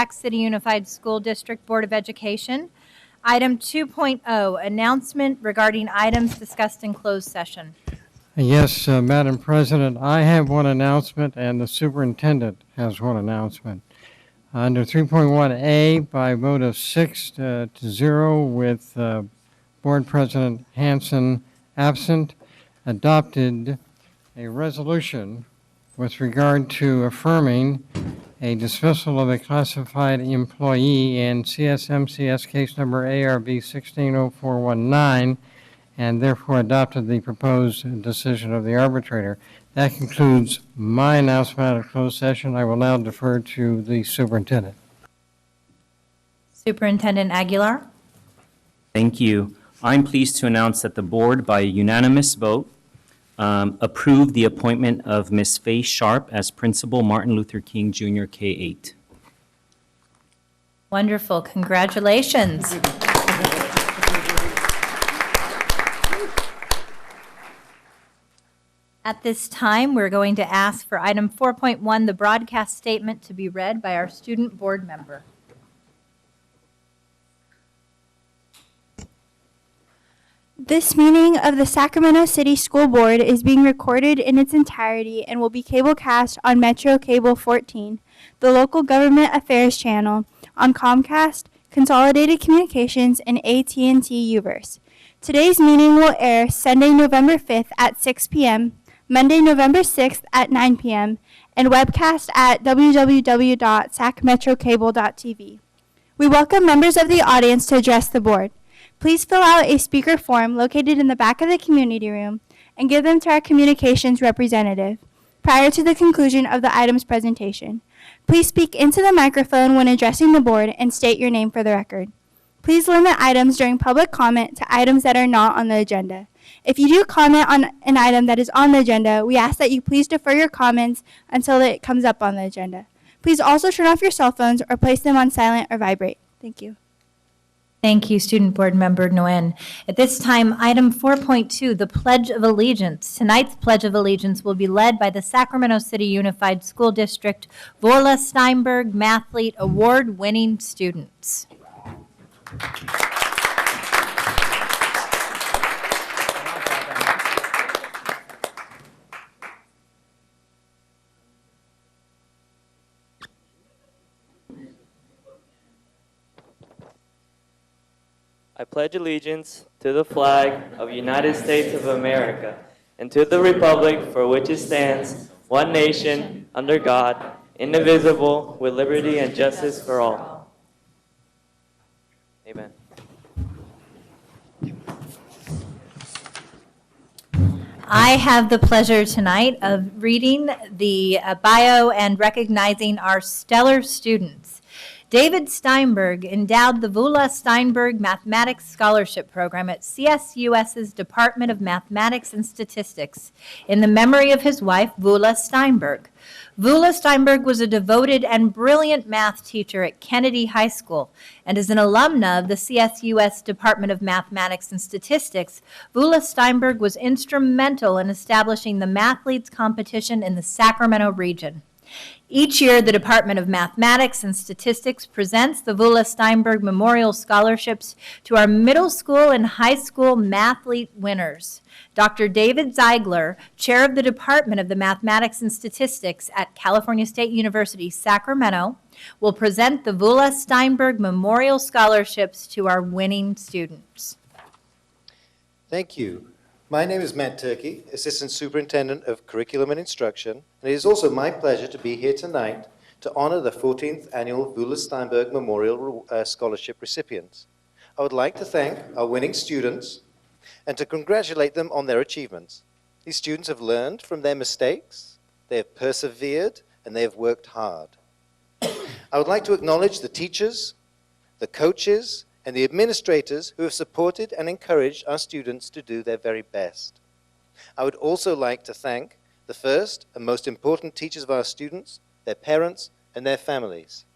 Halifax City Unified School District Board of Education. Item 2.0, announcement regarding items discussed in closed session. Yes, Madam President, I have one announcement and the superintendent has one announcement. Under 3.1A, by vote of 6-0 with Board President Hanson absent, adopted a resolution with regard to affirming a dismissal of a classified employee in CSMCS case number ARB 160419, and therefore adopted the proposed decision of the arbitrator. That concludes my announcement out of closed session. I will now defer to the superintendent. Superintendent Aguilar. Thank you. I'm pleased to announce that the board, by a unanimous vote, approved the appointment of Ms. Faye Sharp as Principal Martin Luther King Jr. K-8. Wonderful. Congratulations. At this time, we're going to ask for item 4.1, the broadcast statement, to be read by our student board member. This meeting of the Sacramento City School Board is being recorded in its entirety and will be cablecast on Metro Cable 14, the local government affairs channel, on Comcast, Consolidated Communications, and AT&T Uverse. Today's meeting will air Sunday, November 5th at 6 p.m., Monday, November 6th at 9 p.m., and webcast at www.sacmetrocable.tv. We welcome members of the audience to address the board. Please fill out a speaker form located in the back of the community room and give them to our communications representative prior to the conclusion of the item's presentation. Please speak into the microphone when addressing the board and state your name for the record. Please limit items during public comment to items that are not on the agenda. If you do comment on an item that is on the agenda, we ask that you please defer your comments until it comes up on the agenda. Please also turn off your cell phones or place them on silent or vibrate. Thank you. Thank you, Student Board Member Nguyen. At this time, item 4.2, the Pledge of Allegiance. Tonight's Pledge of Allegiance will be led by the Sacramento City Unified School District Vola Steinberg Mathlete Award-winning students. I pledge allegiance to the flag of the United States of America and to the republic for which it stands, one nation, under God, indivisible, with liberty and justice for all. Amen. I have the pleasure tonight of reading the bio and recognizing our stellar students. David Steinberg endowed the Vola Steinberg Mathematics Scholarship Program at CSUS's Department of Mathematics and Statistics in the memory of his wife, Vola Steinberg. Vola Steinberg was a devoted and brilliant math teacher at Kennedy High School, and as an alumna of the CSUS Department of Mathematics and Statistics, Vola Steinberg was instrumental in establishing the Mathletes competition in the Sacramento region. Each year, the Department of Mathematics and Statistics presents the Vola Steinberg Memorial Scholarships to our middle school and high school mathlete winners. Dr. David Ziegler, chair of the Department of the Mathematics and Statistics at California State University, Sacramento, will present the Vola Steinberg Memorial Scholarships to our winning students. Thank you. My name is Matt Turkey, Assistant Superintendent of Curriculum and Instruction, and it is also my pleasure to be here tonight to honor the 14th Annual Vola Steinberg Memorial Scholarship recipients. I would like to thank our winning students and to congratulate them on their achievements. These students have learned from their mistakes, they have persevered, and they have worked hard. I would like to acknowledge the teachers, the coaches, and the administrators who have supported and encouraged our students to do their very best. I would also like to thank the first and most important teachers of our students, their parents, and their families.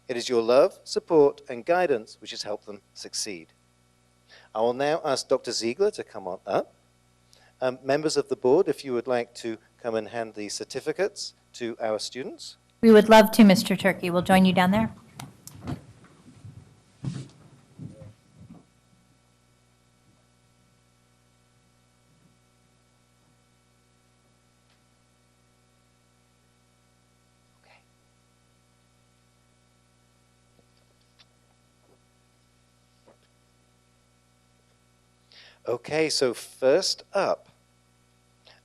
It is your love, support, and guidance which has helped them succeed. I will now ask Dr. Ziegler to come on up. Members of the board, if you would like to come and hand the certificates to our students. We would love to, Mr. Turkey. We'll join you down there. Okay, so first up,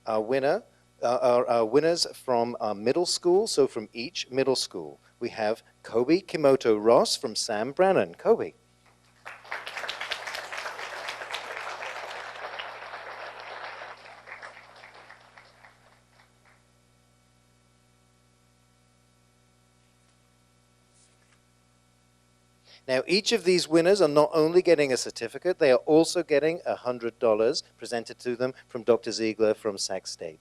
our winners from our middle school, so from each middle school. We have Kobe Kimoto Ross from Sam Brannan. Kobe. Now, each of these winners are not only getting a certificate, they are also getting $100 presented to them from Dr. Ziegler from Sac State.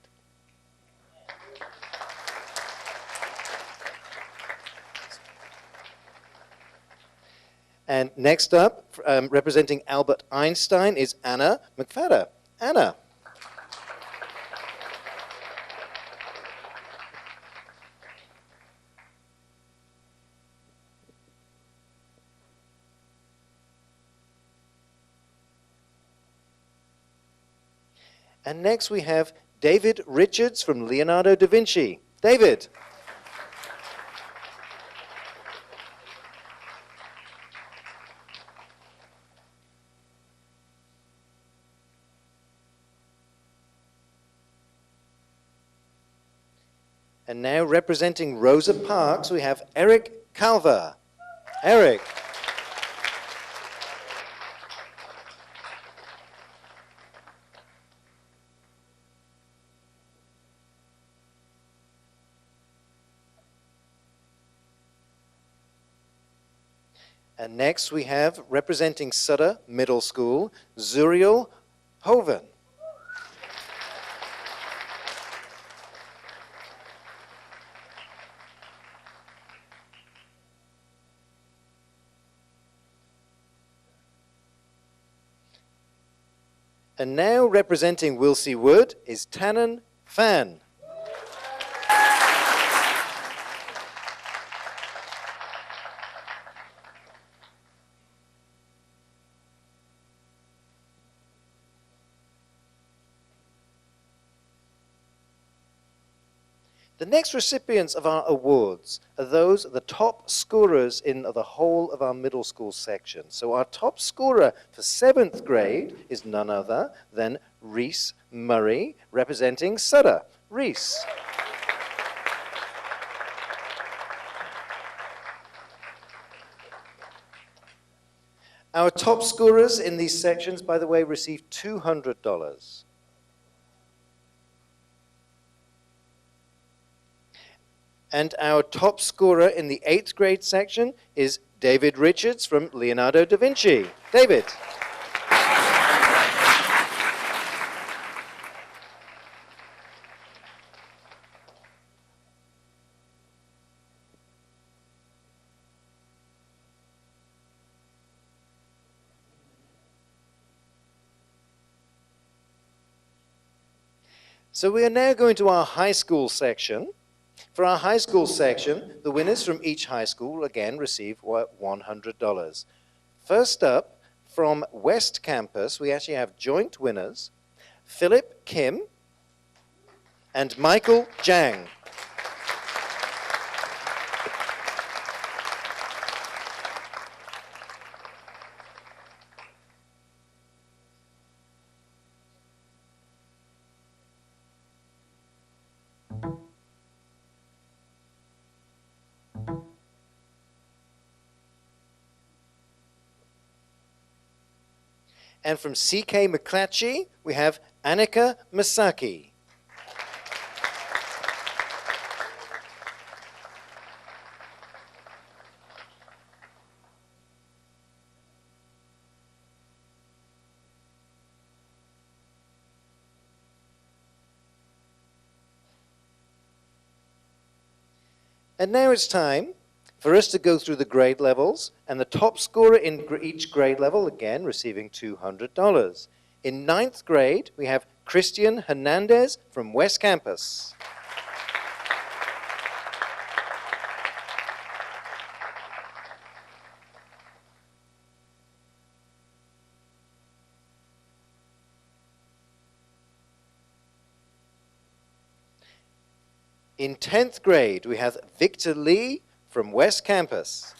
And next up, representing Albert Einstein, is Anna McFadder. Anna. And next we have David Richards from Leonardo da Vinci. David. And now representing Rosa Parks, we have Eric Calva. Eric. And next we have, representing Sutter Middle School, Zuriel Hoven. And now representing Wilsey Wood is Tannen Fan. The next recipients of our awards are the top scorers in the whole of our middle school section. So our top scorer for 7th grade is none other than Reese Murray, representing Sutter. Reese. Our top scorers in these sections, by the way, received $200. And our top scorer in the 8th grade section is David Richards from Leonardo da Vinci. David. So we are now going to our high school section. For our high school section, the winners from each high school, again, receive $100. First up, from West Campus, we actually have joint winners, Philip Kim and Michael Jang. And from C.K. McClatchy, we have Annika Masaki. And now it's time for us to go through the grade levels, and the top scorer in each grade level, again, receiving $200. In 9th grade, we have Christian Hernandez from West Campus. In 10th grade, we have Victor Lee from West Campus.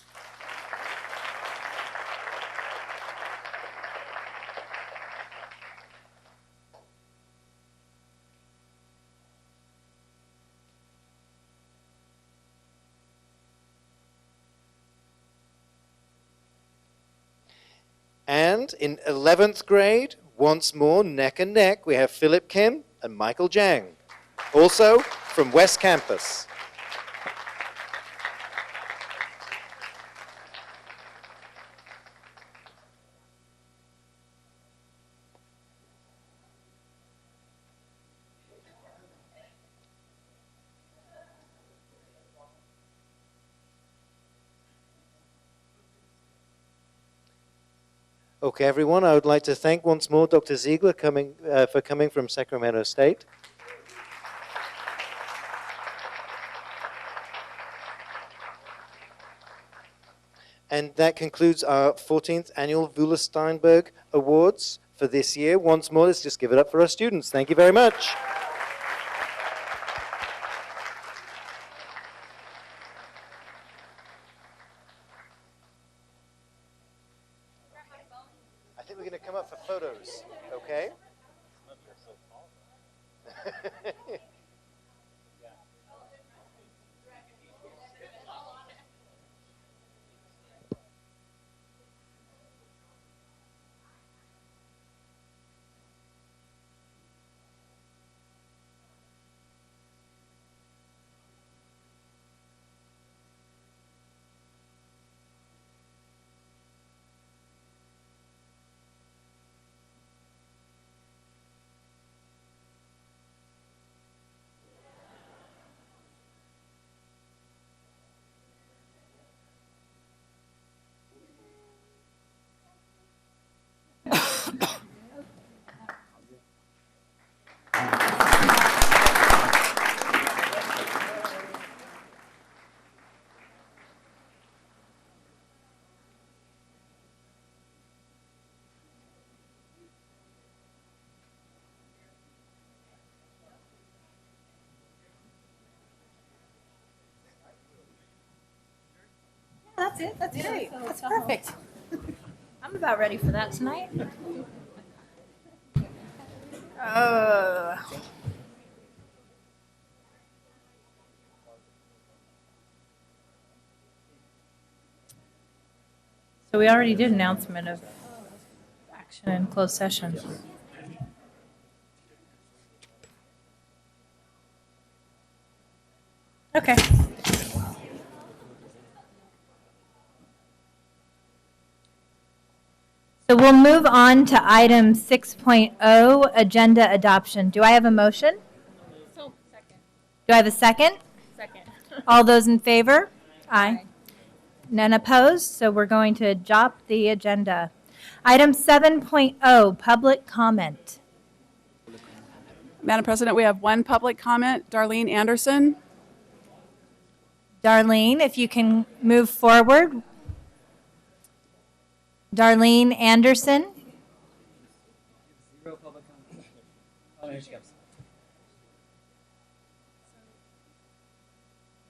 And in 11th grade, once more neck and neck, we have Philip Kim and Michael Jang, also from West Campus. Okay, everyone, I would like to thank once more Dr. Ziegler for coming from Sacramento State. And that concludes our 14th Annual Vula Steinberg Awards for this year. Once more, let's just give it up for our students. Thank you very much. I think we're going to come up for photos, okay? That's it. That's great. That's perfect. I'm about ready for that tonight. So we already did announcement of action in closed session. Okay. So we'll move on to item 6.0, agenda adoption. Do I have a motion? So, second. Do I have a second? Second. All those in favor? Aye. None opposed, so we're going to adopt the agenda. Item 7.0, public comment. Madam President, we have one public comment. Darlene Anderson. Darlene, if you can move forward. Darlene Anderson. Well,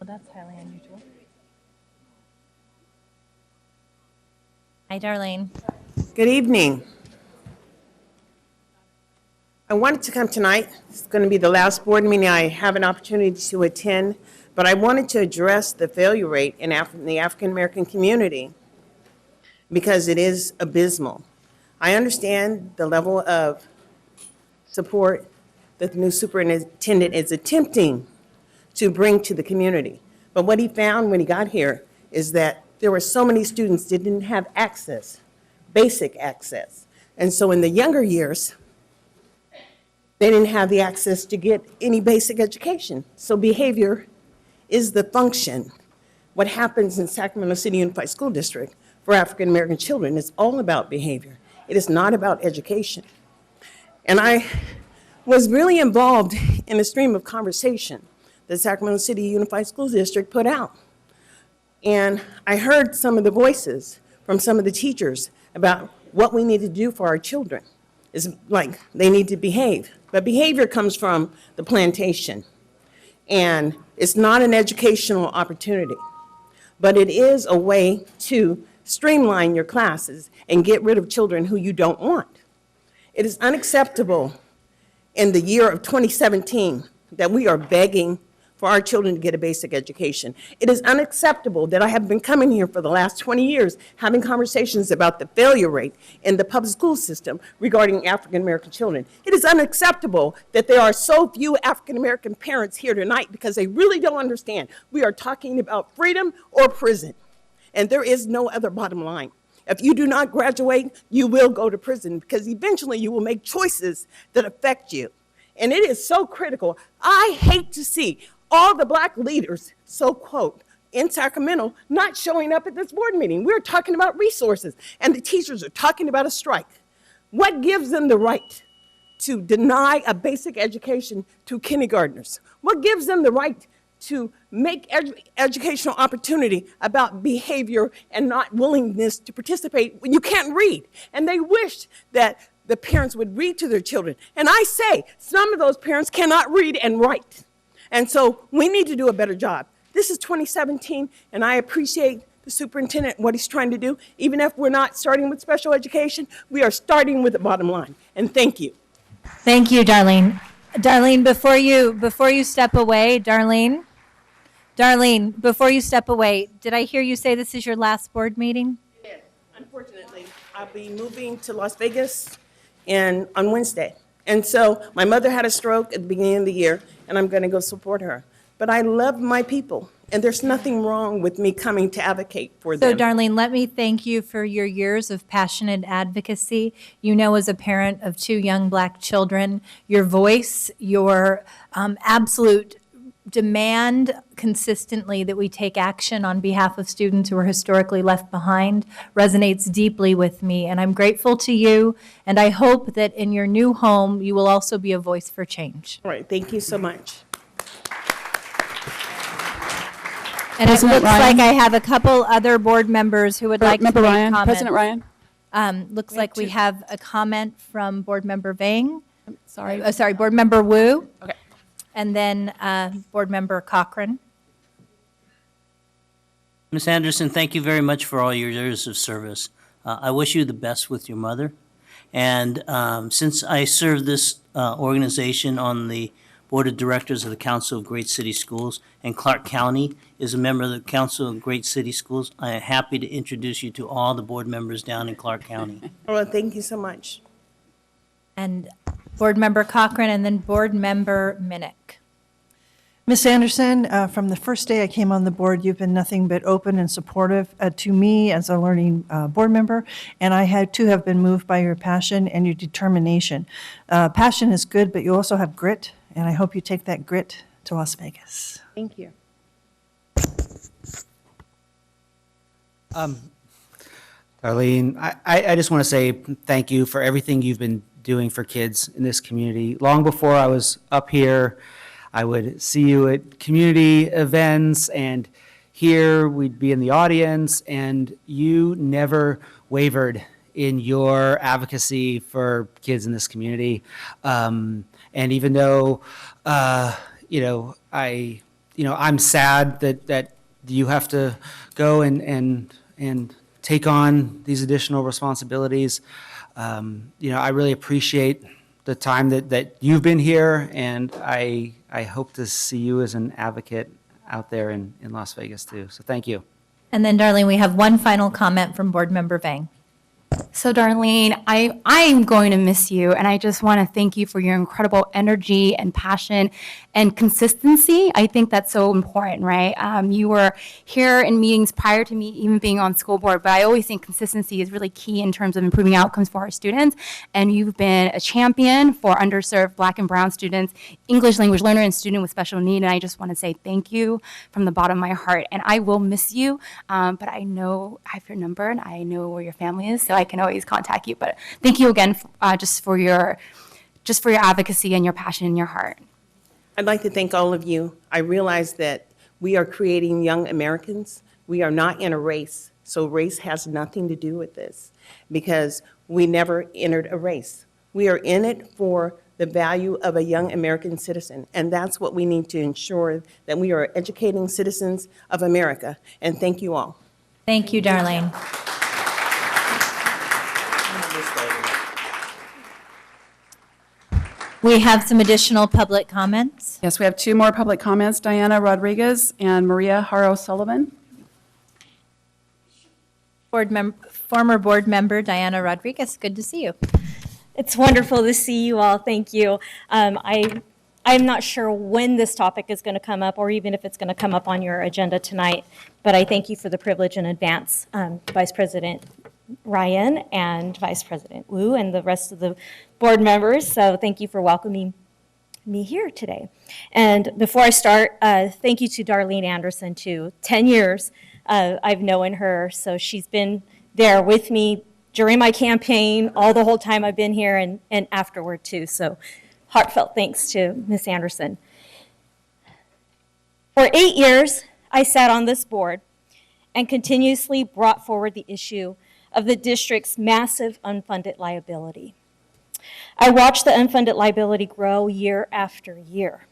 that's highly unusual. Hi, Darlene. Good evening. I wanted to come tonight. It's going to be the last board meeting I have an opportunity to attend, but I wanted to address the failure rate in the African American community because it is abysmal. I understand the level of support that the new superintendent is attempting to bring to the community. But what he found when he got here is that there were so many students that didn't have access, basic access. And so in the younger years, they didn't have the access to get any basic education. So behavior is the function. What happens in Sacramento City Unified School District for African American children is all about behavior. It is not about education. And I was really involved in a stream of conversation that Sacramento City Unified School District put out. And I heard some of the voices from some of the teachers about what we need to do for our children. It's like they need to behave. But behavior comes from the plantation. And it's not an educational opportunity. But it is a way to streamline your classes and get rid of children who you don't want. It is unacceptable in the year of 2017 that we are begging for our children to get a basic education. It is unacceptable that I have been coming here for the last 20 years having conversations about the failure rate in the public school system regarding African American children. It is unacceptable that there are so few African American parents here tonight because they really don't understand. We are talking about freedom or prison, and there is no other bottom line. If you do not graduate, you will go to prison because eventually you will make choices that affect you. And it is so critical. I hate to see all the black leaders, so quote, in Sacramento, not showing up at this board meeting. We're talking about resources, and the teachers are talking about a strike. What gives them the right to deny a basic education to kindergartners? What gives them the right to make educational opportunity about behavior and not willingness to participate when you can't read? And they wish that the parents would read to their children. And I say, some of those parents cannot read and write. And so we need to do a better job. This is 2017, and I appreciate the superintendent, what he's trying to do. Even if we're not starting with special education, we are starting with the bottom line. And thank you. Thank you, Darlene. Darlene, before you step away, Darlene, before you step away, did I hear you say this is your last board meeting? Yes. Unfortunately, I'll be moving to Las Vegas on Wednesday. And so my mother had a stroke at the beginning of the year, and I'm going to go support her. But I love my people, and there's nothing wrong with me coming to advocate for them. So, Darlene, let me thank you for your years of passionate advocacy. You know, as a parent of 2 young black children, your voice, your absolute demand consistently that we take action on behalf of students who are historically left behind resonates deeply with me. And I'm grateful to you, and I hope that in your new home, you will also be a voice for change. All right, thank you so much. And it looks Ryan? like I have a couple other board members who would like to make Member Ryan, comments. President Ryan? Looks like we have a comment from Board Member Vang. Sorry. Board Member Wu. Okay. And then Board Member Cochran. Ms. Anderson, thank you very much for all your years of service. I wish you the best with your mother. And since I serve this organization on the Board of Directors of the Council of Great City Schools, and Clark County is a member of the Council of Great City Schools, I am happy to introduce you to all the board members down in Clark County. Well, thank you so much. And Board Member Cochran, and then Board Member Minnick. Ms. Anderson, from the first day I came on the board, you've been nothing but open and supportive to me as a learning board member, and I had to have been moved by your passion and your determination. Passion is good, but you also have grit, and I hope you take that grit to Las Vegas. Thank you. Darlene, I just want to say thank you for everything you've been doing for kids in this community. Long before I was up here, I would see you at community events, and here we'd be in the audience, and you never wavered in your advocacy for kids in this community. And even though, I'm sad that you have to go and take on these additional responsibilities. I really appreciate the time that you've been here, and I hope to see you as an advocate out there in Las Vegas too. So thank you. And then, Darlene, we have one final comment from Board Member Vang. So Darlene, I'm going to miss you, and I just want to thank you for your incredible energy and passion and consistency. I think that's so important, right? You were here in meetings prior to me even being on school board, but I always think consistency is really key in terms of improving outcomes for our students, and you've been a champion for underserved Black and Brown students, English language learner, and student with special need, and I just want to say thank you from the bottom of my heart, and I will miss you, but I know I have your number, and I know where your family is, so I can always contact you. But thank you again just for your advocacy and your passion in your heart. I'd like to thank all of you. I realize that we are creating young Americans. We are not in a race, so race has nothing to do with this because we never entered a race. We are in it for the value of a young American citizen, and that's what we need to ensure, that we are educating citizens of America. And thank you all. Thank you, Darlene. We have some additional public comments. Yes, we have two more public comments, Diana Rodriguez and Maria Haro Sullivan. Former board member Diana Rodriguez, good to see you. It's wonderful to see you all. Thank you. I'm not sure when this topic is going to come up or even if it's going to come up on your agenda tonight, but I thank you for the privilege in advance, Vice President Ryan and Vice President Wu and the rest of the board members. So thank you for welcoming me here today. And before I start, thank you to Darlene Anderson too. 10 years I've known her, so she's been there with me during my campaign, all the whole time I've been here and afterward too. So heartfelt thanks to Ms. Anderson. For 8 years, I sat on this board and continuously brought forward the issue of the district's massive unfunded liability. I watched the unfunded liability grow year after year,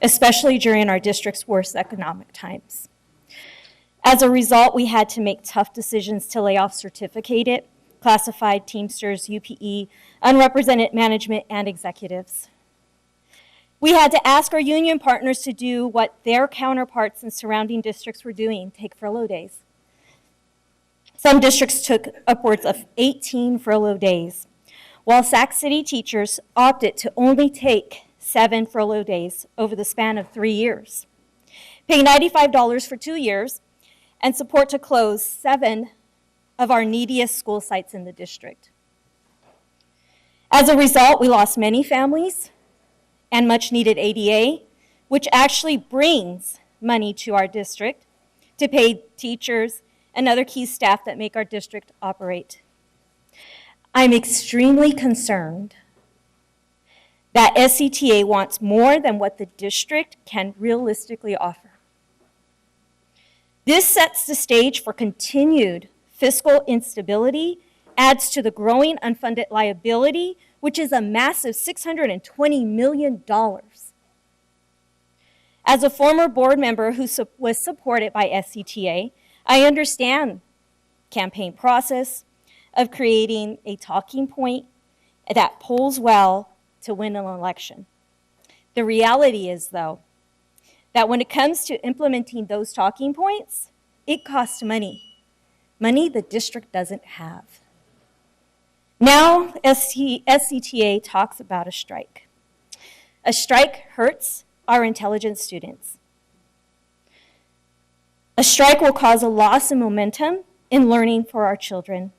especially during our district's worst economic times. As a result, we had to make tough decisions to lay off certificated, classified Teamsters, UPE, unrepresented management, and executives. We had to ask our union partners to do what their counterparts in surrounding districts were doing, take furlough days. Some districts took upwards of 18 furlough days, while Sac City teachers opted to only take 7 furlough days over the span of 3 years, paying $95 for 2 years, and support to close 7 of our neediest school sites in the district. As a result, we lost many families and much needed ADA, which actually brings money to our district to pay teachers and other key staff that make our district operate. I'm extremely concerned that SCTA wants more than what the district can realistically offer. This sets the stage for continued fiscal instability, adds to the growing unfunded liability, which is a massive $620 million. As a former board member who was supported by SCTA, I understand campaign process of creating a talking point that polls well to win an election. The reality is, though, that when it comes to implementing those talking points, it costs money, money the district doesn't have. Now, SCTA talks about a strike. A strike hurts our intelligent students. A strike will cause a loss in momentum in learning for our children.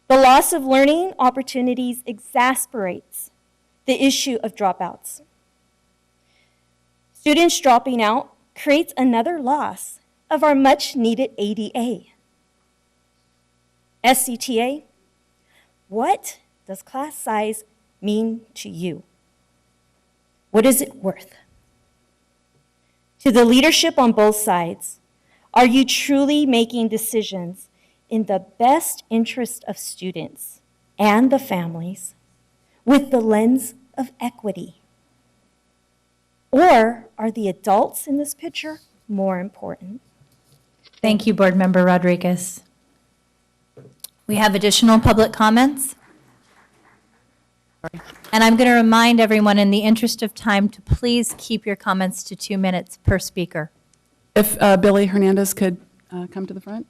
The loss of learning opportunities exasperates the issue of dropouts. Students dropping out creates another loss of our much-needed ADA. SCTA, what does class size mean to you? What is it worth? To the leadership on both sides, are you truly making decisions in the best interest of students and the families with the lens of equity? Or are the adults in this picture more important? Thank you, Board Member Rodriguez. We have additional public comments. And I'm going to remind everyone in the interest of time to please keep your comments to 2 minutes per speaker. If Billy Hernandez could come to the front.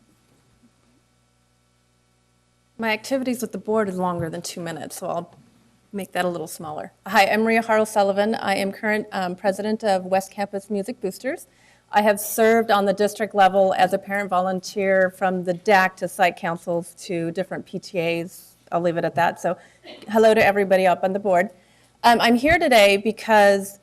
My activities with the board is longer than 2 minutes, so I'll make that a little smaller. Hi, I'm Maria Haro Sullivan. I am current president of West Campus Music Boosters. I have served on the district level as a parent volunteer from the DAC to site councils to different PTAs. I'll leave it at that. So hello to everybody up on the board. I'm here today because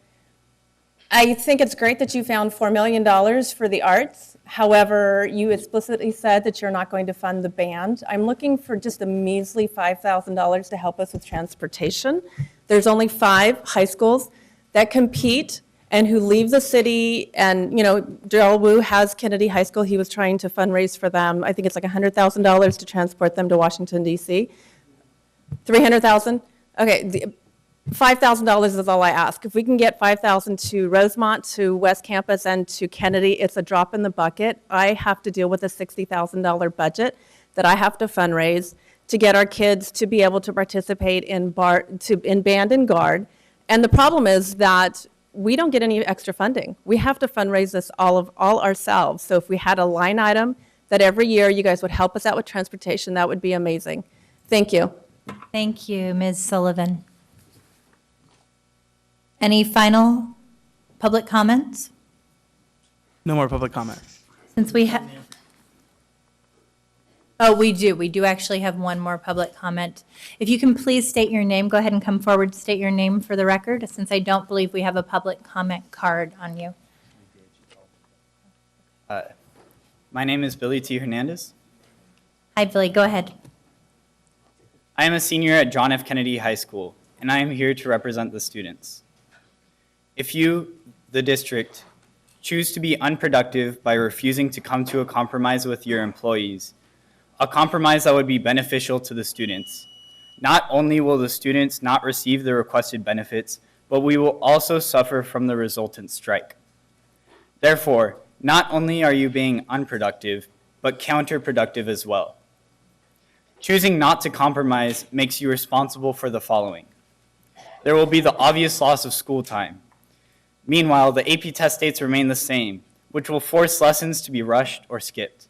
I think it's great that you found $4 million for the arts. However, you explicitly said that you're not going to fund the band. I'm looking for just a measly $5,000 to help us with transportation. There's only 5 high schools that compete and who leave the city. And, you know, Darrell Wu has Kennedy High School. He was trying to fundraise for them. I think it's like $100,000 to transport them to Washington, D.C. $300,000? Okay, $5,000 is all I ask. If we can get $5,000 to Rosemont, to West Campus, and to Kennedy, it's a drop in the bucket. I have to deal with a $60,000 budget that I have to fundraise to get our kids to be able to participate in band and guard. And the problem is that we don't get any extra funding. We have to fundraise this all ourselves. So if we had a line item that every year you guys would help us out with transportation, that would be amazing. Thank you. Thank you, Ms. Sullivan. Any final public comments? No more public comment. Since we have, oh, we do actually have one more public comment. If you can please state your name, go ahead and come forward, state your name for the record, since I don't believe we have a public comment card on you. My name is Billy T. Hernandez. Hi, Billy, go ahead. I am a senior at John F. Kennedy High School, and I am here to represent the students. If you, the district, choose to be unproductive by refusing to come to a compromise with your employees, a compromise that would be beneficial to the students, not only will the students not receive the requested benefits, but we will also suffer from the resultant strike. Therefore, not only are you being unproductive, but counterproductive as well. Choosing not to compromise makes you responsible for the following. There will be the obvious loss of school time. Meanwhile, the AP test dates remain the same, which will force lessons to be rushed or skipped.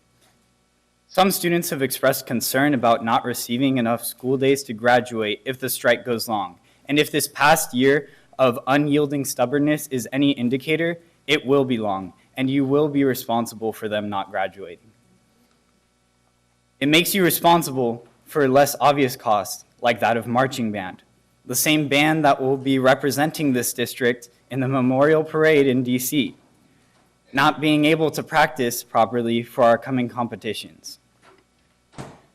Some students have expressed concern about not receiving enough school days to graduate if the strike goes long. And if this past year of unyielding stubbornness is any indicator, it will be long, and you will be responsible for them not graduating. It makes you responsible for less obvious costs, like that of marching band, the same band that will be representing this district in the Memorial Parade in DC, not being able to practice properly for our coming competitions.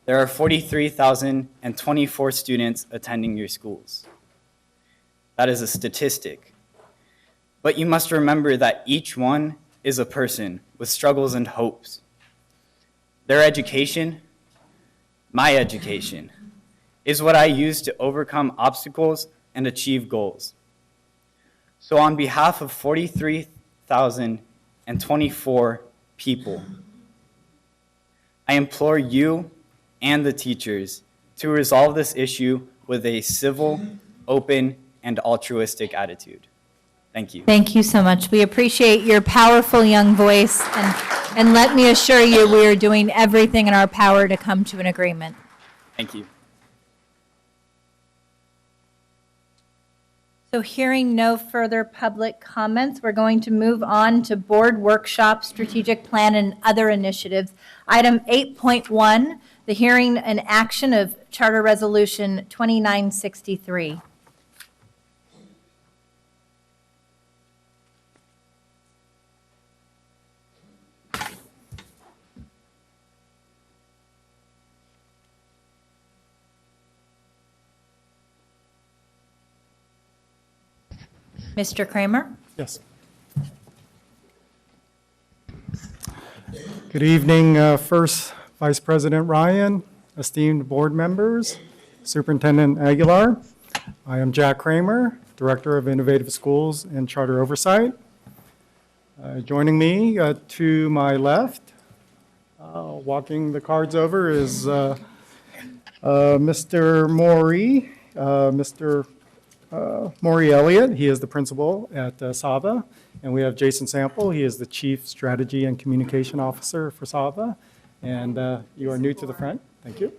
There are 43,024 students attending your schools. That is a statistic. But you must remember that each one is a person with struggles and hopes. Their education, my education, is what I use to overcome obstacles and achieve goals. So on behalf of 43,024 people, I implore you and the teachers to resolve this issue with a civil, open, and altruistic attitude. Thank you. Thank you so much. We appreciate your powerful young voice, and let me assure you, we are doing everything in our power to come to an agreement. Thank you. So hearing no further public comments, we're going to move on to board workshop, strategic plan, and other initiatives. Item 8.1, the hearing and action of Charter Resolution 2963. Mr. Kramer? Yes. Good evening, First Vice President Ryan, esteemed board members, Superintendent Aguilar. I am Jack Kramer, Director of Innovative Schools and Charter Oversight. Joining me to my left, walking the cards over, is Mr. Maury, Maury Elliott. He is the principal at SAVA. And we have Jason Sample. He is the Chief Strategy and Communication Officer for SAVA. And you are new to the front. Thank you.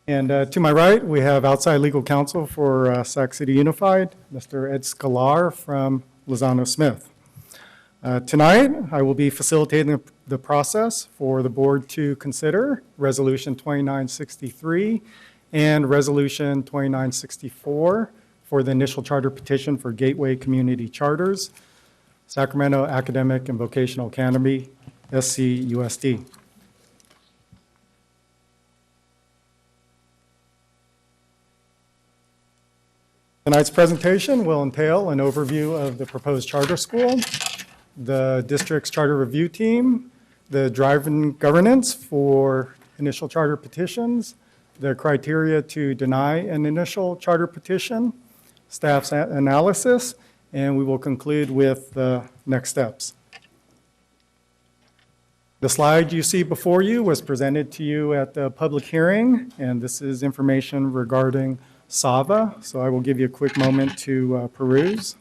And to my right, we have outside legal counsel for Sac City Unified, Mr. Ed Scalar from Lozano Smith. Tonight, I will be facilitating the process for the board to consider Resolution 2963 and Resolution 2964 for the initial charter petition for Gateway Community Charters, Sacramento Academic and Vocational Academy, SCUSD. Tonight's presentation will entail an overview of the proposed charter school, the district's charter review team, the driving governance for initial charter petitions, the criteria to deny an initial charter petition, staff's analysis, and we will conclude with the next steps. The slide you see before you was presented to you at the public hearing, and this is information regarding SAVA, so I will give you a quick moment to peruse.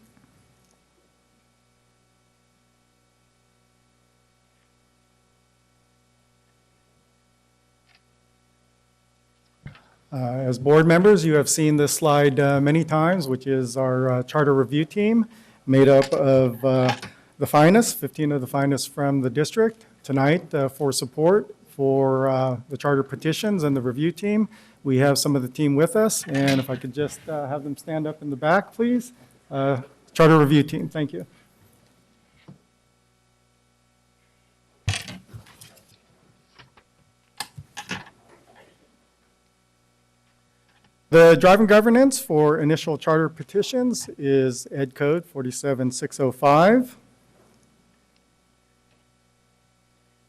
As board members, you have seen this slide many times, which is our charter review team, made up of the finest, 15 of the finest from the district. Tonight, for support for the charter petitions and the review team, we have some of the team with us, and if I could just have them stand up in the back, please. Charter review team, thank you. The driving governance for initial charter petitions is Ed Code 47605.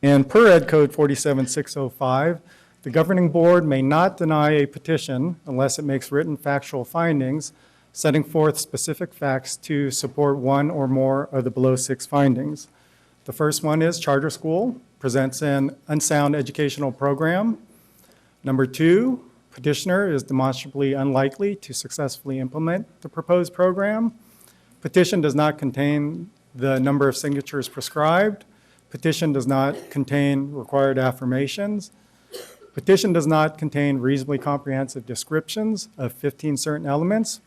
And per Ed Code 47605, the governing board may not deny a petition unless it makes written factual findings, setting forth specific facts to support one or more of the below 6 findings. The first one is charter school presents an unsound educational program. Number 2, petitioner is demonstrably unlikely to successfully implement the proposed program. Petition does not contain the number of signatures prescribed. Petition does not contain required affirmations. Petition does not contain reasonably comprehensive descriptions of 15 certain elements.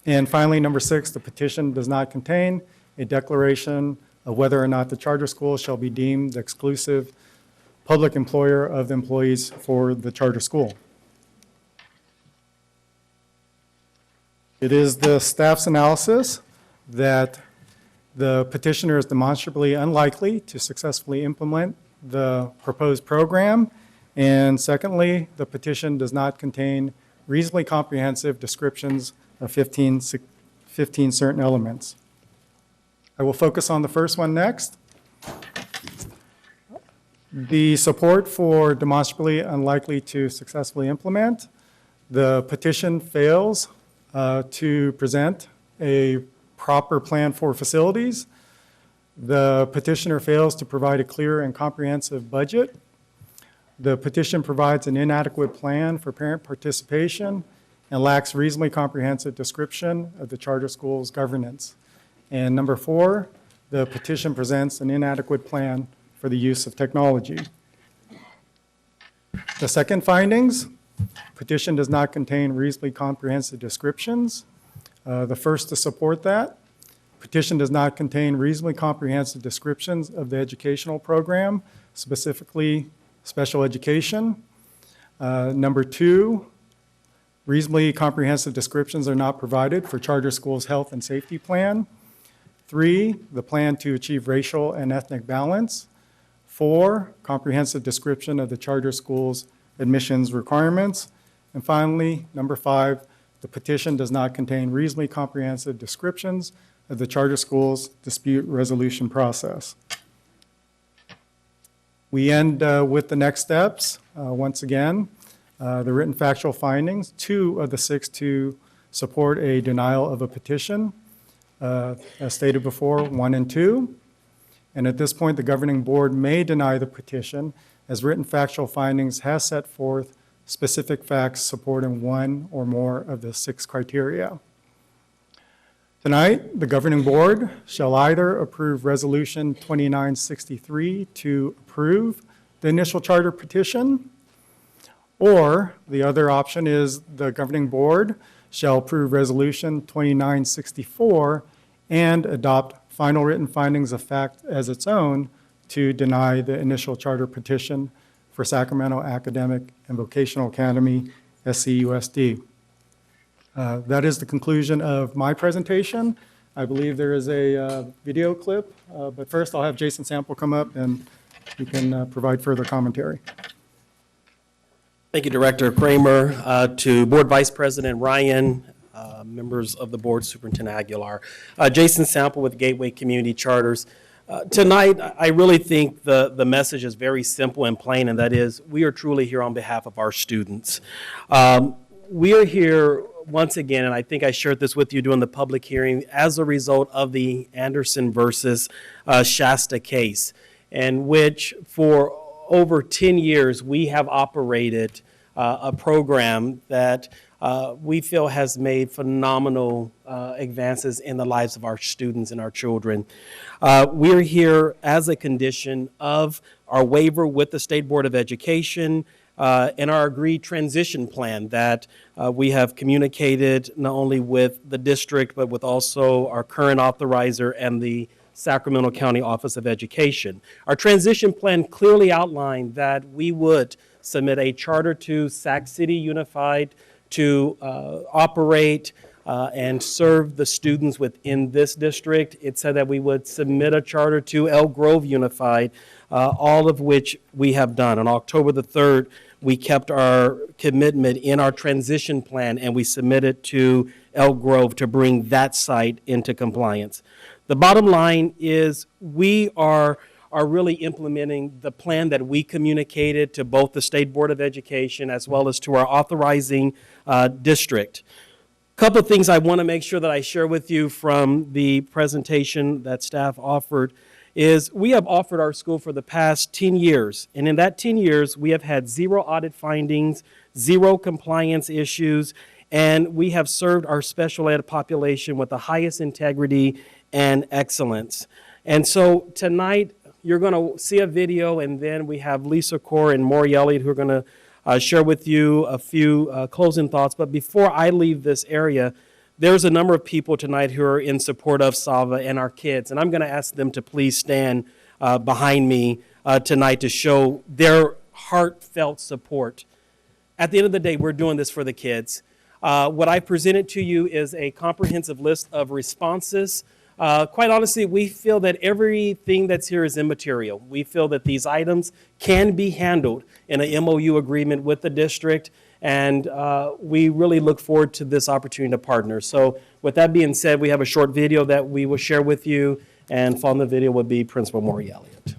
And finally, number 6, the petition does not contain a declaration of whether or not the charter school shall be deemed the exclusive public employer of the employees for the charter school. It is the staff's analysis that the petitioner is demonstrably unlikely to successfully implement the proposed program. And secondly, the petition does not contain reasonably comprehensive descriptions of 15 certain elements. I will focus on the first one next. The support for demonstrably unlikely to successfully implement. The petition fails to present a proper plan for facilities. The petitioner fails to provide a clear and comprehensive budget. The petition provides an inadequate plan for parent participation and lacks reasonably comprehensive description of the charter school's governance. And number 4, the petition presents an inadequate plan for the use of technology. The second findings, petition does not contain reasonably comprehensive descriptions. The first to support that, petition does not contain reasonably comprehensive descriptions of the educational program, specifically special education. Number 2, reasonably comprehensive descriptions are not provided for charter school's health and safety plan. 3, the plan to achieve racial and ethnic balance. 4, comprehensive description of the charter school's admissions requirements. And finally, number 5, the petition does not contain reasonably comprehensive descriptions of the charter school's dispute resolution process. We end with the next steps. Once again, the written factual findings, 2 of the 6 to support a denial of a petition, as stated before, 1 and 2. And at this point, the governing board may deny the petition as written factual findings has set forth specific facts supporting 1 or more of the 6 criteria. Tonight, the governing board shall either approve Resolution 2963 to approve the initial charter petition, or the other option is the governing board shall approve Resolution 2964 and adopt final written findings of fact as its own to deny the initial charter petition for Sacramento Academic and Vocational Academy, SCUSD. That is the conclusion of my presentation. I believe there is a video clip, but first I'll have Jason Sample come up and he can provide further commentary. Thank you, Director Kramer, to Board Vice President Ryan, members of the board, Superintendent Aguilar. Jason Sample with Gateway Community Charters. Tonight, I really think the message is very simple and plain, and that is we are truly here on behalf of our students. We are here once again, and I think I shared this with you during the public hearing, as a result of the Anderson versus Shasta case. in which for over 10 years we have operated a program that we feel has made phenomenal advances in the lives of our students and our children. We're here as a condition of our waiver with the State Board of Education and our agreed transition plan that we have communicated not only with the district, but with also our current authorizer and the Sacramento County Office of Education. Our transition plan clearly outlined that we would submit a charter to Sac City Unified to operate and serve the students within this district. It said that we would submit a charter to Elk Grove Unified, all of which we have done. On October the 3rd, we kept our commitment in our transition plan and we submitted to Elk Grove to bring that site into compliance. The bottom line is we are really implementing the plan that we communicated to both the State Board of Education as well as to our authorizing district. A couple of things I want to make sure that I share with you from the presentation that staff offered is we have offered our school for the past 10 years. And in that 10 years, we have had 0 audit findings, 0 compliance issues, and we have served our special ed population with the highest integrity and excellence. And so tonight, you're going to see a video, and then we have Lisa Core and Maury Elliott who are going to share with you a few closing thoughts. But before I leave this area, there's a number of people tonight who are in support of SAVA and our kids, and I'm going to ask them to please stand behind me tonight to show their heartfelt support. At the end of the day, we're doing this for the kids. What I presented to you is a comprehensive list of responses. Quite honestly, we feel that everything that's here is immaterial. We feel that these items can be handled in an MOU agreement with the district, and we really look forward to this opportunity to partner. So with that being said, we have a short video that we will share with you, and following the video will be Principal Maury Elliott.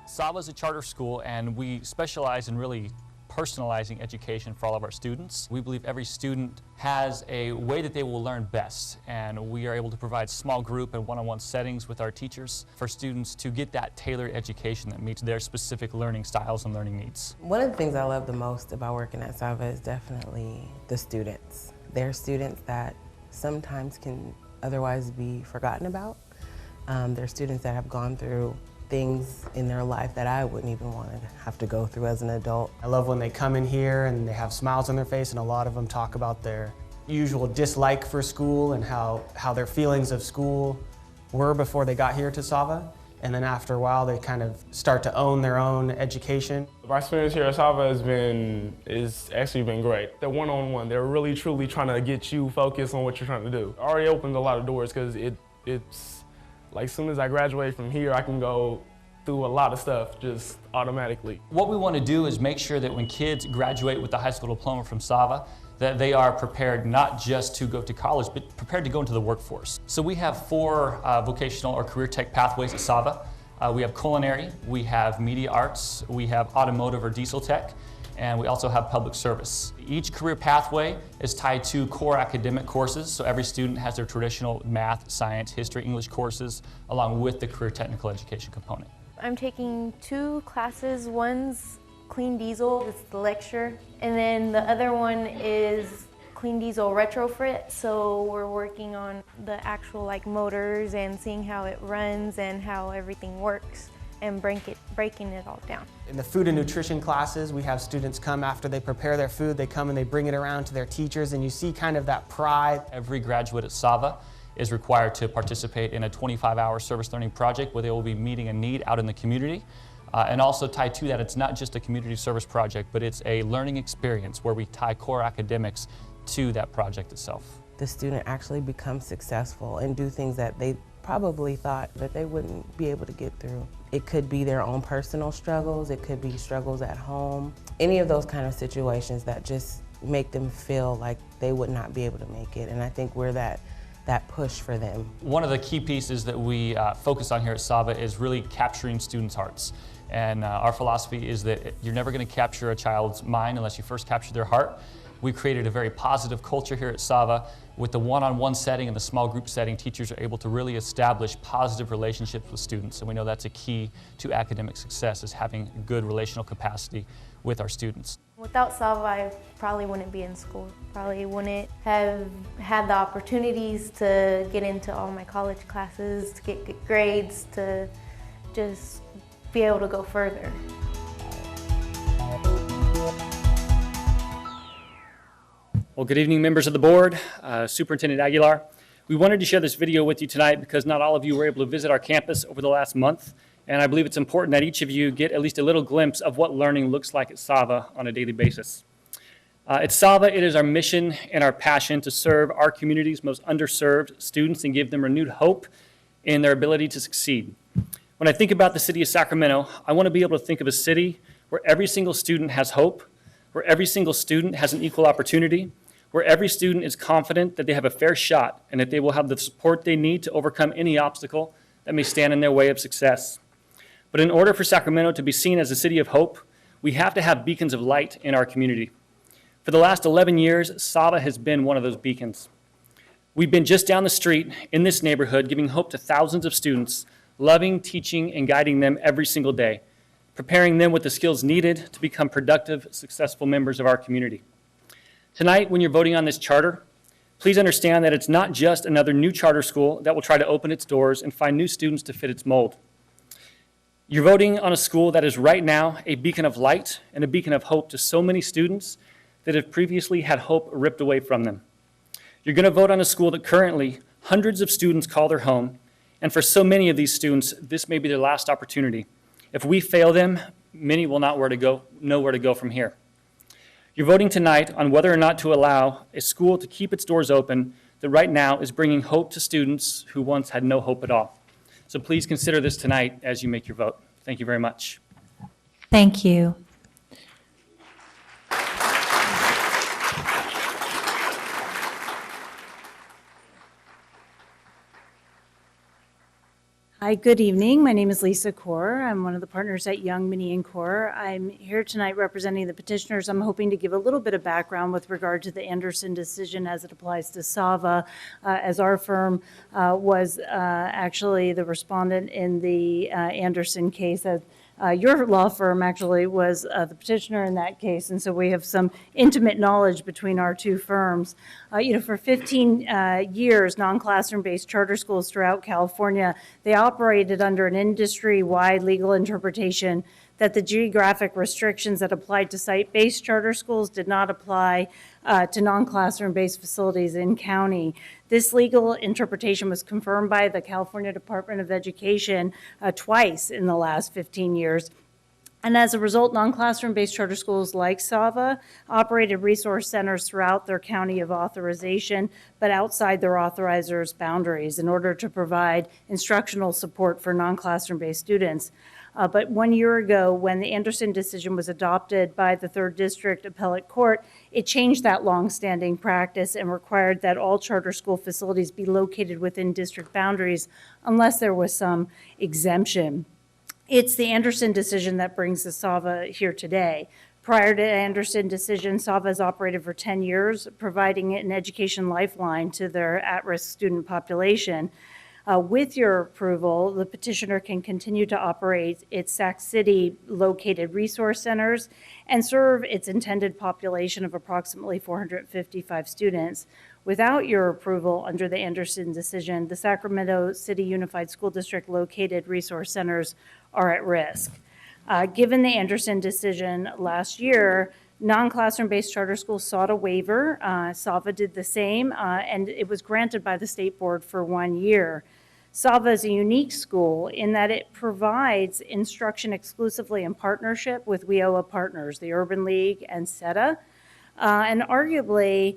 SAVA is a charter school, and we specialize in really personalizing education for all of our students. We believe every student has a way that they will learn best, and we are able to provide small group and one-on-one settings with our teachers for students to get that tailored education that meets their specific learning styles and learning needs. One of the things I love the most about working at SAVA is definitely the students. They're students that sometimes can otherwise be forgotten about. They're students that have gone through things in their life that I wouldn't even want to have to go through as an adult. I love when they come in here and they have smiles on their face, and a lot of them talk about their usual dislike for school and how their feelings of school were before they got here to SAVA. And then after a while, they kind of start to own their own education. My experience here at SAVA is actually been great. They're one-on-one. They're really, truly trying to get you focused on what you're trying to do. It already opened a lot of doors because it's like as soon as I graduate from here, I can go through a lot of stuff just automatically. What we want to do is make sure that when kids graduate with the high school diploma from SAVA, that they are prepared not just to go to college, but prepared to go into the workforce. So we have 4 vocational or career tech pathways at SAVA. We have culinary, we have media arts, we have automotive or diesel tech, and we also have public service. Each career pathway is tied to core academic courses, so every student has their traditional math, science, history, English courses, along with the career technical education component. I'm taking 2 classes. One's clean diesel, it's the lecture, and then the other one is clean diesel retrofit, so we're working on the actual motors and seeing how it runs and how everything works, and breaking it all down. In the food and nutrition classes, we have students come after they prepare their food, they come and they bring it around to their teachers, and you see kind of that pride. Every graduate at SAVA is required to participate in a 25-hour service learning project where they will be meeting a need out in the community. And also tied to that, it's not just a community service project, but it's a learning experience where we tie core academics to that project itself. The student actually becomes successful and do things that they probably thought that they wouldn't be able to get through. It could be their own personal struggles, it could be struggles at home, any of those kind of situations that just make them feel like they would not be able to make it. And I think we're that push for them. One of the key pieces that we focus on here at SAVA is really capturing students' hearts. And our philosophy is that you're never going to capture a child's mind unless you first capture their heart. We created a very positive culture here at Sava. With the one-on-one setting and the small group setting, teachers are able to really establish positive relationships with students. And we know that's a key to academic success, is having good relational capacity with our students. Without Sava, I probably wouldn't be in school. Probably wouldn't have had the opportunities to get into all my college classes, to get good grades, to just be able to go further. Well, good evening, members of the board, Superintendent Aguilar. We wanted to share this video with you tonight because not all of you were able to visit our campus over the last month, and I believe it's important that each of you get at least a little glimpse of what learning looks like at Sava on a daily basis. At Sava, it is our mission and our passion to serve our community's most underserved students and give them renewed hope in their ability to succeed. When I think about the city of Sacramento, I want to be able to think of a city where every single student has hope, where every single student has an equal opportunity, where every student is confident that they have a fair shot and that they will have the support they need to overcome any obstacle that may stand in their way of success. But in order for Sacramento to be seen as a city of hope, we have to have beacons of light in our community. For the last 11 years, Sava has been one of those beacons. We've been just down the street in this neighborhood giving hope to thousands of students, loving, teaching, and guiding them every single day, preparing them with the skills needed to become productive, successful members of our community. Tonight, when you're voting on this charter, please understand that it's not just another new charter school that will try to open its doors and find new students to fit its mold. You're voting on a school that is right now a beacon of light and a beacon of hope to so many students that have previously had hope ripped away from them. You're going to vote on a school that currently hundreds of students call their home, and for so many of these students, this may be their last opportunity. If we fail them, many will not know where to go from here. You're voting tonight on whether or not to allow a school to keep its doors open that right now is bringing hope to students who once had no hope at all. So please consider this tonight as you make your vote. Thank you very much. Thank you. Hi, good evening. My name is Lisa Kaur. I'm one of the partners at Young, Minnie, and Kaur. I'm here tonight representing the petitioners. I'm hoping to give a little bit of background with regard to the Anderson decision as it applies to Sava, as our firm was actually the respondent in the Anderson case. Your law firm actually was the petitioner in that case, and so we have some intimate knowledge between our two firms. For 15 years, non-classroom-based charter schools throughout California, they operated under an industry-wide legal interpretation that the geographic restrictions that applied to site-based charter schools did not apply to non-classroom-based facilities in county. This legal interpretation was confirmed by the California Department of Education twice in the last 15 years. And as a result, non-classroom-based charter schools like Sava operated resource centers throughout their county of authorization, but outside their authorizer's boundaries in order to provide instructional support for non-classroom-based students. But 1 year ago, when the Anderson decision was adopted by the 3rd District Appellate Court, it changed that longstanding practice and required that all charter school facilities be located within district boundaries unless there was some exemption. It's the Anderson decision that brings the Sava here today. Prior to the Anderson decision, Sava has operated for 10 years, providing an education lifeline to their at-risk student population. With your approval, the petitioner can continue to operate its Sac City located resource centers and serve its intended population of approximately 455 students. Without your approval under the Anderson decision, the Sacramento City Unified School District located resource centers are at risk. Given the Anderson decision last year, non-classroom-based charter schools sought a waiver. Sava did the same, and it was granted by the state board for 1 year. Sava is a unique school in that it provides instruction exclusively in partnership with WIOA partners, the Urban League and SETA. And arguably,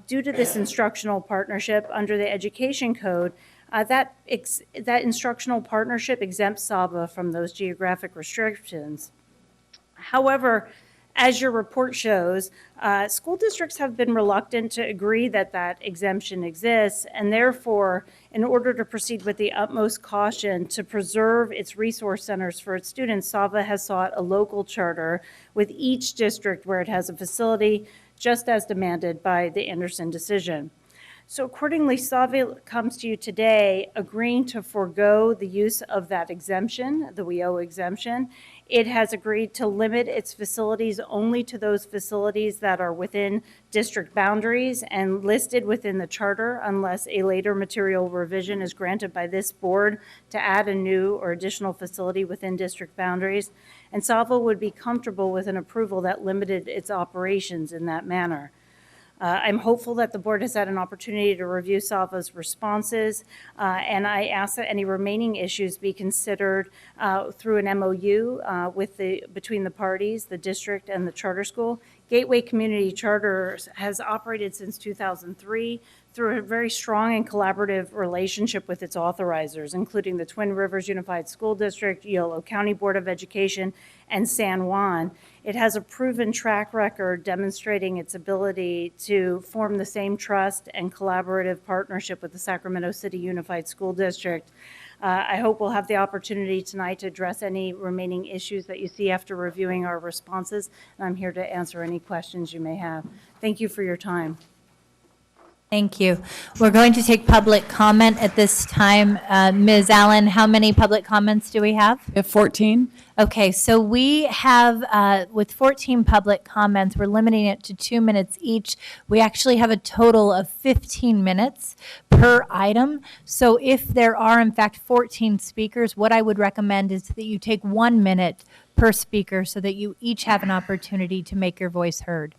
due to this instructional partnership under the Education Code, that instructional partnership exempts Sava from those geographic restrictions. However, As your report shows, school districts have been reluctant to agree that that exemption exists, and therefore, in order to proceed with the utmost caution to preserve its resource centers for its students, SAVA has sought a local charter with each district where it has a facility, just as demanded by the Anderson decision. So accordingly, SAVA comes to you today agreeing to forego the use of that exemption, the WEO exemption. It has agreed to limit its facilities only to those facilities that are within district boundaries and listed within the charter unless a later material revision is granted by this board to add a new or additional facility within district boundaries. And SAVA would be comfortable with an approval that limited its operations in that manner. I'm hopeful that the board has had an opportunity to review SAVA's responses, and I ask that any remaining issues be considered through an MOU between the parties, the district and the charter school. Gateway Community Charters has operated since 2003 through a very strong and collaborative relationship with its authorizers, including the Twin Rivers Unified School District, Yolo County Board of Education, and San Juan. It has a proven track record demonstrating its ability to form the same trust and collaborative partnership with the Sacramento City Unified School District. I hope we'll have the opportunity tonight to address any remaining issues that you see after reviewing our responses, and I'm here to answer any questions you may have. Thank you for your time. Thank you. We're going to take public comment at this time. Ms. Allen, how many public comments do we have? We have 14. Okay, so we have, with 14 public comments, we're limiting it to 2 minutes each. We actually have a total of 15 minutes per item. So if there are, in fact, 14 speakers, what I would recommend is that you take 1 minute per speaker so that you each have an opportunity to make your voice heard.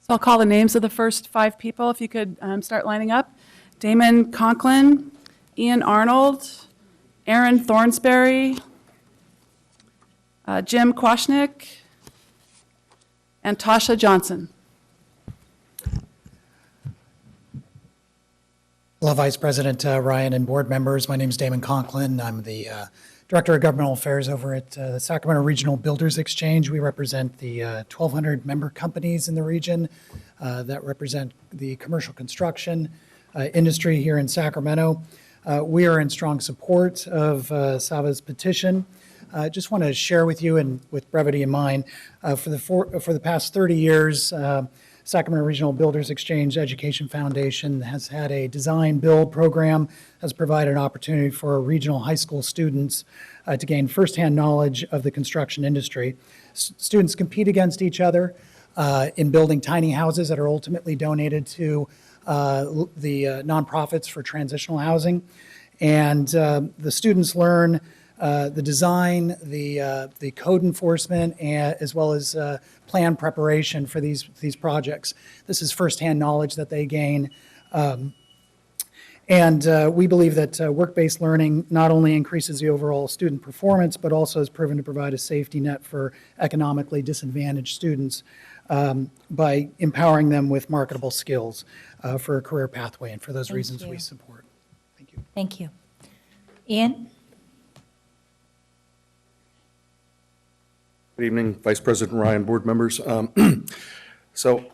So I'll call the names of the first 5 people, if you could start lining up. Damon Conklin, Ian Arnold, Aaron Thornsberry, Jim Kwashnick, and Tasha Johnson. Hello, Vice President Ryan and board members. My name is Damon Conklin. I'm the Director of Governmental Affairs over at the Sacramento Regional Builders Exchange. We represent the 1,200 member companies in the region that represent the commercial construction industry here in Sacramento. We are in strong support of SAVA's petition. I just want to share with you, and with brevity in mind, for the past 30 years, Sacramento Regional Builders Exchange Education Foundation has had a design build program, has provided an opportunity for regional high school students to gain firsthand knowledge of the construction industry. Students compete against each other in building tiny houses that are ultimately donated to the nonprofits for transitional housing. And the students learn the design, the code enforcement, as well as plan preparation for these projects. This is firsthand knowledge that they gain. And we believe that work-based learning not only increases the overall student performance, but also has proven to provide a safety net for economically disadvantaged students by empowering them with marketable skills for a career pathway. And for those reasons, we support. Thank you. Thank you. Ian? Good evening, Vice President Ryan, board members. So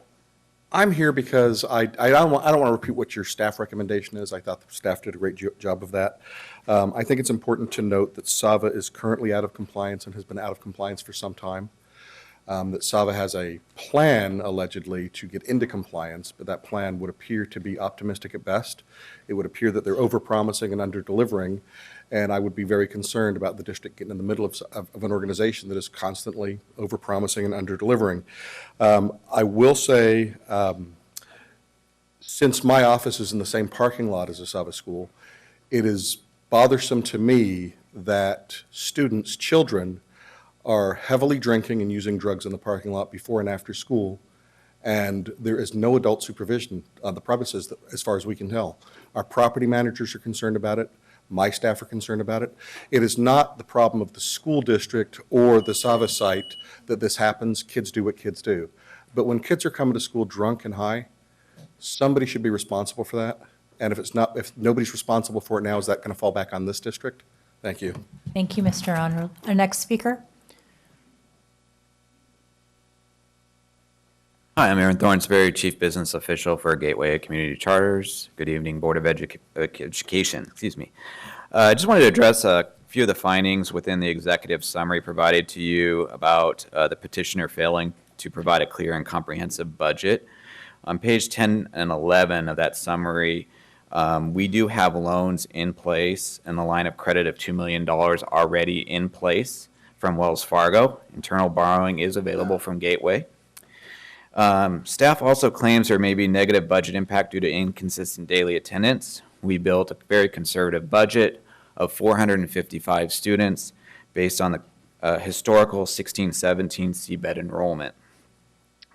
I'm here because I don't want to repeat what your staff recommendation is. I thought the staff did a great job of that. I think it's important to note that SAVA is currently out of compliance and has been out of compliance for some time. That SAVA has a plan, allegedly, to get into compliance, but that plan would appear to be optimistic at best. It would appear that they're overpromising and under-delivering, and I would be very concerned about the district getting in the middle of an organization that is constantly overpromising and under-delivering. I will say, since my office is in the same parking lot as a SAVA school, it is bothersome to me that students, children, are heavily drinking and using drugs in the parking lot before and after school, and there is no adult supervision on the premises as far as we can tell. Our property managers are concerned about it. My staff are concerned about it. It is not the problem of the school district or the SAVA site that this happens. Kids do what kids do. But when kids are coming to school drunk and high, somebody should be responsible for that. And if nobody's responsible for it now, is that going to fall back on this district? Thank you. Thank you, Mr. Arnold. Our next speaker. Hi, I'm Aaron Thornsberry, Chief Business Official for Gateway Community Charters. Good evening, Board of Education. Excuse me. I just wanted to address a few of the findings within the executive summary provided to you about the petitioner failing to provide a clear and comprehensive budget. On page 10 and 11 of that summary, we do have loans in place and the line of credit of $2 million already in place from Wells Fargo. Internal borrowing is available from Gateway. Staff also claims there may be negative budget impact due to inconsistent daily attendance. We built a very conservative budget of 455 students based on the historical 16-17 seabed enrollment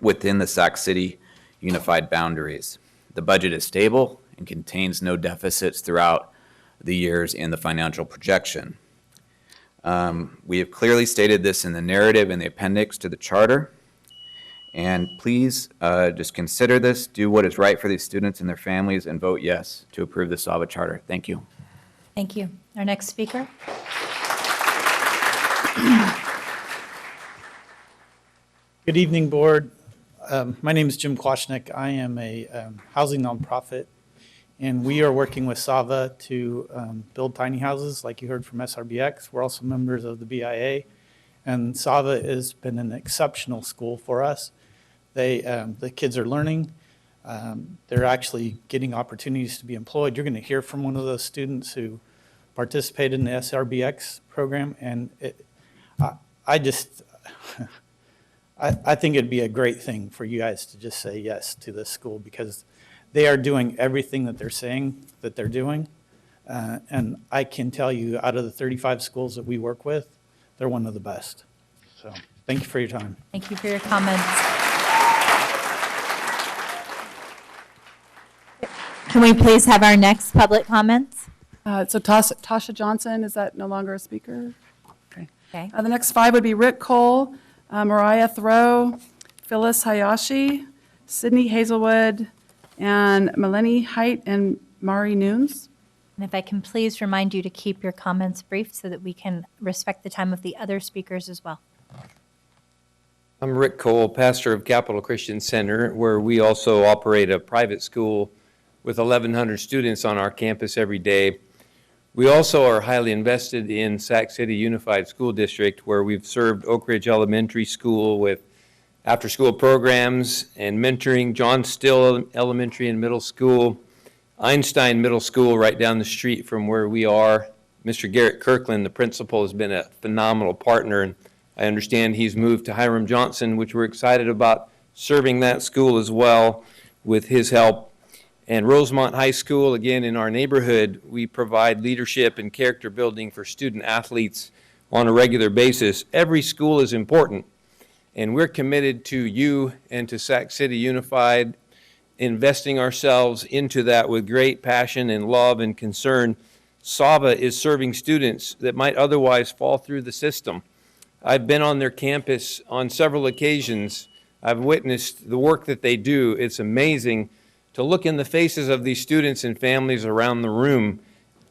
within the Sac City unified boundaries. The budget is stable and contains no deficits throughout the years in the financial projection. We have clearly stated this in the narrative in the appendix to the charter. And please just consider this, do what is right for these students and their families, and vote yes to approve the SAVA charter. Thank you. Thank you. Our next speaker. Good evening, Board. My name is Jim Kwashnick. I am a housing nonprofit, and we are working with SAVA to build tiny houses, like you heard from SRBX. We're also members of the BIA, and SAVA has been an exceptional school for us. The kids are learning. They're actually getting opportunities to be employed. You're going to hear from one of those students who participated in the SRBX program, and I think it'd be a great thing for you guys to just say yes to this school, because they are doing everything that they're saying that they're doing. And I can tell you, out of the 35 schools that we work with, they're one of the best. So thank you for your time. Thank you for your comments. Can we please have our next public comments? So Tasha Johnson, is that no longer a speaker? Okay. Okay. The next 5 would be Rick Cole, Mariah Thoreau, Phyllis Hayashi, Sydney Hazelwood, and Melanie Height and Mari Nunes. And if I can please remind you to keep your comments brief so that we can respect the time of the other speakers as well. I'm Rick Cole, pastor of Capital Christian Center, where we also operate a private school with 1,100 students on our campus every day. We also are highly invested in Sac City Unified School District, where we've served Oak Ridge Elementary School with after-school programs and mentoring, John Still Elementary and Middle School, Einstein Middle School right down the street from where we are. Mr. Garrett Kirkland, the principal, has been a phenomenal partner, and I understand he's moved to Hiram Johnson, which we're excited about serving that school as well with his help. And Rosemont High School, again, in our neighborhood, we provide leadership and character building for student athletes on a regular basis. Every school is important, and we're committed to you and to Sac City Unified, investing ourselves into that with great passion and love and concern. SAVA is serving students that might otherwise fall through the system. I've been on their campus on several occasions. I've witnessed the work that they do. It's amazing to look in the faces of these students and families around the room.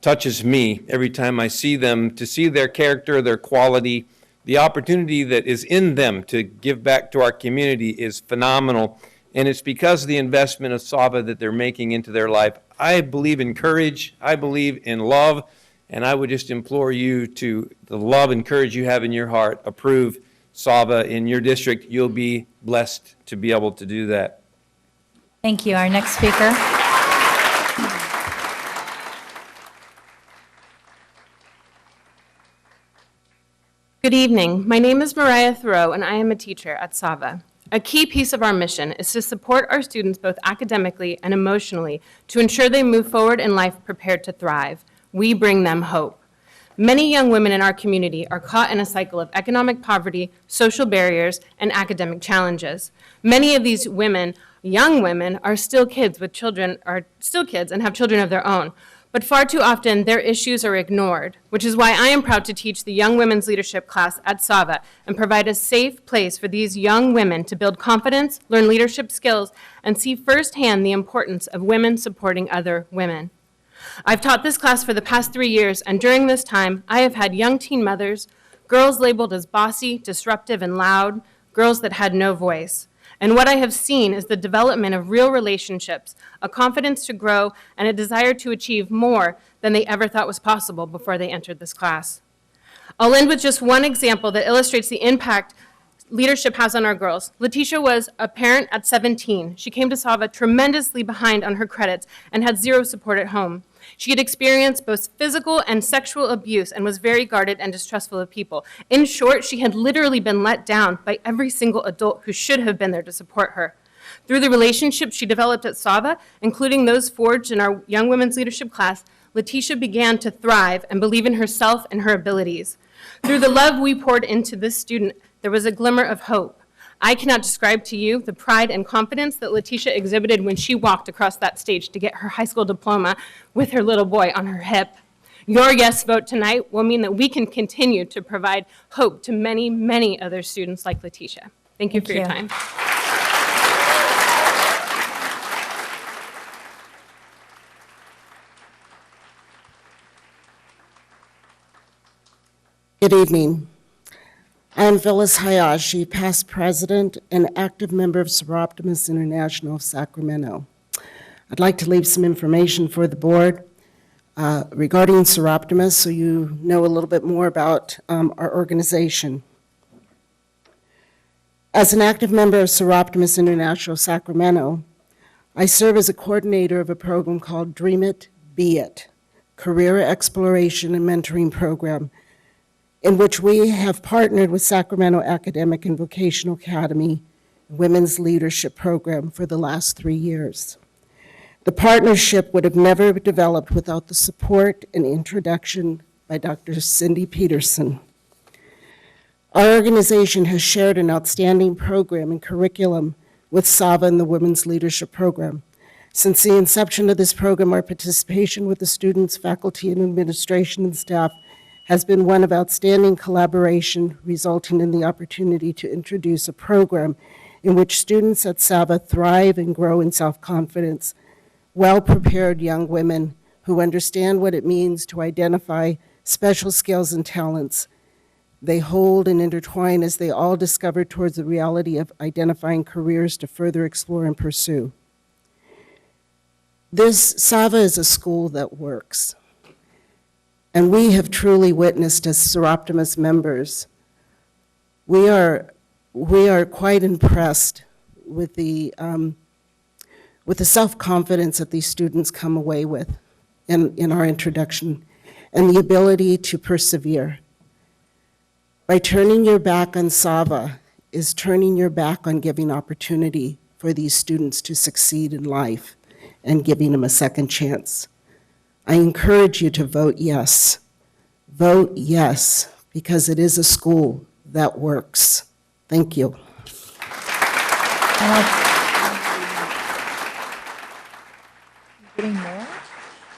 Touches me every time I see them, to see their character, their quality, the opportunity that is in them to give back to our community is phenomenal. And it's because of the investment of SAVA that they're making into their life. I believe in courage, I believe in love, and I would just implore you to, the love and courage you have in your heart, approve SAVA in your district. You'll be blessed to be able to do that. Thank you. Our next speaker. Good evening. My name is Mariah Thoreau, and I am a teacher at SAVA. A key piece of our mission is to support our students both academically and emotionally to ensure they move forward in life prepared to thrive. We bring them hope. Many young women in our community are caught in a cycle of economic poverty, social barriers, and academic challenges. Many of these women, young women, are still kids and have children of their own. But far too often, their issues are ignored, which is why I am proud to teach the Young Women's Leadership class at SAVA and provide a safe place for these young women to build confidence, learn leadership skills, and see firsthand the importance of women supporting other women. I've taught this class for the past 3 years, and during this time, I have had young teen mothers, girls labeled as bossy, disruptive, and loud, girls that had no voice. And what I have seen is the development of real relationships, a confidence to grow, and a desire to achieve more than they ever thought was possible before they entered this class. I'll end with just one example that illustrates the impact leadership has on our girls. Letitia was a parent at 17. She came to Sava tremendously behind on her credits and had zero support at home. She had experienced both physical and sexual abuse and was very guarded and distrustful of people. In short, she had literally been let down by every single adult who should have been there to support her. Through the relationships she developed at Sava, including those forged in our Young Women's Leadership class, Letitia began to thrive and believe in herself and her abilities. Through the love we poured into this student, there was a glimmer of hope. I cannot describe to you the pride and confidence that Letitia exhibited when she walked across that stage to get her high school diploma with her little boy on her hip. Your yes vote tonight will mean that we can continue to provide hope to many, many other students like Letitia. Thank you for your time. Good evening. I'm Phyllis Hayashi, past president and active member of Seroptimus International of Sacramento. I'd like to leave some information for the board regarding Seroptimus so you know a little bit more about our organization. As an active member of Seroptimus International of Sacramento, I serve as a coordinator of a program called Dream It, Be It, Career Exploration and Mentoring Program, in which we have partnered with Sacramento Academic and Vocational Academy Women's Leadership Program for the last 3 years. The partnership would have never developed without the support and introduction by Dr. Cindy Peterson. Our organization has shared an outstanding program and curriculum with Sava and the Women's Leadership Program. Since the inception of this program, our participation with the students, faculty, and administration and staff has been one of outstanding collaboration, resulting in the opportunity to introduce a program in which students at Sava thrive and grow in self-confidence, well-prepared young women who understand what it means to identify special skills and talents they hold and intertwine as they all discover towards the reality of identifying careers to further explore and pursue. This Sava is a school that works. And we have truly witnessed as Seroptimus members, we are quite impressed with the self-confidence that these students come away with in our introduction and the ability to persevere. By turning your back on Sava is turning your back on giving opportunity for these students to succeed in life and giving them a second chance. I encourage you to vote yes. Vote yes, because it is a school that works. Thank you. Getting more?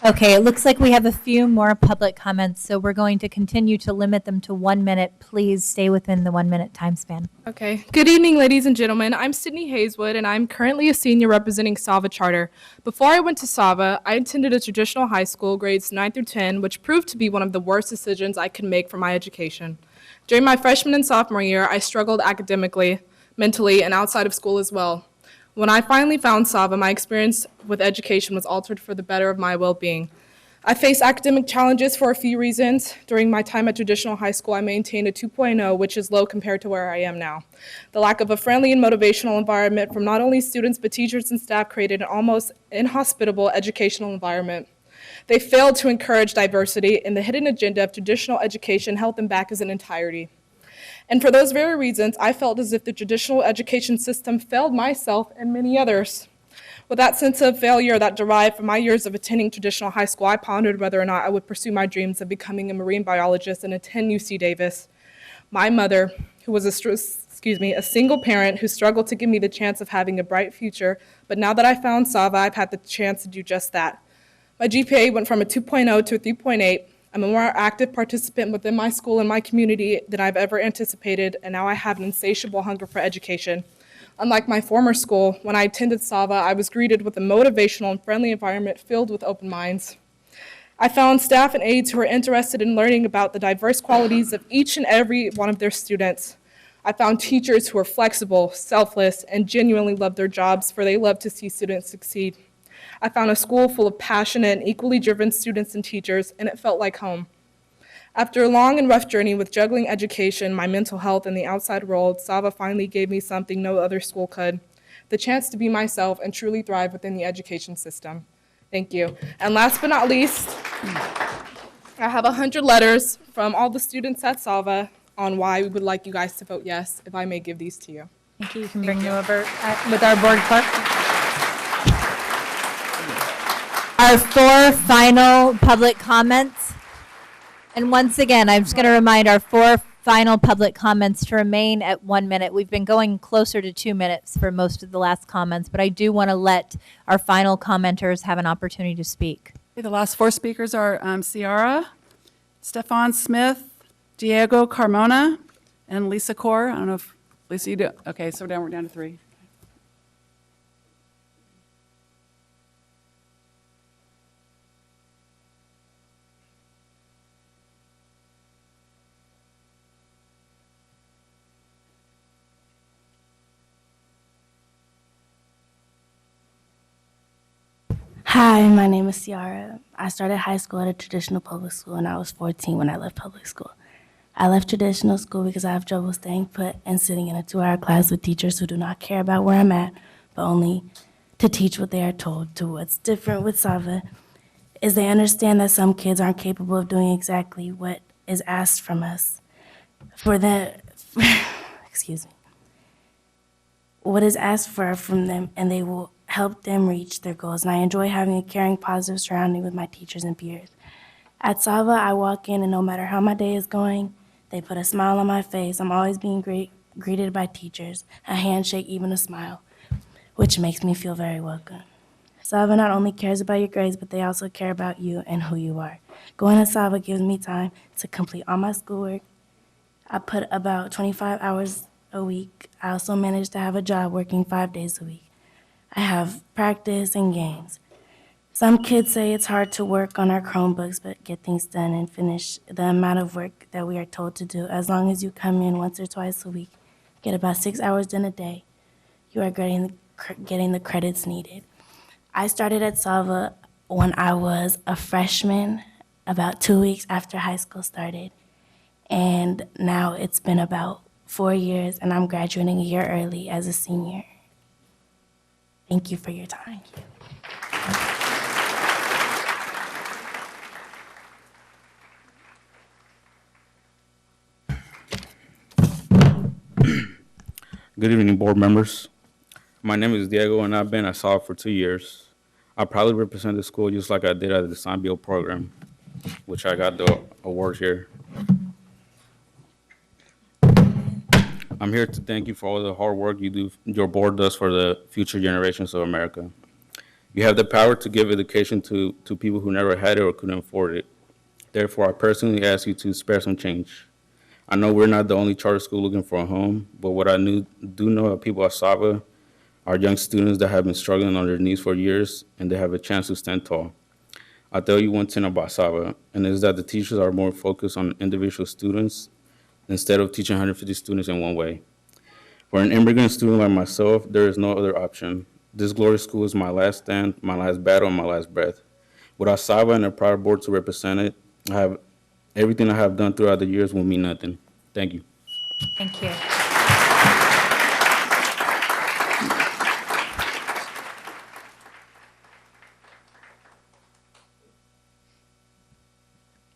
Okay, it looks like we have a few more public comments, so we're going to continue to limit them to 1 minute. Please stay within the 1 minute time span. Okay. Good evening, ladies and gentlemen. I'm Sydney Hayeswood, and I'm currently a senior representing Sava Charter. Before I went to Sava, I attended a traditional high school, grades 9 through 10, which proved to be one of the worst decisions I could make for my education. During my freshman and sophomore year, I struggled academically, mentally, and outside of school as well. When I finally found Sava, my experience with education was altered for the better of my well-being. I faced academic challenges for a few reasons. During my time at traditional high school, I maintained a 2.0, which is low compared to where I am now. The lack of a friendly and motivational environment from not only students but teachers and staff created an almost inhospitable educational environment. They failed to encourage diversity, and the hidden agenda of traditional education held them back as an entirety. And for those very reasons, I felt as if the traditional education system failed myself and many others. With that sense of failure that derived from my years of attending traditional high school, I pondered whether or not I would pursue my dreams of becoming a marine biologist and attend UC Davis. My mother, who was a single parent who struggled to give me the chance of having a bright future, but now that I found Sava, I've had the chance to do just that. My GPA went from a 2.0 to a 3.8. I'm a more active participant within my school and my community than I've ever anticipated, and now I have an insatiable hunger for education. Unlike my former school, when I attended Sava, I was greeted with a motivational and friendly environment filled with open minds. I found staff and aides who were interested in learning about the diverse qualities of each and every one of their students. I found teachers who are flexible, selfless, and genuinely love their jobs, for they love to see students succeed. I found a school full of passionate and equally driven students and teachers, and it felt like home. After a long and rough journey with juggling education, my mental health, and the outside world, Sava finally gave me something no other school could: the chance to be myself and truly thrive within the education system. Thank you. And last but not least, I have 100 letters from all the students at Sava on why we would like you guys to vote yes, if I may give these to you. Thank you. You can bring them over with our board clerk. Our 4 final public comments. And once again, I'm just going to remind our 4 final public comments to remain at 1 minute. We've been going closer to 2 minutes for most of the last comments, but I do want to let our final commenters have an opportunity to speak. Okay, the last 4 speakers are Ciara, Stefan Smith, Diego Carmona, and Lisa Kaur. I don't know if, Lisa, you do. Okay, so we're down to 3. Hi, my name is Ciara. I started high school at a traditional public school, and I was 14 when I left public school. I left traditional school because I have trouble staying put and sitting in a 2-hour class with teachers who do not care about where I'm at, but only to teach what they are told. To what's different with Sava is they understand that some kids aren't capable of doing exactly what is asked from us. Excuse me. What is asked from them, and they will help them reach their goals. And I enjoy having a caring, positive surrounding with my teachers and peers. At Sava, I walk in, and no matter how my day is going, they put a smile on my face. I'm always being greeted by teachers, a handshake, even a smile, which makes me feel very welcome. Sava not only cares about your grades, but they also care about you and who you are. Going to Sava gives me time to complete all my schoolwork. I put about 25 hours a week. I also manage to have a job working 5 days a week. I have practice and games. Some kids say it's hard to work on our Chromebooks, but get things done and finish the amount of work that we are told to do. As long as you come in once or twice a week, get about 6 hours done a day, you are getting the credits needed. I started at Sava when I was a freshman, about 2 weeks after high school started. And now it's been about 4 years, and I'm graduating a year early as a senior. Thank you for your time. Good evening, board members. My name is Diego, and I've been at SOF for 2 years. I proudly represent the school just like I did at the Design Build program, which I got the award here. I'm here to thank you for all the hard work your board does for the future generations of America. You have the power to give education to people who never had it or couldn't afford it. Therefore, I personally ask you to spare some change. I know we're not the only charter school looking for a home, but what I do know of people at Sava are young students that have been struggling on their knees for years, and they have a chance to stand tall. I'll tell you one thing about Sava, and it's that the teachers are more focused on individual students instead of teaching 150 students in one way. For an immigrant student like myself, there is no other option. This glorious school is my last stand, my last battle, and my last breath. Without Sava and a proud board to represent it, everything I have done throughout the years will mean nothing. Thank you. Thank you.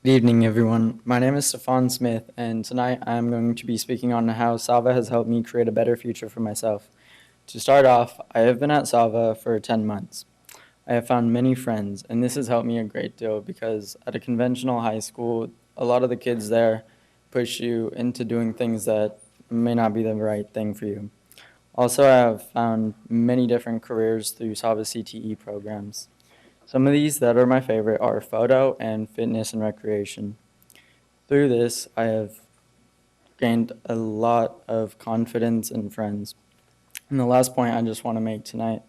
Good evening, everyone. My name is Stefan Smith, and tonight I'm going to be speaking on how Sava has helped me create a better future for myself. To start off, I have been at Sava for 10 months. I have found many friends, and this has helped me a great deal because at a conventional high school, a lot of the kids there push you into doing things that may not be the right thing for you. Also, I have found many different careers through Sava CTE programs. Some of these that are my favorite are photo and fitness and recreation. Through this, I have gained a lot of confidence and friends. And the last point I just want to make tonight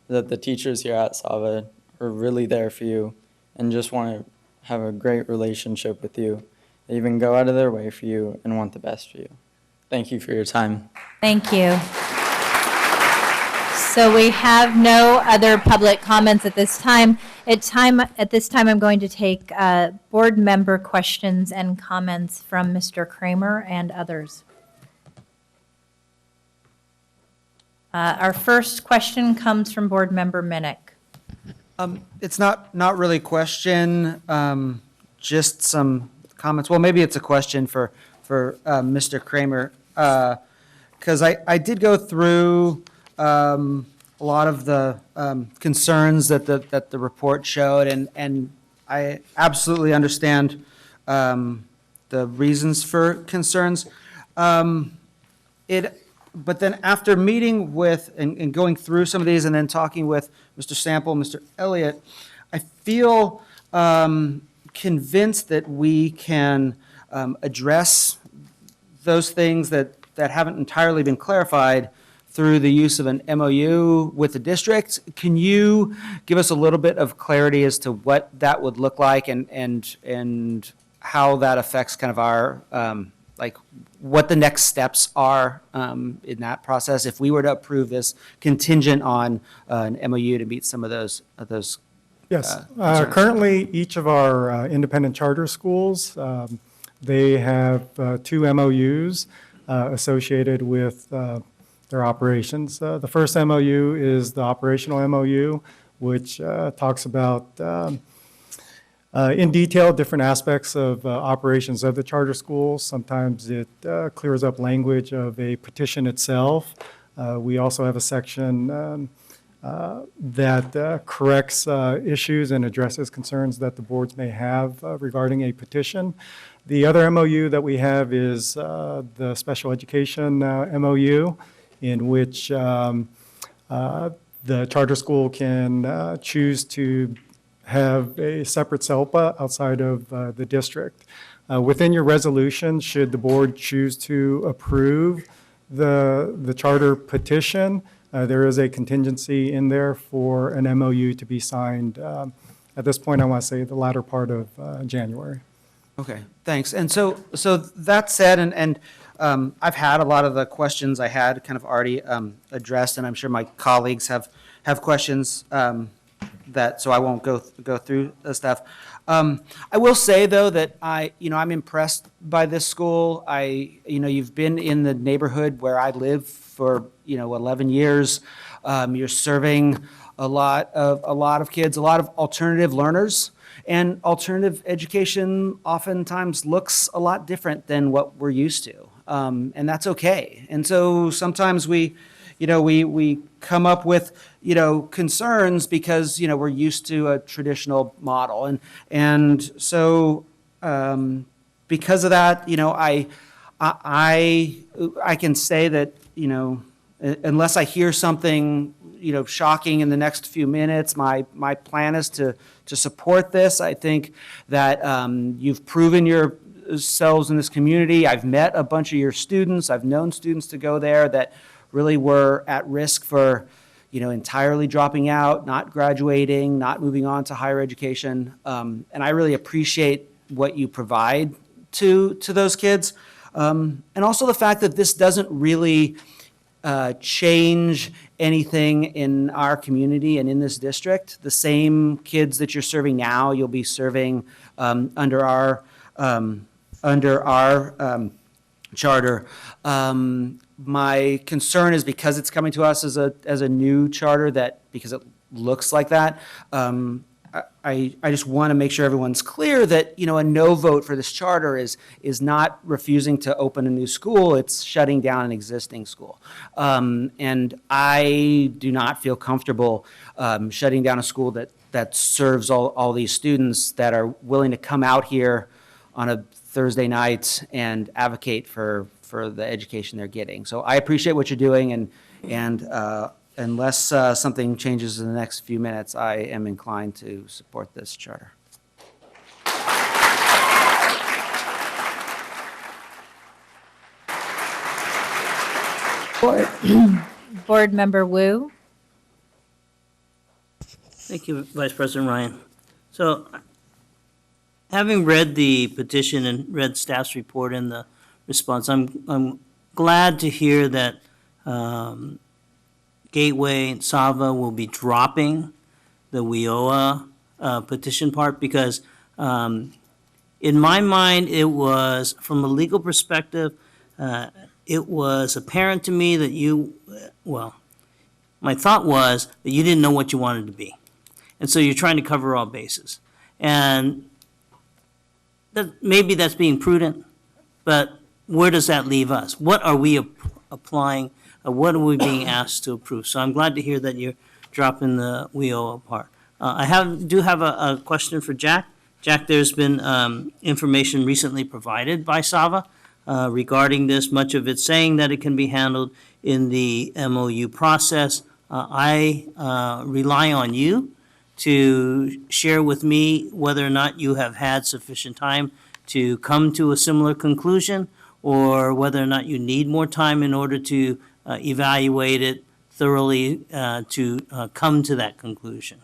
is that the teachers here at Sava are really there for you and just want to have a great relationship with you. They even go out of their way for you and want the best for you. Thank you for your time. Thank you. So we have no other public comments at this time. At this time, I'm going to take board member questions and comments from Mr. Kramer and others. Our first question comes from board member Minnick. It's not really a question, just some comments. Well, maybe it's a question for Mr. Kramer, because I did go through a lot of the concerns that the report showed, and I absolutely understand the reasons for concerns. But then after meeting with and going through some of these and then talking with Mr. Sample, Mr. Elliott, I feel convinced that we can address those things that haven't entirely been clarified through the use of an MOU with the district. Can you give us a little bit of clarity as to what that would look like and how that affects kind of our, like what the next steps are in that process if we were to approve this contingent on an MOU to meet some of those Yes. concerns? Currently, each of our independent charter schools, they have 2 MOUs associated with their operations. The first MOU is the operational MOU, which talks about in detail different aspects of operations of the charter schools. Sometimes it clears up language of a petition itself. We also have a section that corrects issues and addresses concerns that the boards may have regarding a petition. The other MOU that we have is the special education MOU, in which the charter school can choose to have a separate SELPA outside of the district. Within your resolution, should the board choose to approve the charter petition, there is a contingency in there for an MOU to be signed. At this point, I want to say the latter part of January. Okay, thanks. And so that said, and I've had a lot of the questions I had kind of already addressed, and I'm sure my colleagues have questions so I won't go through the stuff. I will say though that I'm impressed by this school. You've been in the neighborhood where I live for 11 years. You're serving a lot of kids, a lot of alternative learners. And alternative education oftentimes looks a lot different than what we're used to, and that's okay. And so sometimes we come up with concerns because we're used to a traditional model, and so because of that, I can say that unless I hear something shocking in the next few minutes, my plan is to support this. I think that you've proven yourselves in this community. I've met a bunch of your students. I've known students to go there that really were at risk for entirely dropping out, not graduating, not moving on to higher education. And I really appreciate what you provide to those kids. And also the fact that this doesn't really change anything in our community and in this district. The same kids that you're serving now, you'll be serving under our charter. My concern is because it's coming to us as a new charter, that because it looks like that, I just want to make sure everyone's clear that a no vote for this charter is not refusing to open a new school. It's shutting down an existing school, and I do not feel comfortable shutting down a school that serves all these students that are willing to come out here on a Thursday night and advocate for the education they're getting. So I appreciate what you're doing, and unless something changes in the next few minutes, I am inclined to support this charter. Board Member Wu. Thank you, Vice President Ryan. So, having read the petition and read staff's report and the response, I'm glad to hear that Gateway and Sava will be dropping the WIOA petition part, because in my mind, it was, from a legal perspective, it was apparent to me that my thought was that you didn't know what you wanted to be. And so you're trying to cover all bases. And maybe that's being prudent, but where does that leave us? What are we applying? What are we being asked to approve? So I'm glad to hear that you're dropping the WIOA part. I do have a question for Jack. Jack, there's been information recently provided by Sava regarding this, much of it saying that it can be handled in the MOU process. I rely on you to share with me whether or not you have had sufficient time to come to a similar conclusion, or whether or not you need more time in order to evaluate it thoroughly to come to that conclusion.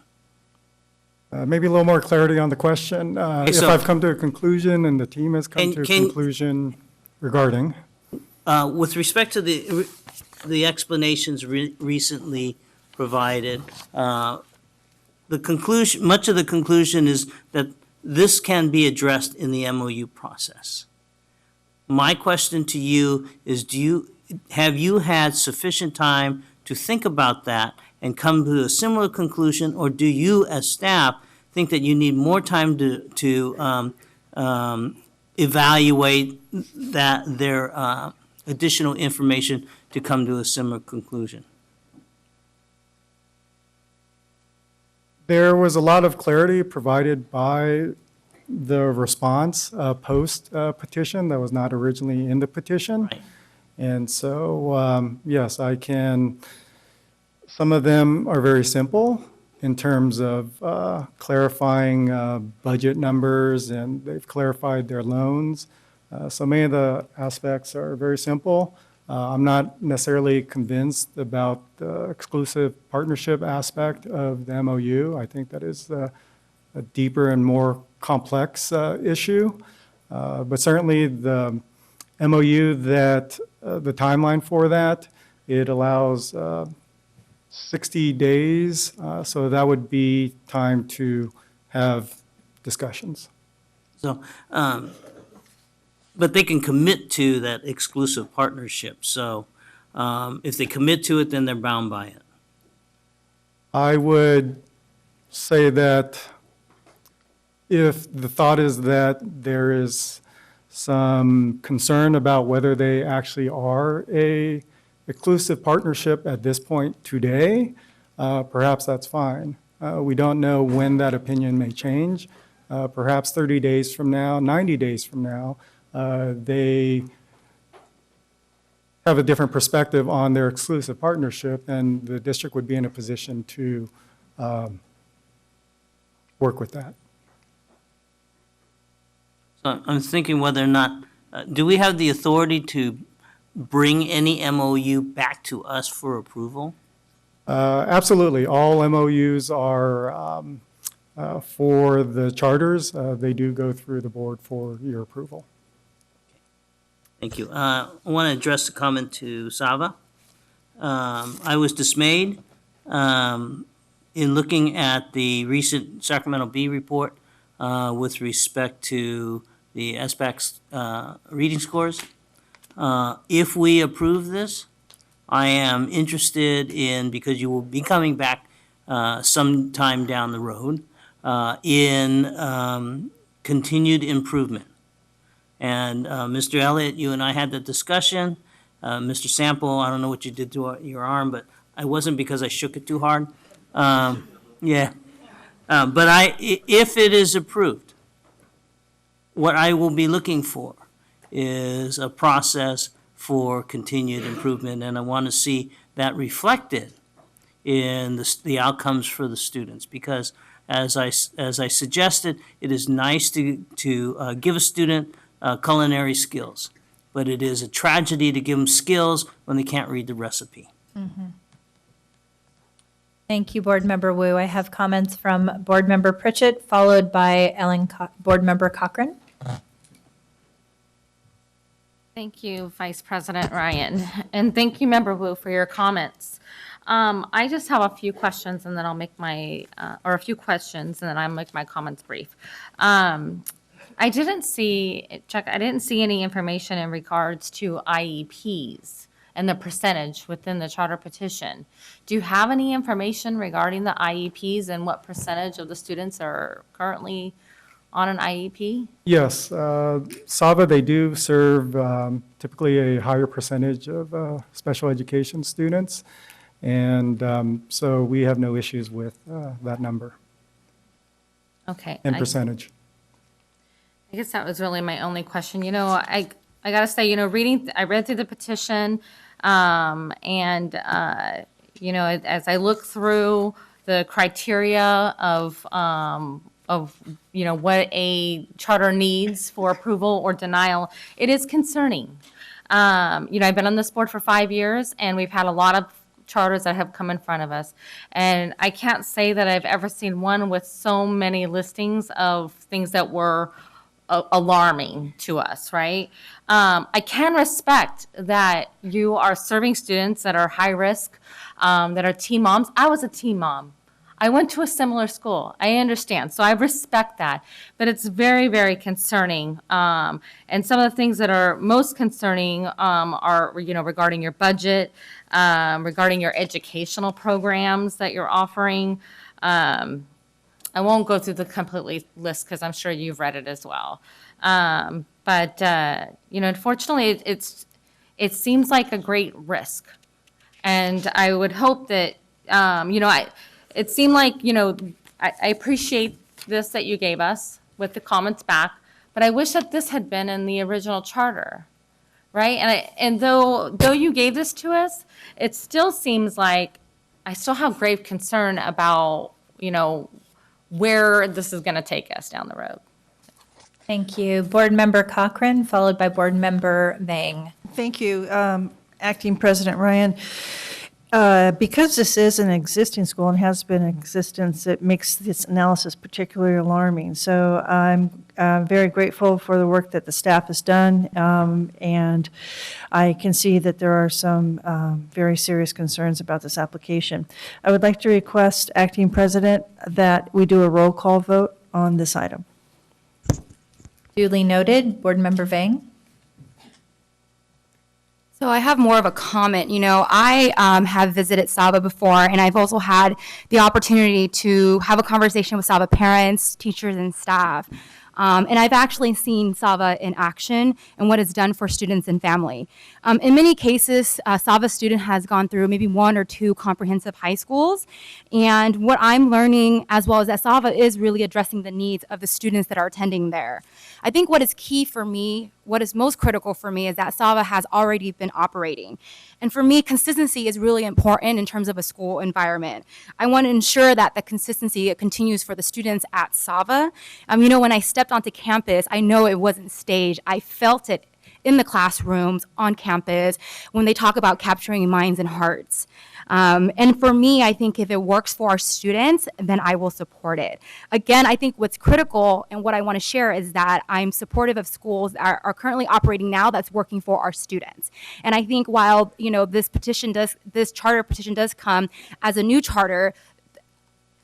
Maybe a little more clarity on the question. If I've come to a conclusion and the team has come to a conclusion regarding? With respect to the explanations recently provided, the conclusion, much of the conclusion is that this can be addressed in the MOU process. My question to you is, have you had sufficient time to think about that and come to a similar conclusion, or do you, as staff, think that you need more time to evaluate their additional information to come to a similar conclusion? There was a lot of clarity provided by the response post petition that was not originally in the petition. Right. And so, yes, I can, some of them are very simple in terms of clarifying budget numbers, and they've clarified their loans. So many of the aspects are very simple. I'm not necessarily convinced about the exclusive partnership aspect of the MOU. I think that is a deeper and more complex issue. But certainly the MOU that, the timeline for that, it allows 60 days, so that would be time to have discussions. So, but they can commit to that exclusive partnership. So if they commit to it, then they're bound by it. I would say that if the thought is that there is some concern about whether they actually are a exclusive partnership at this point today, perhaps that's fine. We don't know when that opinion may change. Perhaps 30 days from now, 90 days from now, they have a different perspective on their exclusive partnership, and the district would be in a position to work with that. So I'm thinking whether or not, do we have the authority to bring any MOU back to us for approval? Absolutely. All MOUs are for the charters. They do go through the board for your approval. Thank you. I want to address the comment to Sava. I was dismayed in looking at the recent Sacramento Bee report with respect to the SBAC's reading scores. If we approve this, I am interested in, because you will be coming back sometime down the road, in continued improvement. And Mr. Elliott, you and I had the discussion. Mr. Sample, I don't know what you did to your arm, but I wasn't, because I shook it too hard. Yeah. But if it is approved, what I will be looking for is a process for continued improvement, and I want to see that reflected in the outcomes for the students, because as I suggested, it is nice to give a student culinary skills, but it is a tragedy to give them skills when they can't read the recipe. Mm-hmm. Thank you, Board Member Wu. I have comments from Board Member Pritchett, followed by Board Member Cochran. Thank you, Vice President Ryan, and thank you, Member Wu, for your comments. I just have a few questions, and then I'll make my, or a few questions, and then I'll make my comments brief. I didn't see, Chuck, I didn't see any information in regards to IEPs and the percentage within the charter petition. Do you have any information regarding the IEPs and what percentage of the students are currently on an IEP? Yes, SAVA, they do serve typically a higher percentage of special education students, and so we have no issues with that number Okay. and percentage. I guess that was really my only question. You know, I gotta say, you know, I read through the petition, and you know, as I look through the criteria of you know, what a charter needs for approval or denial, it is concerning. You know, I've been on this board for 5 years, and we've had a lot of charters that have come in front of us. And I can't say that I've ever seen one with so many listings of things that were alarming to us, right? I can respect that you are serving students that are high risk, that are teen moms. I was a teen mom. I went to a similar school. I understand. So I respect that. But it's very, very concerning. And some of the things that are most concerning are, you know, regarding your budget, regarding your educational programs that you're offering. I won't go through the complete list because I'm sure you've read it as well. But you know, unfortunately, it seems like a great risk. And I would hope that, you know, it seemed like, you know, I appreciate this that you gave us with the comments back, but I wish that this had been in the original charter, right? And though you gave this to us, it still seems like I still have grave concern about, you know, where this is going to take us down the road. Thank you. Board Member Cochran, followed by Board Member Vang. Thank you, Acting President Ryan. Because this is an existing school and has been in existence, it makes this analysis particularly alarming. So I'm very grateful for the work that the staff has done, and I can see that there are some very serious concerns about this application. I would like to request, Acting President, that we do a roll call vote on this item. Duly noted. Board Member Vang. So I have more of a comment. You know, I have visited SAVA before, and I've also had the opportunity to have a conversation with SAVA parents, teachers, and staff. And I've actually seen SAVA in action and what it's done for students and family. In many cases, SAVA student has gone through maybe 1 or 2 comprehensive high schools. And what I'm learning, as well as that SAVA is really addressing the needs of the students that are attending there. I think what is key for me, what is most critical for me, is that SAVA has already been operating. And for me, consistency is really important in terms of a school environment. I want to ensure that the consistency continues for the students at SAVA. You know, when I stepped onto campus, I know it wasn't staged. I felt it in the classrooms, on campus, when they talk about capturing minds and hearts. And for me, I think if it works for our students, then I will support it. Again, I think what's critical and what I want to share is that I'm supportive of schools that are currently operating now that's working for our students. And I think while, you know, this charter petition does come as a new charter,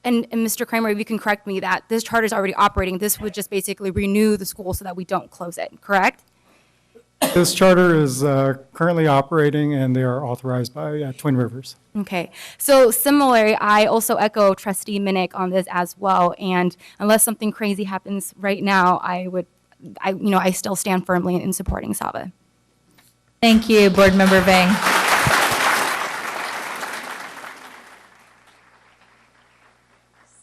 and Mr. Kramer, if you can correct me, that this charter is already operating, this would just basically renew the school so that we don't close it, correct? This charter is currently operating, and they are authorized by Twin Rivers. Okay, so similarly, I also echo Trustee Minnick on this as well. And unless something crazy happens right now, I still stand firmly in supporting SAVA. Thank you, Board Member Vang.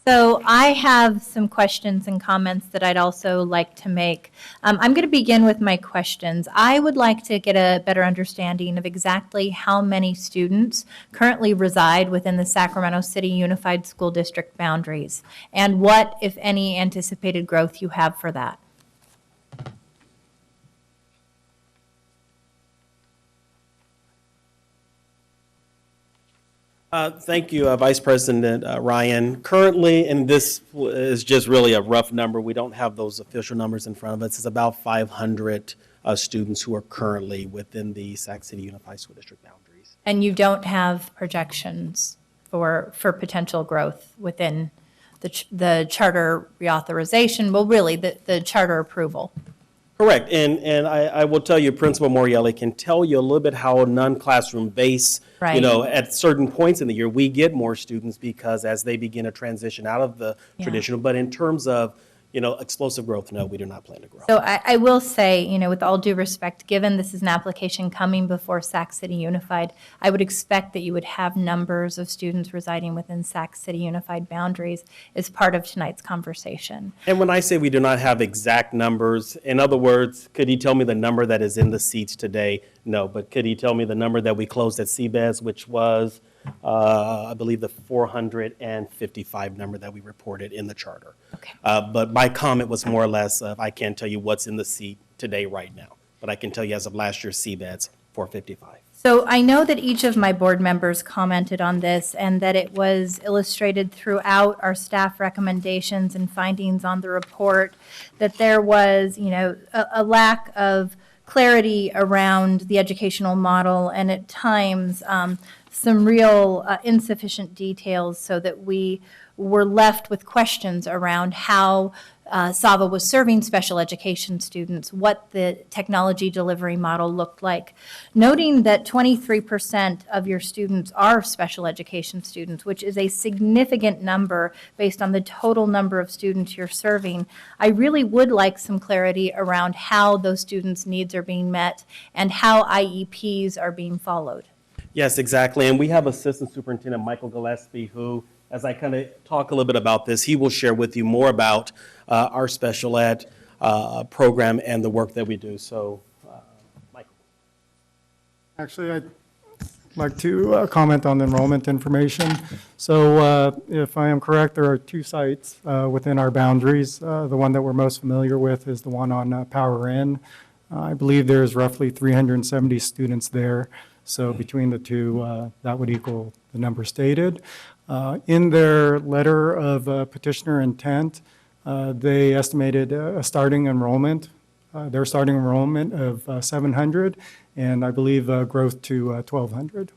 So I have some questions and comments that I'd also like to make. I'm going to begin with my questions. I would like to get a better understanding of exactly how many students currently reside within the Sacramento City Unified School District boundaries, and what, if any, anticipated growth you have for that. Thank you, Vice President Ryan. Currently, and this is just really a rough number, we don't have those official numbers in front of us, it's about 500 students who are currently within the Sac City Unified School District boundaries. And you don't have projections for potential growth within the charter reauthorization, well, really, the charter approval? Correct, and I will tell you, Principal Morielli can tell you a little bit how non-classroom based, Right. At certain points in the year, we get more students because as they begin to transition out of the Yeah. traditional, but in terms of, explosive growth, no, we do not plan to grow. So I will say, with all due respect, given this is an application coming before Sac City Unified, I would expect that you would have numbers of students residing within Sac City Unified boundaries as part of tonight's conversation. And when I say we do not have exact numbers, in other words, could he tell me the number that is in the seats today? No, but could he tell me the number that we closed at CBES, which was, I believe, the 455 number that we reported in the charter? Okay. But my comment was more or less, I can't tell you what's in the seat today right now, but I can tell you as of last year's CBES, 455. So I know that each of my board members commented on this and that it was illustrated throughout our staff recommendations and findings on the report that there was, a lack of clarity around the educational model and at times some real insufficient details so that we were left with questions around how SAVA was serving special education students, what the technology delivery model looked like. Noting that 23% of your students are special education students, which is a significant number based on the total number of students you're serving, I really would like some clarity around how those students' needs are being met and how IEPs are being followed. Yes, exactly. And we have Assistant Superintendent Michael Gillespie, who, as I kind of talk a little bit about this, he will share with you more about our special ed program and the work that we do. So, Michael. Actually, I'd like to comment on the enrollment information. So if I am correct, there are 2 sites within our boundaries. The one that we're most familiar with is the one on Power Inn. I believe there's roughly 370 students there. So between the 2, that would equal the number stated. In their letter of petitioner intent, they estimated a starting enrollment, their starting enrollment of 700, and I believe growth to 1,200.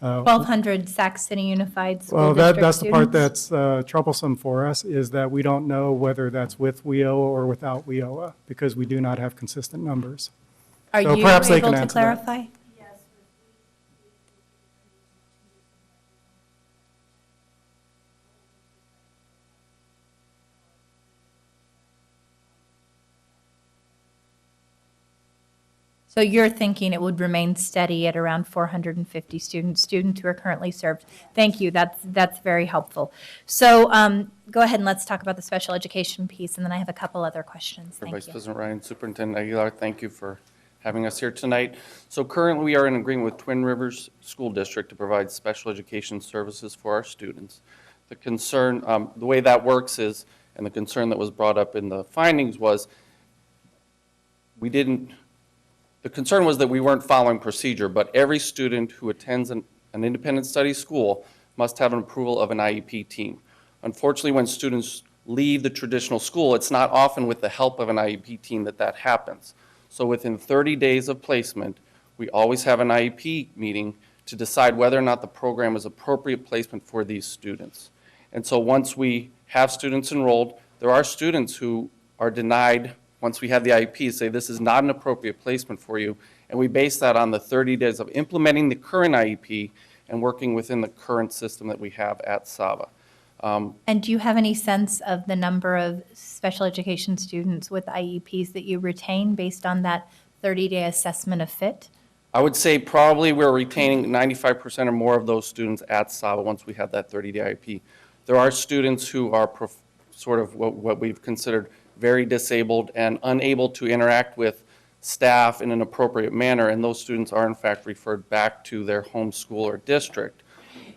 1,200 Sac City Unified School Well, District that's the part students? that's troublesome for us, is that we don't know whether that's with WIOA or without WIOA, because we do not have consistent numbers. Are So you perhaps they able can to answer that. clarify? So you're thinking it would remain steady at around 450 students who are currently served. Thank you, that's very helpful. So go ahead and let's talk about the special education piece, and then I have a couple other questions. Thank Vice you. President Ryan, Superintendent Aguilar, thank you for having us here tonight. So currently, we are in agreement with Twin Rivers School District to provide special education services for our students. The concern, the way that works is, and the concern that was brought up in the findings was, the concern was that we weren't following procedure, but every student who attends an independent study school must have an approval of an IEP team. Unfortunately, when students leave the traditional school, it's not often with the help of an IEP team that happens. So within 30 days of placement, we always have an IEP meeting to decide whether or not the program is appropriate placement for these students. And so once we have students enrolled, there are students who are denied. Once we have the IEP, say this is not an appropriate placement for you, and we base that on the 30 days of implementing the current IEP and working within the current system that we have at SAVA. And do you have any sense of the number of special education students with IEPs that you retain based on that 30-day assessment of fit? I would say probably we're retaining 95% or more of those students at SAVA once we have that 30-day IEP. There are students who are sort of what we've considered very disabled and unable to interact with staff in an appropriate manner, and those students are in fact referred back to their home school or district.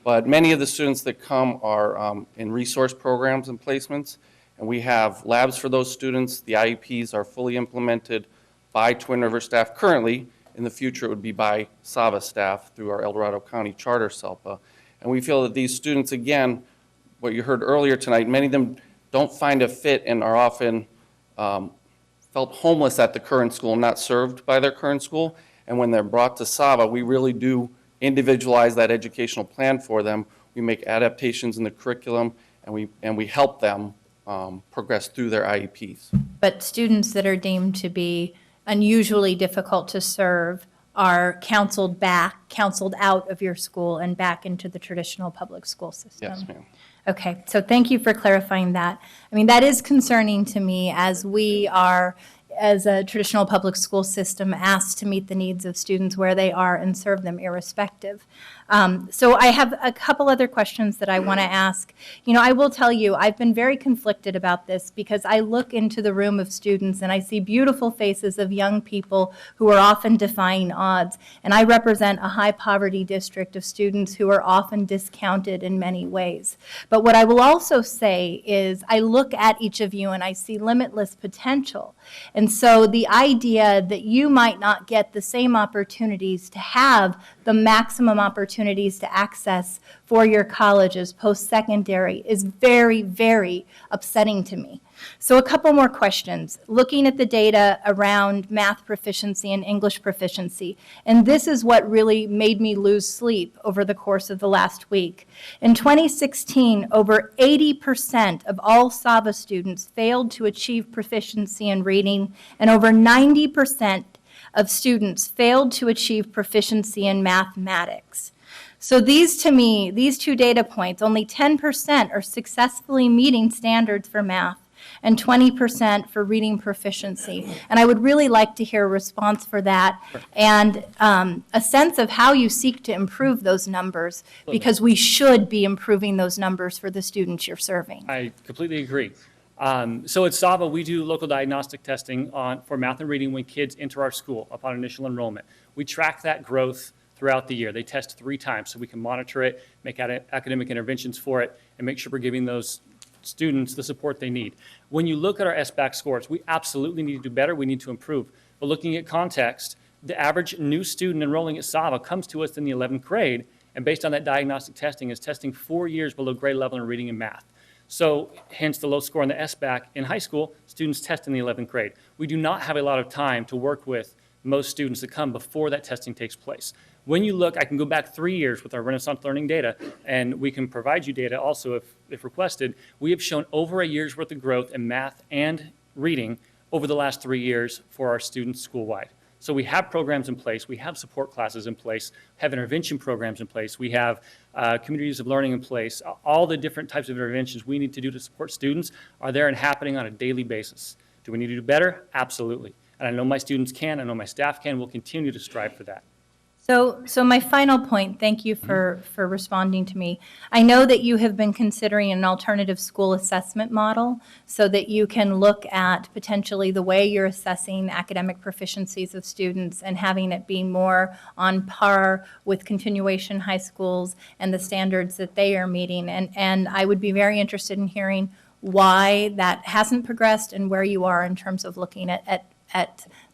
But many of the students that come are in resource programs and placements, and we have labs for those students. The IEPs are fully implemented by Twin River staff currently. In the future, it would be by SAVA staff through our El Dorado County Charter SELPA. And we feel that these students, again, what you heard earlier tonight, many of them don't find a fit and are often felt homeless at the current school, not served by their current school. And when they're brought to Sava, we really do individualize that educational plan for them. We make adaptations in the curriculum, and we help them progress through their IEPs. But students that are deemed to be unusually difficult to serve are counseled out of your school and back into the traditional public school system? Yes, ma'am. Okay, so thank you for clarifying that. I mean, that is concerning to me as we are, as a traditional public school system, asked to meet the needs of students where they are and serve them irrespective. So I have a couple other questions that I want to ask. You know, I will tell you, I've been very conflicted about this because I look into the room of students and I see beautiful faces of young people who are often defying odds. And I represent a high poverty district of students who are often discounted in many ways. But what I will also say is I look at each of you and I see limitless potential. And so the idea that you might not get the same opportunities to have the maximum opportunities to access four-year colleges post-secondary is very, very upsetting to me. So a couple more questions. Looking at the data around math proficiency and English proficiency, and this is what really made me lose sleep over the course of the last week. In 2016, over 80% of all SAVA students failed to achieve proficiency in reading, and over 90% of students failed to achieve proficiency in mathematics. So these, to me, these two data points, only 10% are successfully meeting standards for math and 20% for reading proficiency. And I would really like to hear a response for that and a sense of how you seek to improve those numbers, because we should be improving those numbers for the students you're serving. I completely agree. So at SAVA, we do local diagnostic testing for math and reading when kids enter our school upon initial enrollment. We track that growth throughout the year. They test 3 times so we can monitor it, make academic interventions for it, and make sure we're giving those students the support they need. When you look at our SBAC scores, we absolutely need to do better. We need to improve. But looking at context, the average new student enrolling at SAVA comes to us in the 11th grade, and based on that diagnostic testing, is testing 4 years below grade level in reading and math. So hence the low score on the SBAC. In high school, students test in the 11th grade. We do not have a lot of time to work with most students that come before that testing takes place. When you look, I can go back 3 years with our Renaissance Learning data, and we can provide you data also if requested. We have shown over a year's worth of growth in math and reading over the last 3 years for our students school-wide. So we have programs in place, we have support classes in place, have intervention programs in place, we have communities of learning in place. All the different types of interventions we need to do to support students are there and happening on a daily basis. Do we need to do better? Absolutely. And I know my students can, I know my staff can, we'll continue to strive for that. So my final point, thank you for responding to me. I know that you have been considering an alternative school assessment model so that you can look at potentially the way you're assessing academic proficiencies of students and having it be more on par with continuation high schools and the standards that they are meeting. And I would be very interested in hearing why that hasn't progressed and where you are in terms of looking at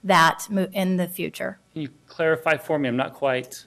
that in the future. Can you clarify for me? I'm not quite.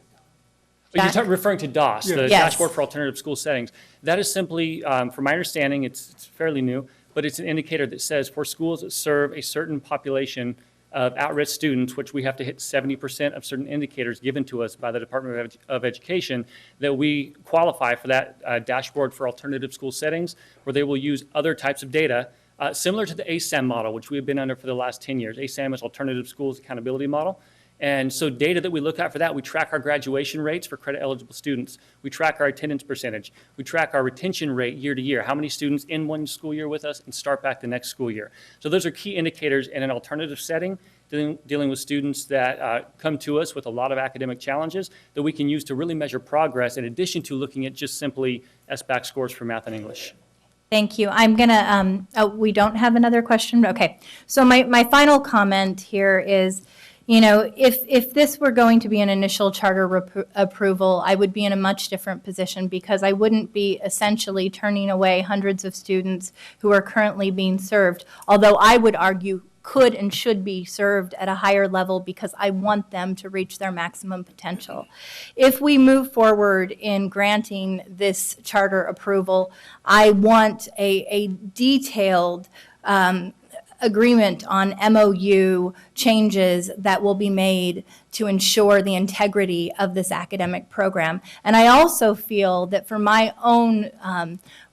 You're referring to DOS, the Yes. Dashboard for Alternative School Settings. That is simply, from my understanding, it's fairly new, but it's an indicator that says for schools that serve a certain population of at-risk students, which we have to hit 70% of certain indicators given to us by the Department of Education, that we qualify for that Dashboard for Alternative School Settings, where they will use other types of data similar to the ASAM model, which we have been under for the last 10 years. ASAM is Alternative Schools Accountability Model. And so data that we look at for that, we track our graduation rates for credit eligible students. We track our attendance percentage. We track our retention rate year to year. How many students in one school year with us and start back the next school year. So those are key indicators in an alternative setting, dealing with students that come to us with a lot of academic challenges that we can use to really measure progress in addition to looking at just simply SBAC scores for math and English. Thank you. I'm going to, we don't have another question? Okay. So my final comment here is, you know, if this were going to be an initial charter approval, I would be in a much different position because I wouldn't be essentially turning away hundreds of students who are currently being served, although I would argue could and should be served at a higher level because I want them to reach their maximum potential. If we move forward in granting this charter approval, I want a detailed agreement on MOU changes that will be made to ensure the integrity of this academic program. And I also feel that for my own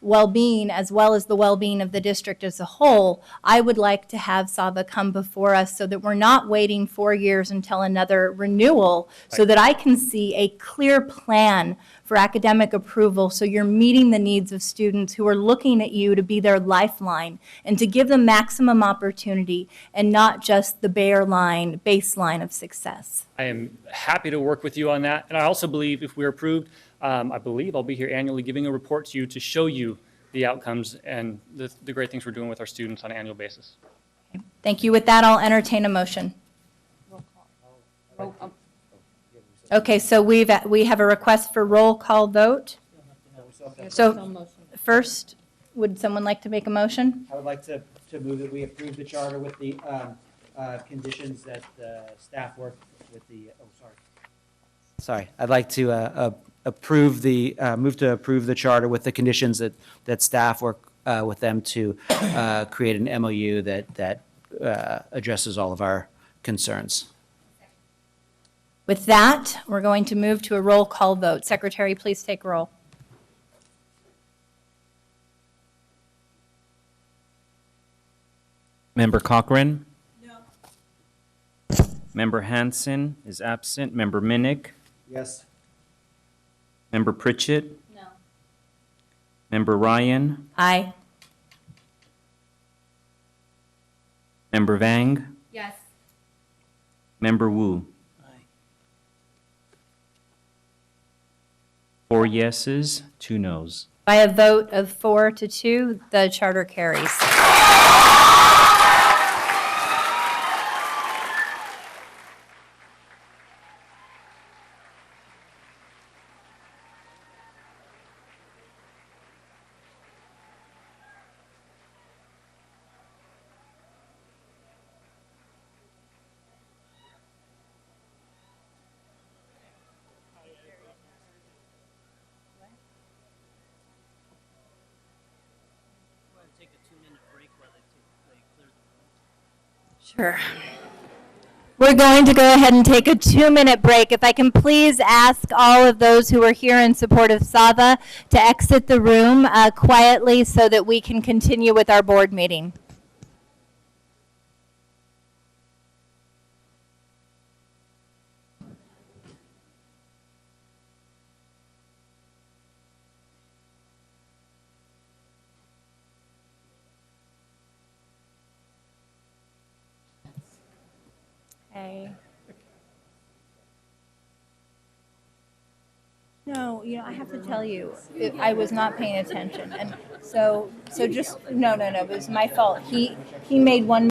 well-being, as well as the well-being of the district as a whole, I would like to have SAVA come before us so that we're not waiting 4 years until another renewal, so that I can see a clear plan for academic approval, so you're meeting the needs of students who are looking at you to be their lifeline and to give them maximum opportunity and not just the baseline of success. I am happy to work with you on that. And I also believe if we're approved, I believe I'll be here annually giving a report to you to show you the outcomes and the great things we're doing with our students on an annual basis. Thank you. With that, I'll entertain a motion. Okay, so we have a request for roll call vote. So first, would someone like to make a motion? I would like to move that we approve the charter with the conditions that staff work with the, Sorry, I'd like to move to approve the charter with the conditions that staff work with them to create an MOU that addresses all of our concerns. With that, we're going to move to a roll call vote. Secretary, please take roll. Member Cochran? No. Member Hansen is absent. Member Minnick? Yes. Member Pritchett? No. Member Ryan? Aye. Member Vang? Yes. Member Wu? Aye. 4 yeses, 2 nos. By a vote of 4 to 2, the charter carries. Sure. We're going to go ahead and take a 2-minute break. If I can please ask all of those who are here in support of SAVA to exit the room quietly so that we can continue with our board meeting. Okay. No, I have to tell you, I was not paying attention, and so just no, it was my fault. He made one.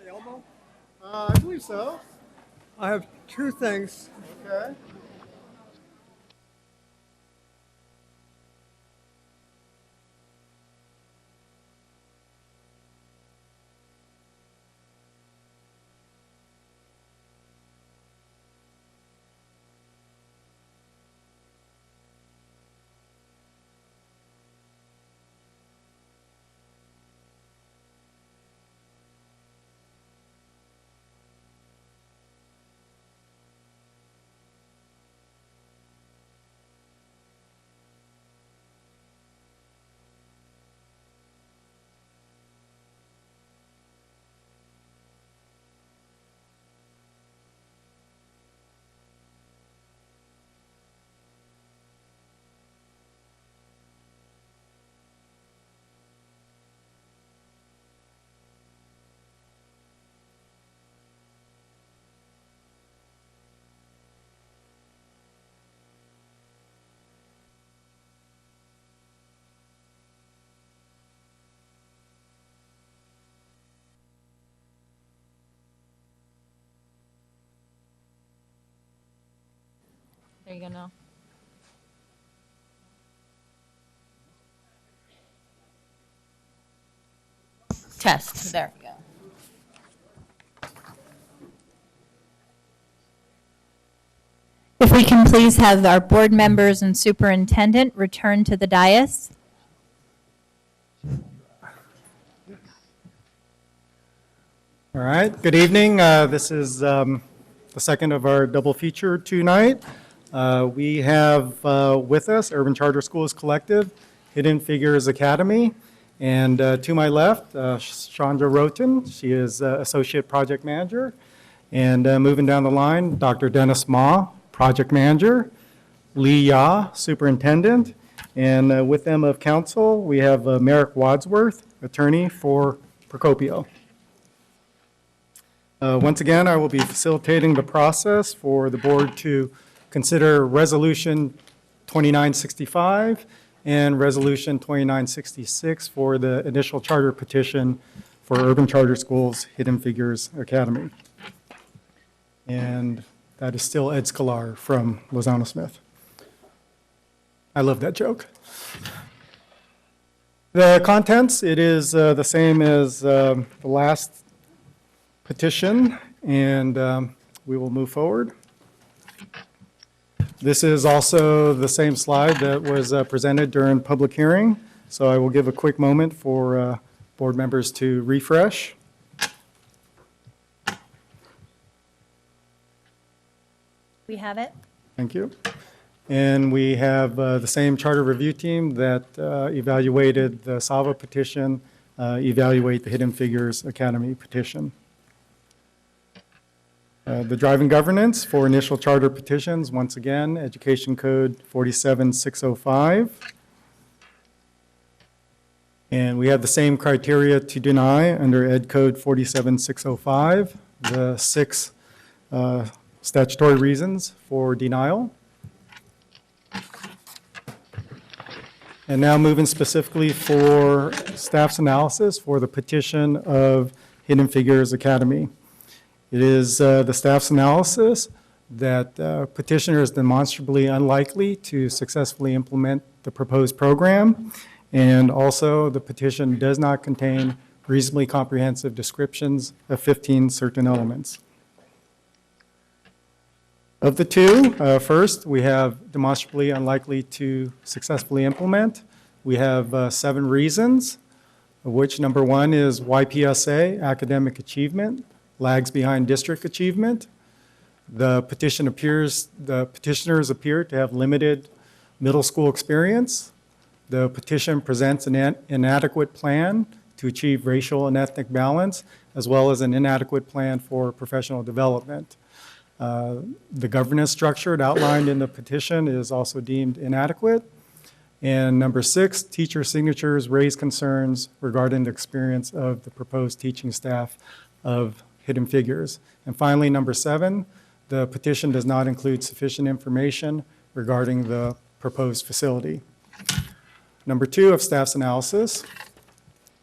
The elbow? I believe so. I have 2 things. Okay. There you go now. Test, there we go. If we can please have our board members and superintendent return to the dais. All right, good evening. This is the second of our double feature tonight. We have with us Urban Charter Schools Collective, Hidden Figures Academy, and to my left, Chandra Roten. She is Associate Project Manager. And moving down the line, Dr. Dennis Ma, Project Manager, Lee Ya, Superintendent, and with them of counsel, we have Merrick Wadsworth, Attorney for Procopio. Once again, I will be facilitating the process for the board to consider Resolution 2965 and Resolution 2966 for the initial charter petition for Urban Charter Schools Hidden Figures Academy. And that is still Ed Scalar from Lozano Smith. I love that joke. The contents, it is the same as the last petition, and we will move forward. This is also the same slide that was presented during public hearing, so I will give a quick moment for board members to refresh. We have it. Thank you. And we have the same charter review team that evaluated the SAVA petition, evaluate the Hidden Figures Academy petition. The driving governance for initial charter petitions, once again, Education Code 47605. And we have the same criteria to deny under Ed Code 47605, the 6 statutory reasons for denial. And now moving specifically for staff's analysis for the petition of Hidden Figures Academy. It is the staff's analysis that petitioner is demonstrably unlikely to successfully implement the proposed program, and also the petition does not contain reasonably comprehensive descriptions of 15 certain elements. Of the two, first, we have demonstrably unlikely to successfully implement. We have 7 reasons, of which number 1 is YPSA, academic achievement, lags behind district achievement. The petitioners appear to have limited middle school experience. The petition presents an inadequate plan to achieve racial and ethnic balance, as well as an inadequate plan for professional development. The governance structure outlined in the petition is also deemed inadequate. And number 6, teacher signatures raise concerns regarding the experience of the proposed teaching staff of Hidden Figures. And finally, number 7, the petition does not include sufficient information regarding the proposed facility. Number 2 of staff's analysis,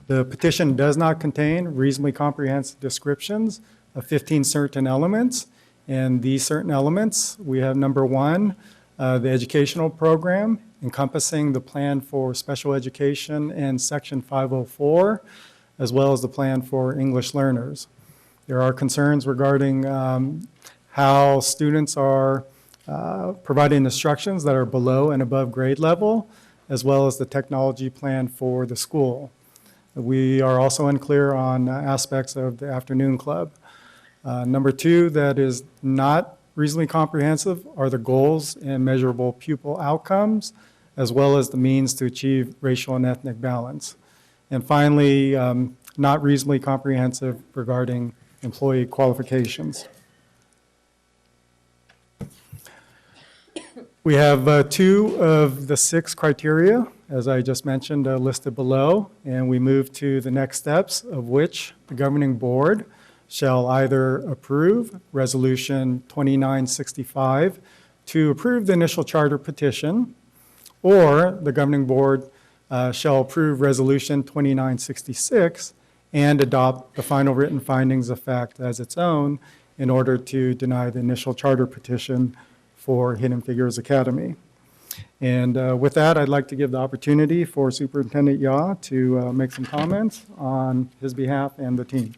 the petition does not contain reasonably comprehensive descriptions of 15 certain elements. And these certain elements, we have number 1, the educational program encompassing the plan for special education and Section 504, as well as the plan for English learners. There are concerns regarding how students are providing instructions that are below and above grade level, as well as the technology plan for the school. We are also unclear on aspects of the afternoon club. Number 2, that is not reasonably comprehensive, are the goals and measurable pupil outcomes, as well as the means to achieve racial and ethnic balance. And finally, not reasonably comprehensive regarding employee qualifications. We have 2 of the 6 criteria, as I just mentioned, listed below, and we move to the next steps, of which the governing board shall either approve Resolution 2965 to approve the initial charter petition, or the governing board shall approve Resolution 2966 and adopt the final written findings of fact as its own in order to deny the initial charter petition for Hidden Figures Academy. And with that, I'd like to give the opportunity for Superintendent Yaw to make some comments on his behalf and the team.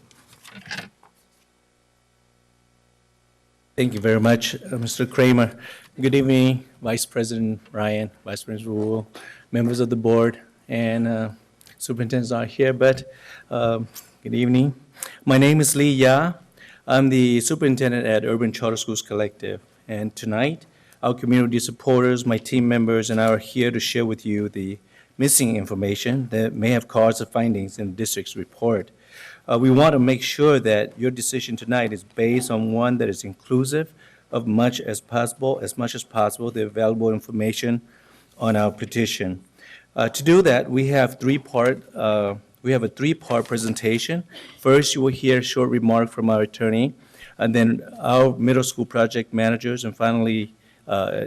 Thank you very much, Mr. Kramer. Good evening, Vice President Ryan, Vice President Rule, members of the board, and superintendents are here, but good evening. My name is Lee Ya. I'm the superintendent at Urban Charter Schools Collective, and tonight, our community supporters, my team members, and I are here to share with you the missing information that may have caused the findings in the district's report. We want to make sure that your decision tonight is based on one that is inclusive of much as possible, the available information on our petition. To do that, we have a three-part presentation. First, you will hear a short remark from our attorney, and then our middle school project managers, and finally,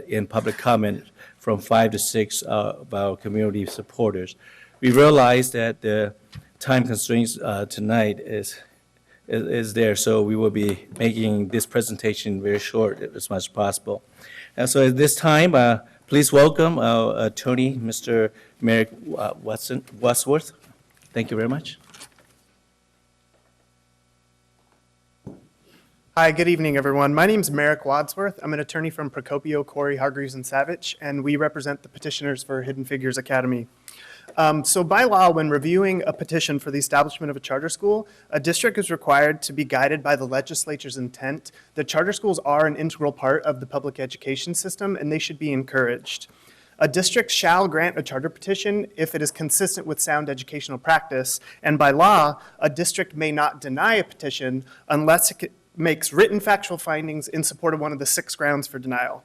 in public comment from 5 to 6 of our community supporters. We realize that the time constraints tonight is there, so we will be making this presentation very short as much as possible. And so at this time, please welcome our attorney, Mr. Merrick Wadsworth. Thank you very much. Hi, good evening, everyone. My name is Merrick Wadsworth. I'm an attorney from Procopio, Corey, Hargreaves, and Savage, and we represent the petitioners for Hidden Figures Academy. So by law, when reviewing a petition for the establishment of a charter school, a district is required to be guided by the legislature's intent that charter schools are an integral part of the public education system, and they should be encouraged. A district shall grant a charter petition if it is consistent with sound educational practice, and by law, a district may not deny a petition unless it makes written factual findings in support of one of the 6 grounds for denial.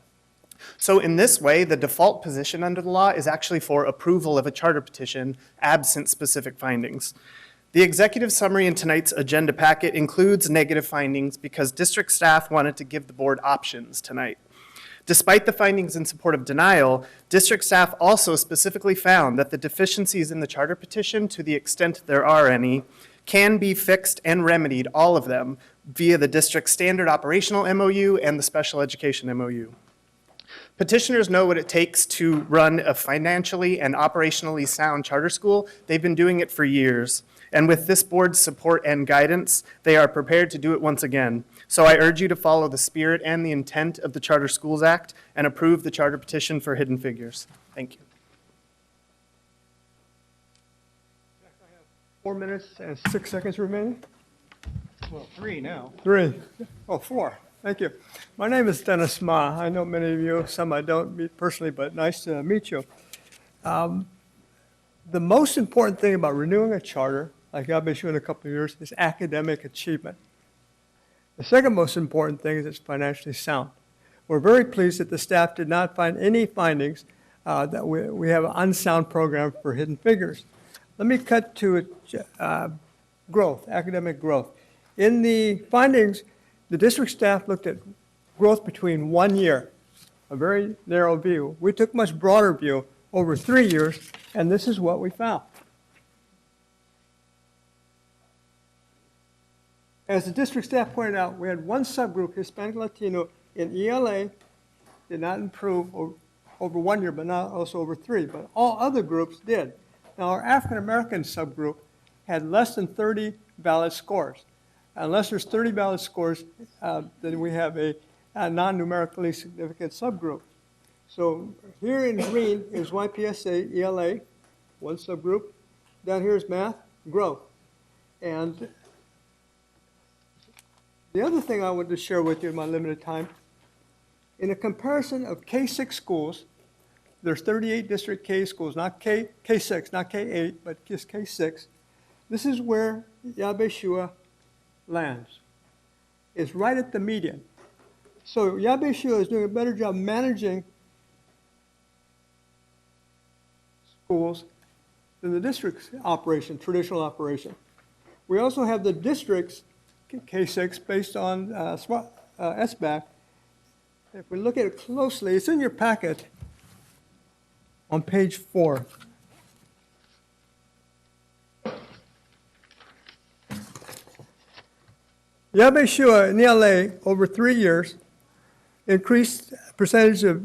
So in this way, the default position under the law is actually for approval of a charter petition absent specific findings. The executive summary in tonight's agenda packet includes negative findings because district staff wanted to give the board options tonight. Despite the findings in support of denial, district staff also specifically found that the deficiencies in the charter petition, to the extent there are any, can be fixed and remedied, all of them, via the district's standard operational MOU and the special education MOU. Petitioners know what it takes to run a financially and operationally sound charter school. They've been doing it for years. And with this board's support and guidance, they are prepared to do it once again. So I urge you to follow the spirit and the intent of the Charter Schools Act and approve the charter petition for Hidden Figures. Thank you. 4 minutes and 6 seconds remaining. Well, 3 now. 3. Oh, 4. Thank you. My name is Dennis Ma. I know many of you, some I don't meet personally, but nice to meet you. The most important thing about renewing a charter, like I've been doing in a couple of years, is academic achievement. The second most important thing is it's financially sound. We're very pleased that the staff did not find any findings that we have an unsound program for Hidden Figures. Let me cut to growth, academic growth. In the findings, the district staff looked at growth between 1 year, a very narrow view. We took a much broader view over 3 years, and this is what we found. As the district staff pointed out, we had one subgroup, Hispanic Latino, in ELA, did not improve over 1 year, but not also over 3, but all other groups did. Now, our African American subgroup had less than 30 valid scores. Unless there's 30 valid scores, then we have a non-numerically significant subgroup. So here in green is YPSA, ELA, one subgroup. Down here is math, growth. And the other thing I wanted to share with you in my limited time, in a comparison of K-6 schools, there's 38 district K schools, not K-6, not K-8, but just K-6. This is where Yabeshua lands. It's right at the median. So Yabeshua is doing a better job managing schools than the district's operation, traditional operation. We also have the district's K-6 based on SBAC. If we look at it closely, it's in your packet on page 4. Yabeshua in ELA over 3 years increased percentage of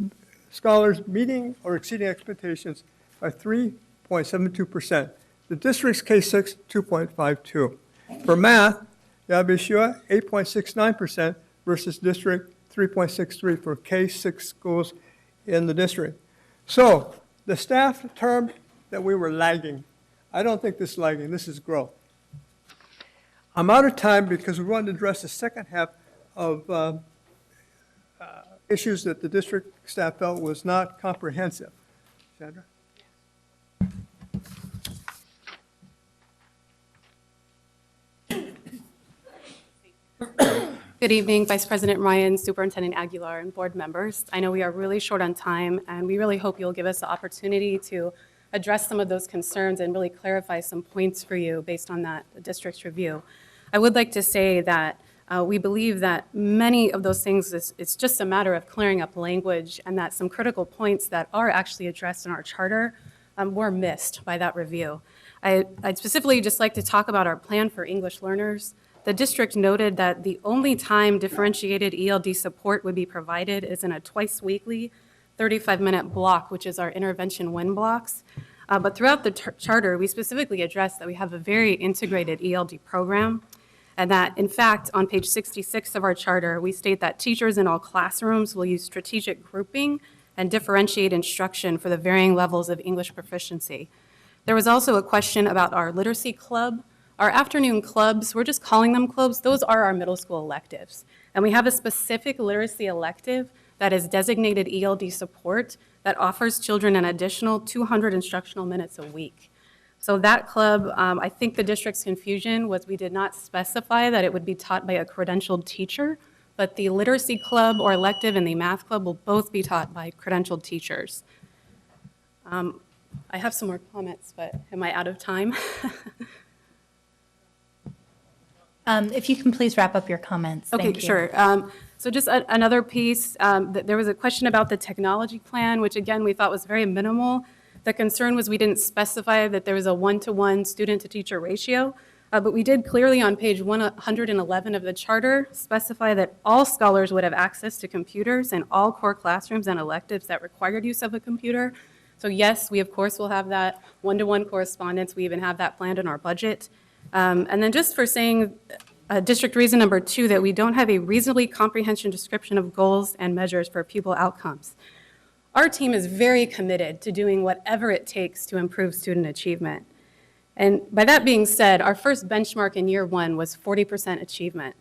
scholars meeting or exceeding expectations by 3.72%. The district's K-6, 2.52. For math, Yabeshua, 8.69% versus district 3.63 for K-6 schools in the district. So the staff termed that we were lagging. I don't think this is lagging, this is growth. I'm out of time because we wanted to address the second half of issues that the district staff felt was not comprehensive. Sandra? Good evening, Vice President Ryan, Superintendent Aguilar, and board members. I know we are really short on time, and we really hope you'll give us the opportunity to address some of those concerns and really clarify some points for you based on that district's review. I would like to say that we believe that many of those things, it's just a matter of clearing up language, and that some critical points that are actually addressed in our charter were missed by that review. I'd specifically just like to talk about our plan for English learners. The district noted that the only time differentiated ELD support would be provided is in a twice-weekly 35-minute block, which is our intervention win blocks. But throughout the charter, we specifically addressed that we have a very integrated ELD program, and that, in fact, on page 66 of our charter, we state that teachers in all classrooms will use strategic grouping and differentiate instruction for the varying levels of English proficiency. There was also a question about our literacy club. Our afternoon clubs, we're just calling them clubs, those are our middle school electives. And we have a specific literacy elective that is designated ELD support that offers children an additional 200 instructional minutes a week. So that club, I think the district's confusion was we did not specify that it would be taught by a credentialed teacher, but the literacy club or elective and the math club will both be taught by credentialed teachers. I have some more comments, but am I out of time? If you can please wrap up your comments. Okay, Thank you. sure. So just another piece, there was a question about the technology plan, which again, we thought was very minimal. The concern was we didn't specify that there was a one-to-one student-to-teacher ratio, but we did clearly on page 111 of the charter specify that all scholars would have access to computers in all core classrooms and electives that required use of a computer. So yes, we of course will have that one-to-one correspondence. We even have that planned in our budget. And then just for saying district reason number 2, that we don't have a reasonably comprehensive description of goals and measures for pupil outcomes. Our team is very committed to doing whatever it takes to improve student achievement. And by that being said, our first benchmark in year 1 was 40% achievement.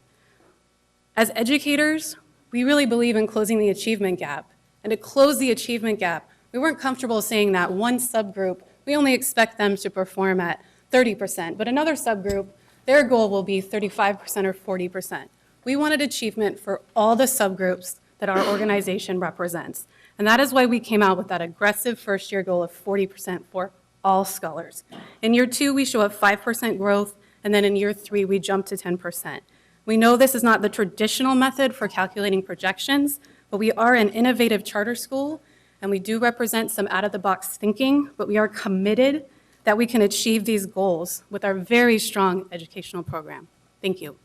As educators, we really believe in closing the achievement gap. And to close the achievement gap, we weren't comfortable saying that one subgroup, we only expect them to perform at 30%, but another subgroup, their goal will be 35% or 40%. We wanted achievement for all the subgroups that our organization represents. And that is why we came out with that aggressive first-year goal of 40% for all scholars. In year 2, we show a 5% growth, and then in year 3, we jump to 10%. We know this is not the traditional method for calculating projections, but we are an innovative charter school, and we do represent some out-of-the-box thinking, but we are committed that we can achieve these goals with our very strong educational program. Thank you.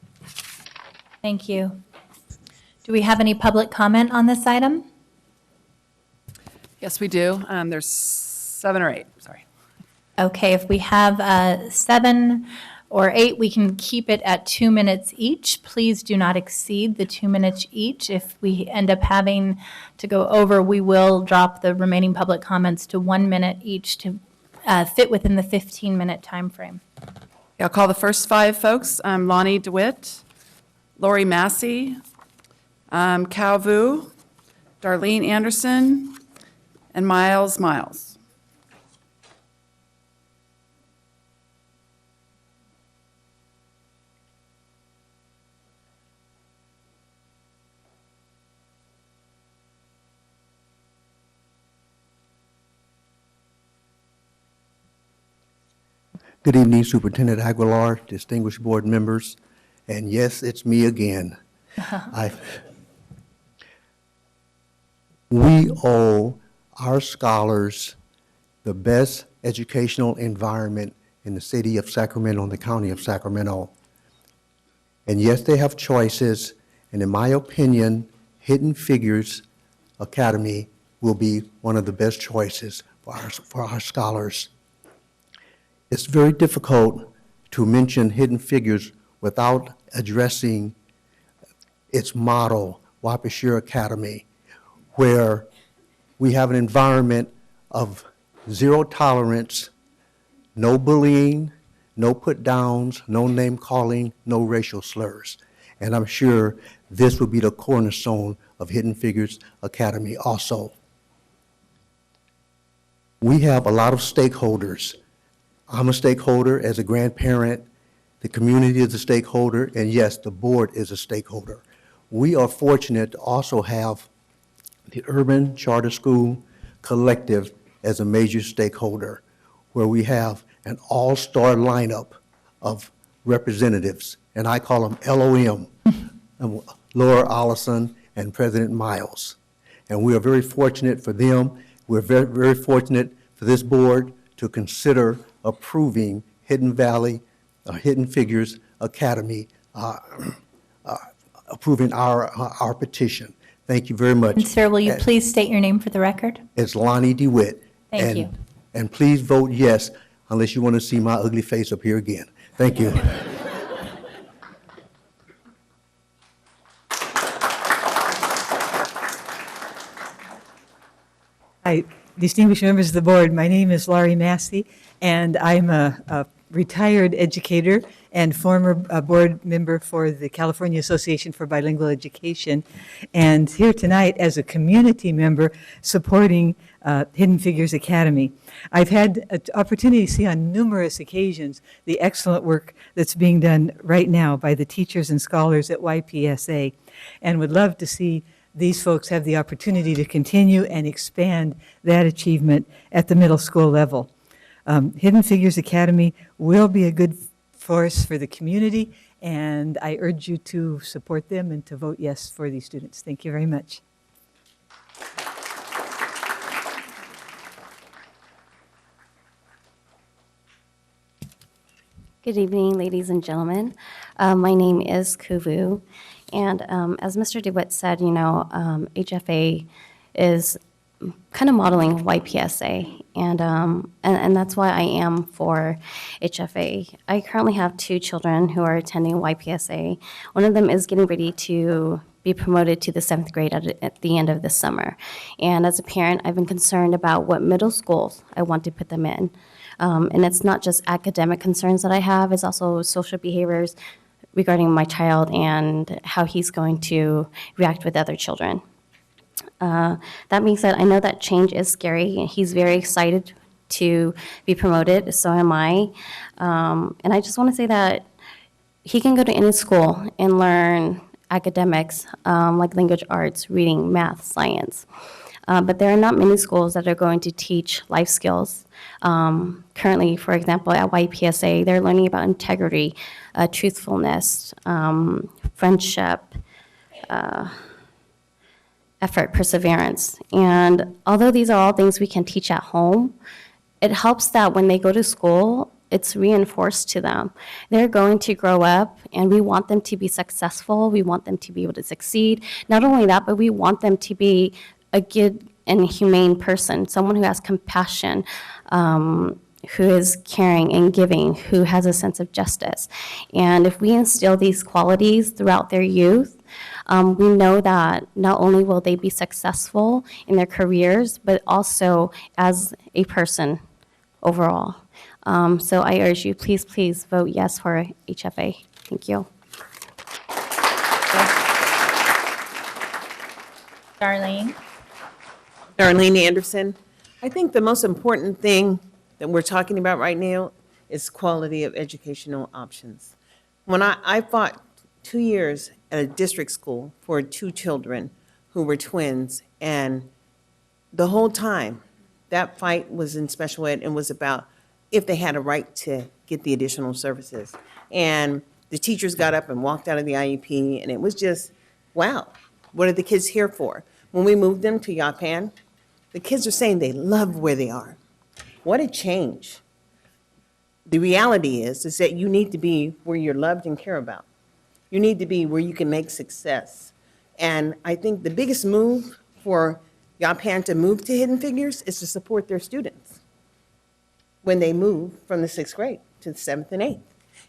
Thank you. Do we have any public comment on this item? Yes, we do. There's 7 or 8, sorry. Okay, if we have 7 or 8, we can keep it at 2 minutes each. Please do not exceed the 2 minutes each. If we end up having to go over, we will drop the remaining public comments to 1 minute each to fit within the 15-minute time frame. I'll call the first 5 folks. Lonnie DeWitt, Lori Massey, Cao Vu, Darlene Anderson, and Miles Miles. Good evening, Superintendent Aguilar, distinguished board members, and yes, it's me again. We owe our scholars the best educational environment in the city of Sacramento and the county of Sacramento. And yes, they have choices, and in my opinion, Hidden Figures Academy will be one of the best choices for our scholars. It's very difficult to mention Hidden Figures without addressing its motto, Wapishire Academy, where we have an environment of zero tolerance, no bullying, no put downs, no name calling, no racial slurs. And I'm sure this will be the cornerstone of Hidden Figures Academy also. We have a lot of stakeholders. I'm a stakeholder as a grandparent, the community is a stakeholder, and yes, the board is a stakeholder. We are fortunate to also have the Urban Charter School Collective as a major stakeholder, where we have an all-star lineup of representatives, and I call them LOM, Laura Allison and President Miles. And we are very fortunate for them. We're very, very fortunate for this board to consider approving Hidden Figures Academy, approving our petition. Thank you very much. And sir, will you please state your name for the record? It's Lonnie DeWitt. Thank you. And please vote yes, unless you want to see my ugly face up here again. Thank you. Hi, distinguished members of the board. My name is Laurie Massey, and I'm a retired educator and former board member for the California Association for Bilingual Education, and here tonight as a community member supporting Hidden Figures Academy. I've had an opportunity to see on numerous occasions the excellent work that's being done right now by the teachers and scholars at YPSA, and would love to see these folks have the opportunity to continue and expand that achievement at the middle school level. Hidden Figures Academy will be a good force for the community, and I urge you to support them and to vote yes for these students. Thank you very much. Good evening, ladies and gentlemen. My name is Kuvu, and as Mr. DeWitt said, you know, HFA is kind of modeling YPSA, and that's why I am for HFA. I currently have 2 children who are attending YPSA. One of them is getting ready to be promoted to the 7th grade at the end of this summer. And as a parent, I've been concerned about what middle schools I want to put them in. And it's not just academic concerns that I have, it's also social behaviors regarding my child and how he's going to react with other children. That being said, I know that change is scary, and he's very excited to be promoted, so am I. And I just want to say that he can go to any school and learn academics, like language arts, reading, math, science. But there are not many schools that are going to teach life skills. Currently, for example, at YPSA, they're learning about integrity, truthfulness, friendship, effort, perseverance. And although these are all things we can teach at home, it helps that when they go to school, it's reinforced to them. They're going to grow up, and we want them to be successful. We want them to be able to succeed. Not only that, but we want them to be a good and humane person, someone who has compassion, who is caring and giving, who has a sense of justice. And if we instill these qualities throughout their youth, we know that not only will they be successful in their careers, but also as a person overall. So I urge you, please, please vote yes for HFA. Thank you. Darlene. Darlene Anderson. I think the most important thing that we're talking about right now is quality of educational options. When I fought 2 years at a district school for 2 children who were twins, and the whole time that fight was in special ed and was about if they had a right to get the additional services. And the teachers got up and walked out of the IEP, and it was just, wow, what are the kids here for? When we moved them to Yapan, the kids are saying they love where they are. What a change. The reality is that you need to be where you're loved and cared about. You need to be where you can make success. And I think the biggest move for Yapan to move to Hidden Figures is to support their students when they move from the 6th grade to the 7th and 8th.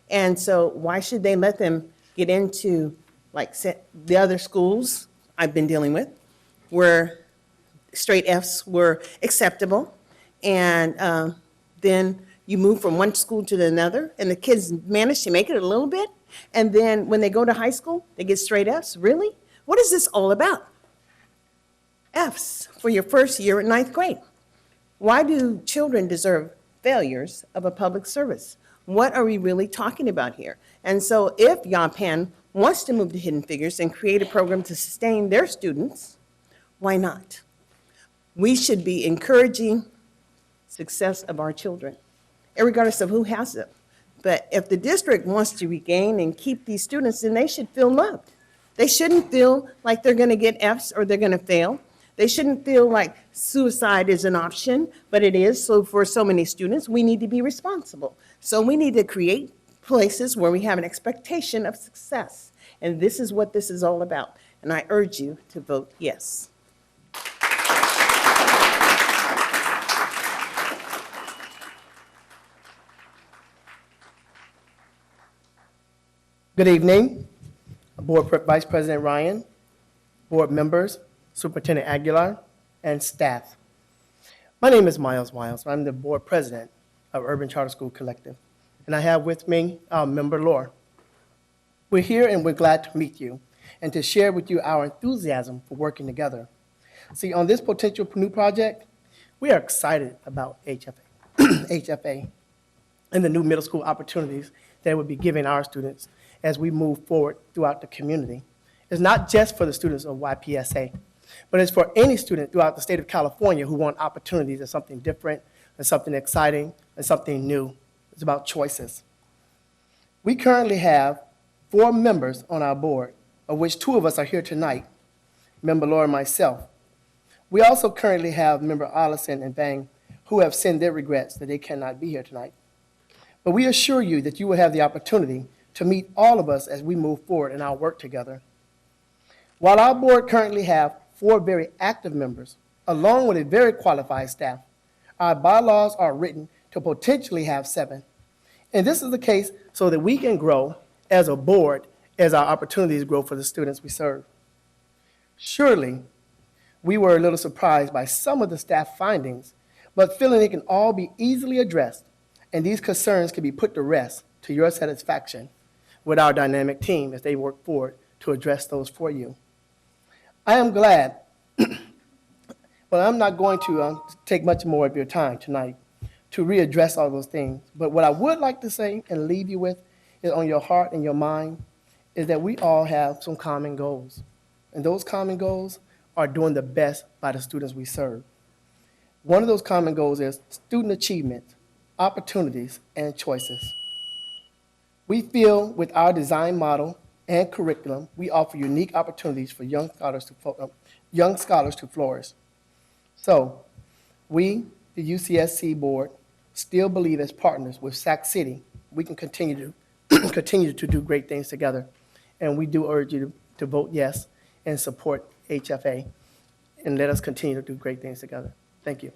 And so why should they let them get into, like, the other schools I've been dealing with, where straight Fs were acceptable, and then you move from one school to another, and the kids manage to make it a little bit, and then when they go to high school, they get straight Fs? Really? What is this all about? Fs for your first year in 9th grade. Why do children deserve failures of a public service? What are we really talking about here? And so if Yapan wants to move to Hidden Figures and create a program to sustain their students, why not? We should be encouraging success of our children, regardless of who has them. But if the district wants to regain and keep these students, then they should feel loved. They shouldn't feel like they're going to get Fs or they're going to fail. They shouldn't feel like suicide is an option, but it is. So for so many students, we need to be responsible. So we need to create places where we have an expectation of success. And this is what this is all about. And I urge you to vote yes. Good evening, Vice President Ryan, board members, Superintendent Aguilar, and staff. My name is Miles Wiles. I'm the board president of Urban Charter School Collective, and I have with me our member Laura. We're here and we're glad to meet you and to share with you our enthusiasm for working together. See, on this potential new project, we are excited about HFA and the new middle school opportunities that it would be giving our students as we move forward throughout the community. It's not just for the students of YPSA, but it's for any student throughout the state of California who want opportunities and something different and something exciting and something new. It's about choices. We currently have 4 members on our board, of which 2 of us are here tonight, Member Laura and myself. We also currently have Member Allison and Bang, who have sent their regrets that they cannot be here tonight. But we assure you that you will have the opportunity to meet all of us as we move forward in our work together. While our board currently have 4 very active members, along with a very qualified staff, our bylaws are written to potentially have 7. And this is the case so that we can grow as a board as our opportunities grow for the students we serve. Surely, we were a little surprised by some of the staff findings, but feeling it can all be easily addressed and these concerns can be put to rest to your satisfaction with our dynamic team as they work forward to address those for you. I am glad, but I'm not going to take much more of your time tonight to readdress all those things. But what I would like to say and leave you with is on your heart and your mind is that we all have some common goals. And those common goals are doing the best by the students we serve. One of those common goals is student achievement, opportunities, and choices. We feel with our design model and curriculum, we offer unique opportunities for young scholars to flourish. So we, the UCSC board, still believe as partners with Sac City, we can continue to do great things together. And we do urge you to vote yes and support HFA and let us continue to do great things together. Thank you.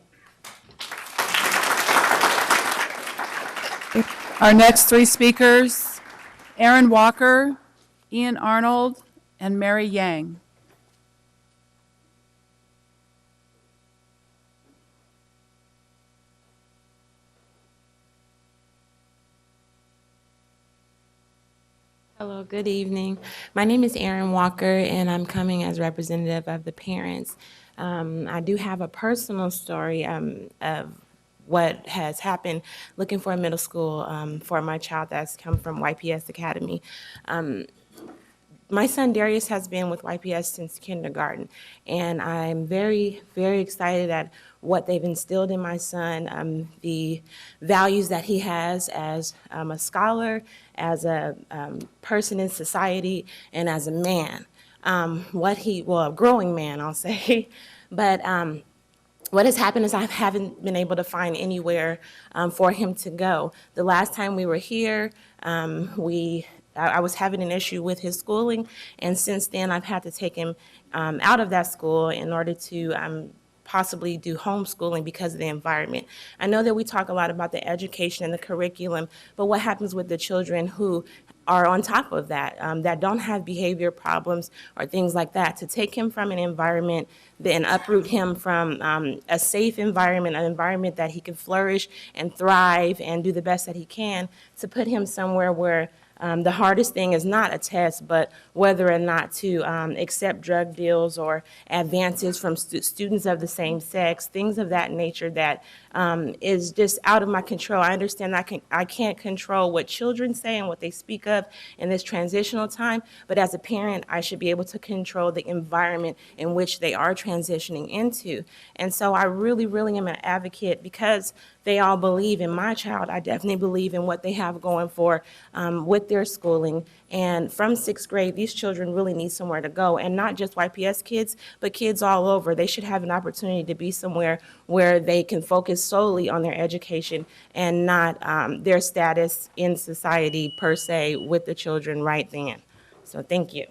Our next 3 speakers, Aaron Walker, Ian Arnold, and Mary Yang. Hello, good evening. My name is Erin Walker, and I'm coming as representative of the parents. I do have a personal story of what has happened looking for a middle school for my child that's come from YPS Academy. My son Darius has been with YPS since kindergarten, and I'm very, very excited at what they've instilled in my son, the values that he has as a scholar, as a person in society, and as a man. A growing man, I'll say. But what has happened is I haven't been able to find anywhere for him to go. The last time we were here, we I was having an issue with his schooling, and since then I've had to take him out of that school in order to possibly do homeschooling because of the environment. I know that we talk a lot about the education and the curriculum, but what happens with the children who are on top of that, that don't have behavior problems or things like that? To take him from an environment, then uproot him from a safe environment, an environment that he can flourish and thrive and do the best that he can, to put him somewhere where the hardest thing is not a test, but whether or not to accept drug deals or advances from students of the same sex, things of that nature that is just out of my control. I understand I can't control what children say and what they speak of in this transitional time, but as a parent, I should be able to control the environment in which they are transitioning into. And so I really, really am an advocate because they all believe in my child. I definitely believe in what they have going for with their schooling. And from 6th grade, these children really need somewhere to go, and not just YPS kids, but kids all over. They should have an opportunity to be somewhere where they can focus solely on their education and not their status in society per se with the children right then. So thank you.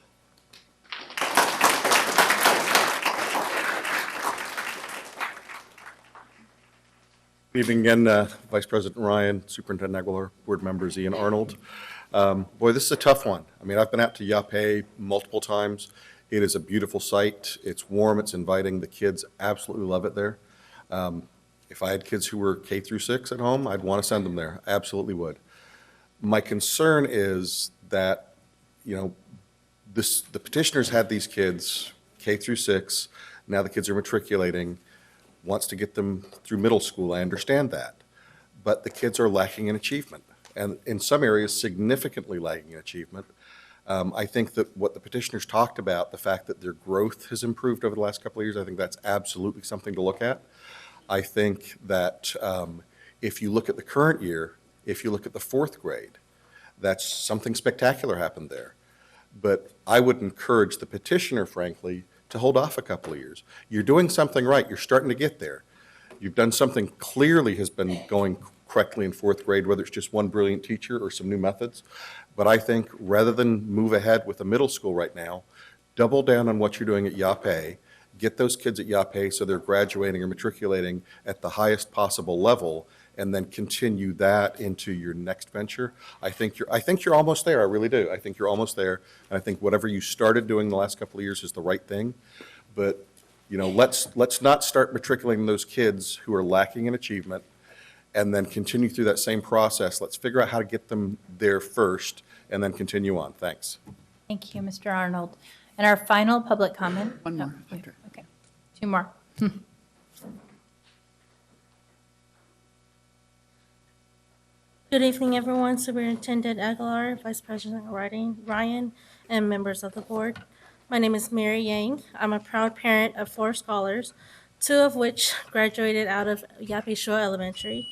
Good evening again, Vice President Ryan, Superintendent Aguilar, board members Ian Arnold. Boy, this is a tough one. I mean, I've been out to Yape multiple times. It is a beautiful site. It's warm, it's inviting. The kids absolutely love it there. If I had kids who were K through 6 at home, I'd want to send them there. Absolutely would. My concern is that, you know, the petitioners had these kids K through 6. Now the kids are matriculating, wants to get them through middle school. I understand that. But the kids are lacking in achievement, and in some areas significantly lacking in achievement. I think that what the petitioners talked about, the fact that their growth has improved over the last couple of years, I think that's absolutely something to look at. I think that if you look at the current year, if you look at the 4th grade, that's something spectacular happened there. But I would encourage the petitioner, frankly, to hold off a couple of years. You're doing something right. You're starting to get there. You've done something clearly has been going correctly in 4th grade, whether it's just one brilliant teacher or some new methods. But I think rather than move ahead with the middle school right now, double down on what you're doing at Yape, get those kids at Yape so they're graduating or matriculating at the highest possible level, and then continue that into your next venture. I think you're almost there. I really do. I think you're almost there. And I think whatever you started doing the last couple of years is the right thing. But, you know, let's not start matriculating those kids who are lacking in achievement and then continue through that same process. Let's figure out how to get them there first and then continue on. Thanks. Thank you, Mr. Arnold. And our final public comment? One more. Okay, 2 more. Good evening, everyone. Superintendent Aguilar, Vice President Ryan, and members of the board. My name is Mary Yang. I'm a proud parent of 4 scholars, 2 of which graduated out of Yape Shore Elementary.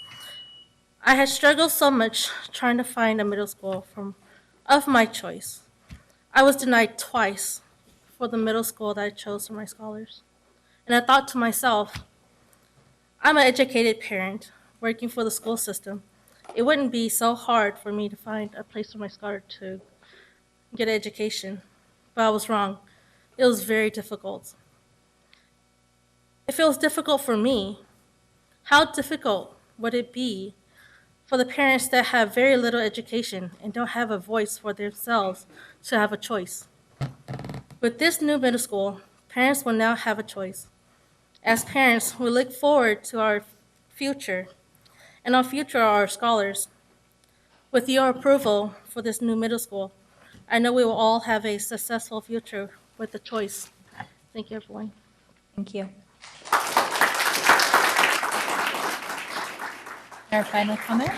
I had struggled so much trying to find a middle school of my choice. I was denied twice for the middle school that I chose for my scholars. And I thought to myself, I'm an educated parent working for the school system. It wouldn't be so hard for me to find a place for my scholar to get an education, but I was wrong. It was very difficult. If it was difficult for me, how difficult would it be for the parents that have very little education and don't have a voice for themselves to have a choice? With this new middle school, parents will now have a choice. As parents, we look forward to our future, and our future are our scholars. With your approval for this new middle school, I know we will all have a successful future with the choice. Thank you, everyone. Thank you. Our final comment?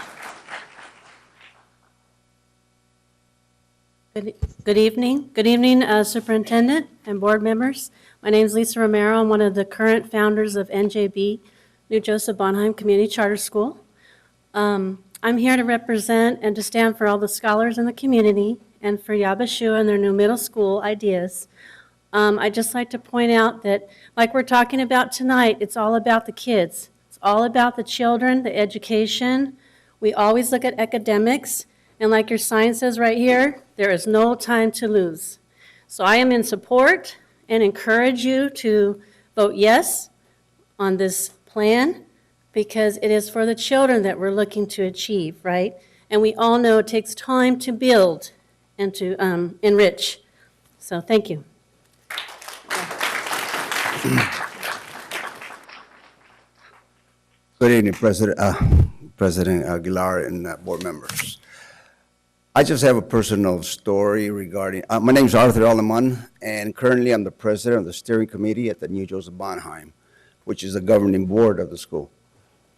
Good evening. Good evening, Superintendent and board members. My name is Lisa Romero. I'm one of the current founders of NJB, New Joseph Bonheim Community Charter School. I'm here to represent and to stand for all the scholars in the community and for Yabashua and their new middle school ideas. I'd just like to point out that, like we're talking about tonight, it's all about the kids. It's all about the children, the education. We always look at academics, and like your sign says right here, There is no time to lose. So I am in support and encourage you to vote yes on this plan because it is for the children that we're looking to achieve, right? And we all know it takes time to build and to enrich. So thank you. Good evening, President Aguilar and board members. I just have a personal story regarding, my name is Arthur Aleman, and currently I'm the president of the steering committee at the New Joseph Bonheim, which is the governing board of the school.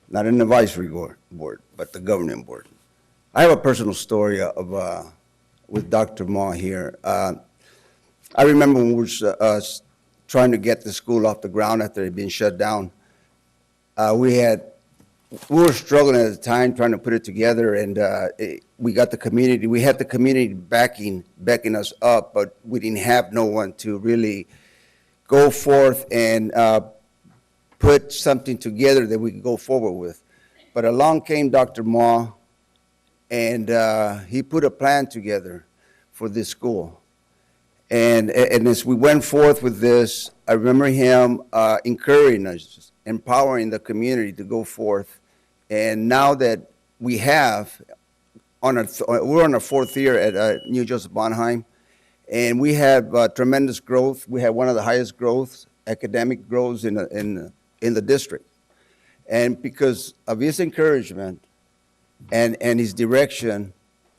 Not an advisory board, but the governing board. I have a personal story with Dr. Ma here. I remember when we were trying to get the school off the ground after it had been shut down. We were struggling at the time trying to put it together, and we got the community. We had the community backing us up, but we didn't have no one to really go forth and put something together that we could go forward with. But along came Dr. Ma, and he put a plan together for this school. And as we went forth with this, I remember him encouraging us, empowering the community to go forth. And now that we have, we're on our fourth year at New Joseph Bonheim, and we have tremendous growth. We have one of the highest growths, academic growths in the district. And because of his encouragement and his direction,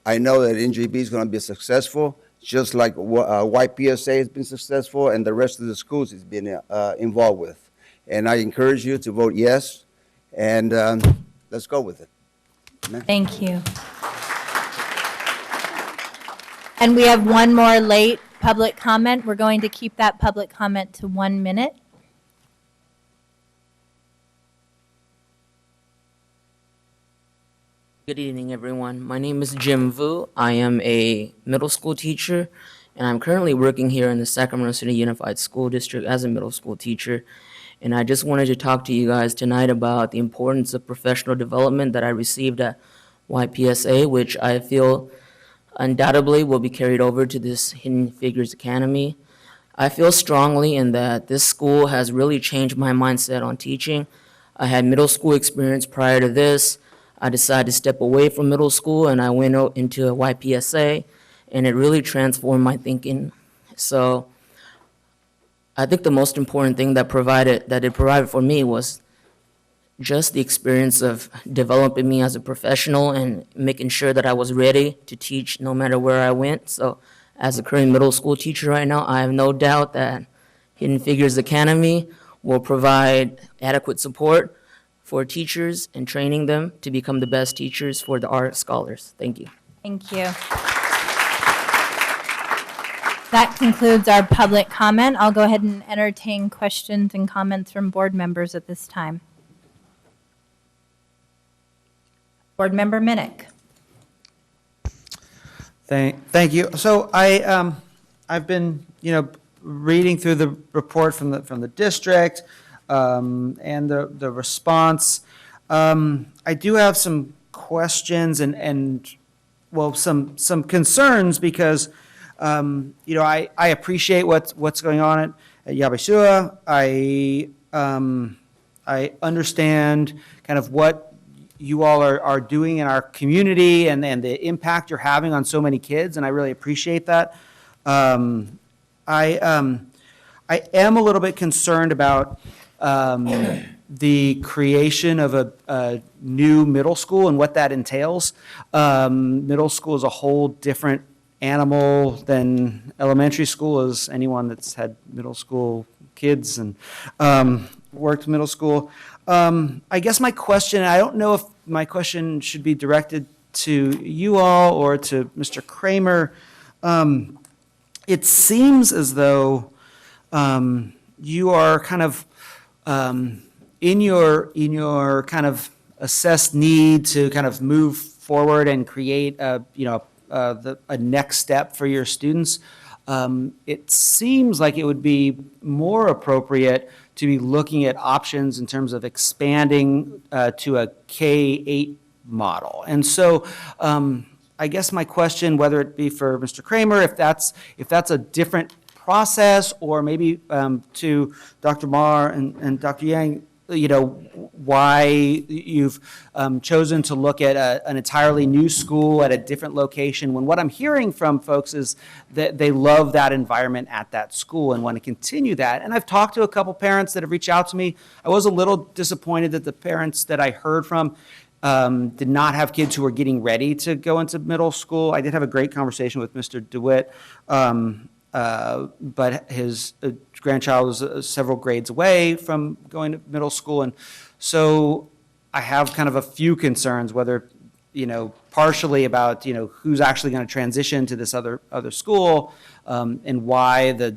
I know that NJB is going to be successful, just like YPSA has been successful and the rest of the schools has been involved with. And I encourage you to vote yes, and let's go with it. Amen. Thank you. And we have one more late public comment. We're going to keep that public comment to 1 minute. Good evening, everyone. My name is Jim Vu. I am a middle school teacher, and I'm currently working here in the Sacramento City Unified School District as a middle school teacher. And I just wanted to talk to you guys tonight about the importance of professional development that I received at YPSA, which I feel undoubtedly will be carried over to this Hidden Figures Academy. I feel strongly in that this school has really changed my mindset on teaching. I had middle school experience prior to this. I decided to step away from middle school, and I went out into a YPSA, and it really transformed my thinking. So I think the most important thing that it provided for me was just the experience of developing me as a professional and making sure that I was ready to teach no matter where I went. So as a current middle school teacher right now, I have no doubt that Hidden Figures Academy will provide adequate support for teachers and training them to become the best teachers for our scholars. Thank you. Thank you. That concludes our public comment. I'll go ahead and entertain questions and comments from board members at this time. Board Member Minnick. Thank you. So I've been, reading through the report from the district and the response. I do have some questions and some concerns because I appreciate what's going on at Yabashua. I understand kind of what you all are doing in our community and the impact you're having on so many kids, and I really appreciate that. I am a little bit concerned about the creation of a new middle school and what that entails. Middle school is a whole different animal than elementary school, as anyone that's had middle school kids and worked middle school. I guess my question, I don't know if my question should be directed to you all or to Mr. Kramer. It seems as though you are kind of in your kind of assessed need to kind of move forward and create a next step for your students. It seems like it would be more appropriate to be looking at options in terms of expanding to a K-8 model. And so I guess my question, whether it be for Mr. Kramer, if that's a different process, or maybe to Dr. Marr and Dr. Yang, why you've chosen to look at an entirely new school at a different location, when what I'm hearing from folks is that they love that environment at that school and want to continue that. And I've talked to a couple parents that have reached out to me. I was a little disappointed that the parents that I heard from did not have kids who were getting ready to go into middle school. I did have a great conversation with Mr. DeWitt, but his grandchild was several grades away from going to middle school. And so I have kind of a few concerns, whether, partially about, who's actually going to transition to this other school, and why the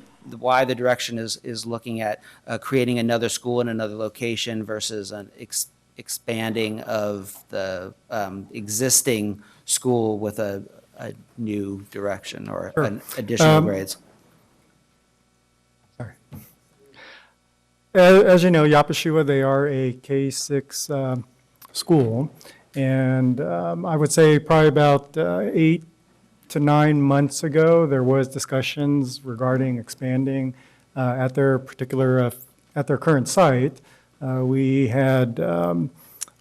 direction is looking at creating another school in another location versus an expanding of the existing school with a new direction or Sure. an additional grades. Sorry. As you know, Yapashua, they are a K-6 school, and I would say probably about 8 to 9 months ago, there was discussions regarding expanding at their current site. We had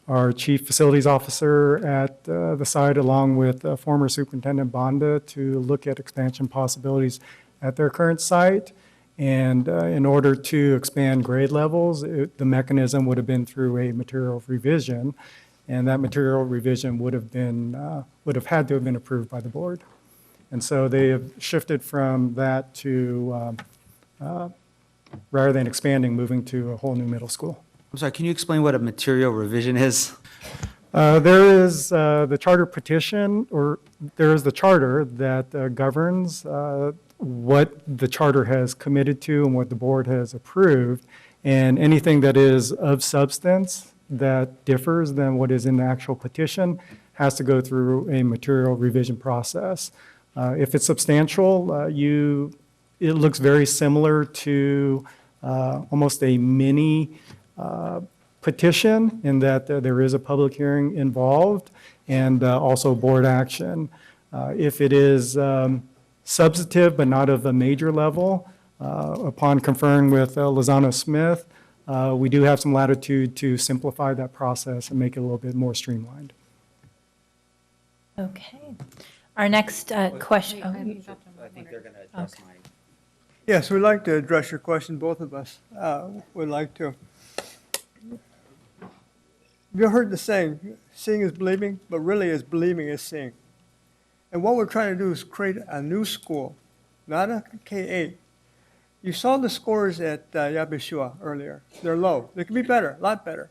our chief facilities officer at the site, along with former Superintendent Bonda, to look at expansion possibilities at their current site. And in order to expand grade levels, the mechanism would have been through a material revision, and that material revision would have had to have been approved by the board. And so they have shifted from that to, rather than expanding, moving to a whole new middle school. I'm sorry, can you explain what a material revision is? There is the charter petition, or there is the charter that governs what the charter has committed to and what the board has approved. And anything that is of substance that differs than what is in the actual petition has to go through a material revision process. If it's substantial, it looks very similar to almost a mini petition, in that there is a public hearing involved and also board action. If it is substantive but not of a major level, upon conferring with Lozano Smith, we do have some latitude to simplify that process and make it a little bit more streamlined. Okay. Our next question. I think they're going to address mine. Yes, we'd like to address your question, both of us would like to. You heard the saying, seeing is believing, but really is believing is seeing. And what we're trying to do is create a new school, not a K-8. You saw the scores at Yapashua earlier. They're low. They could be better, a lot better.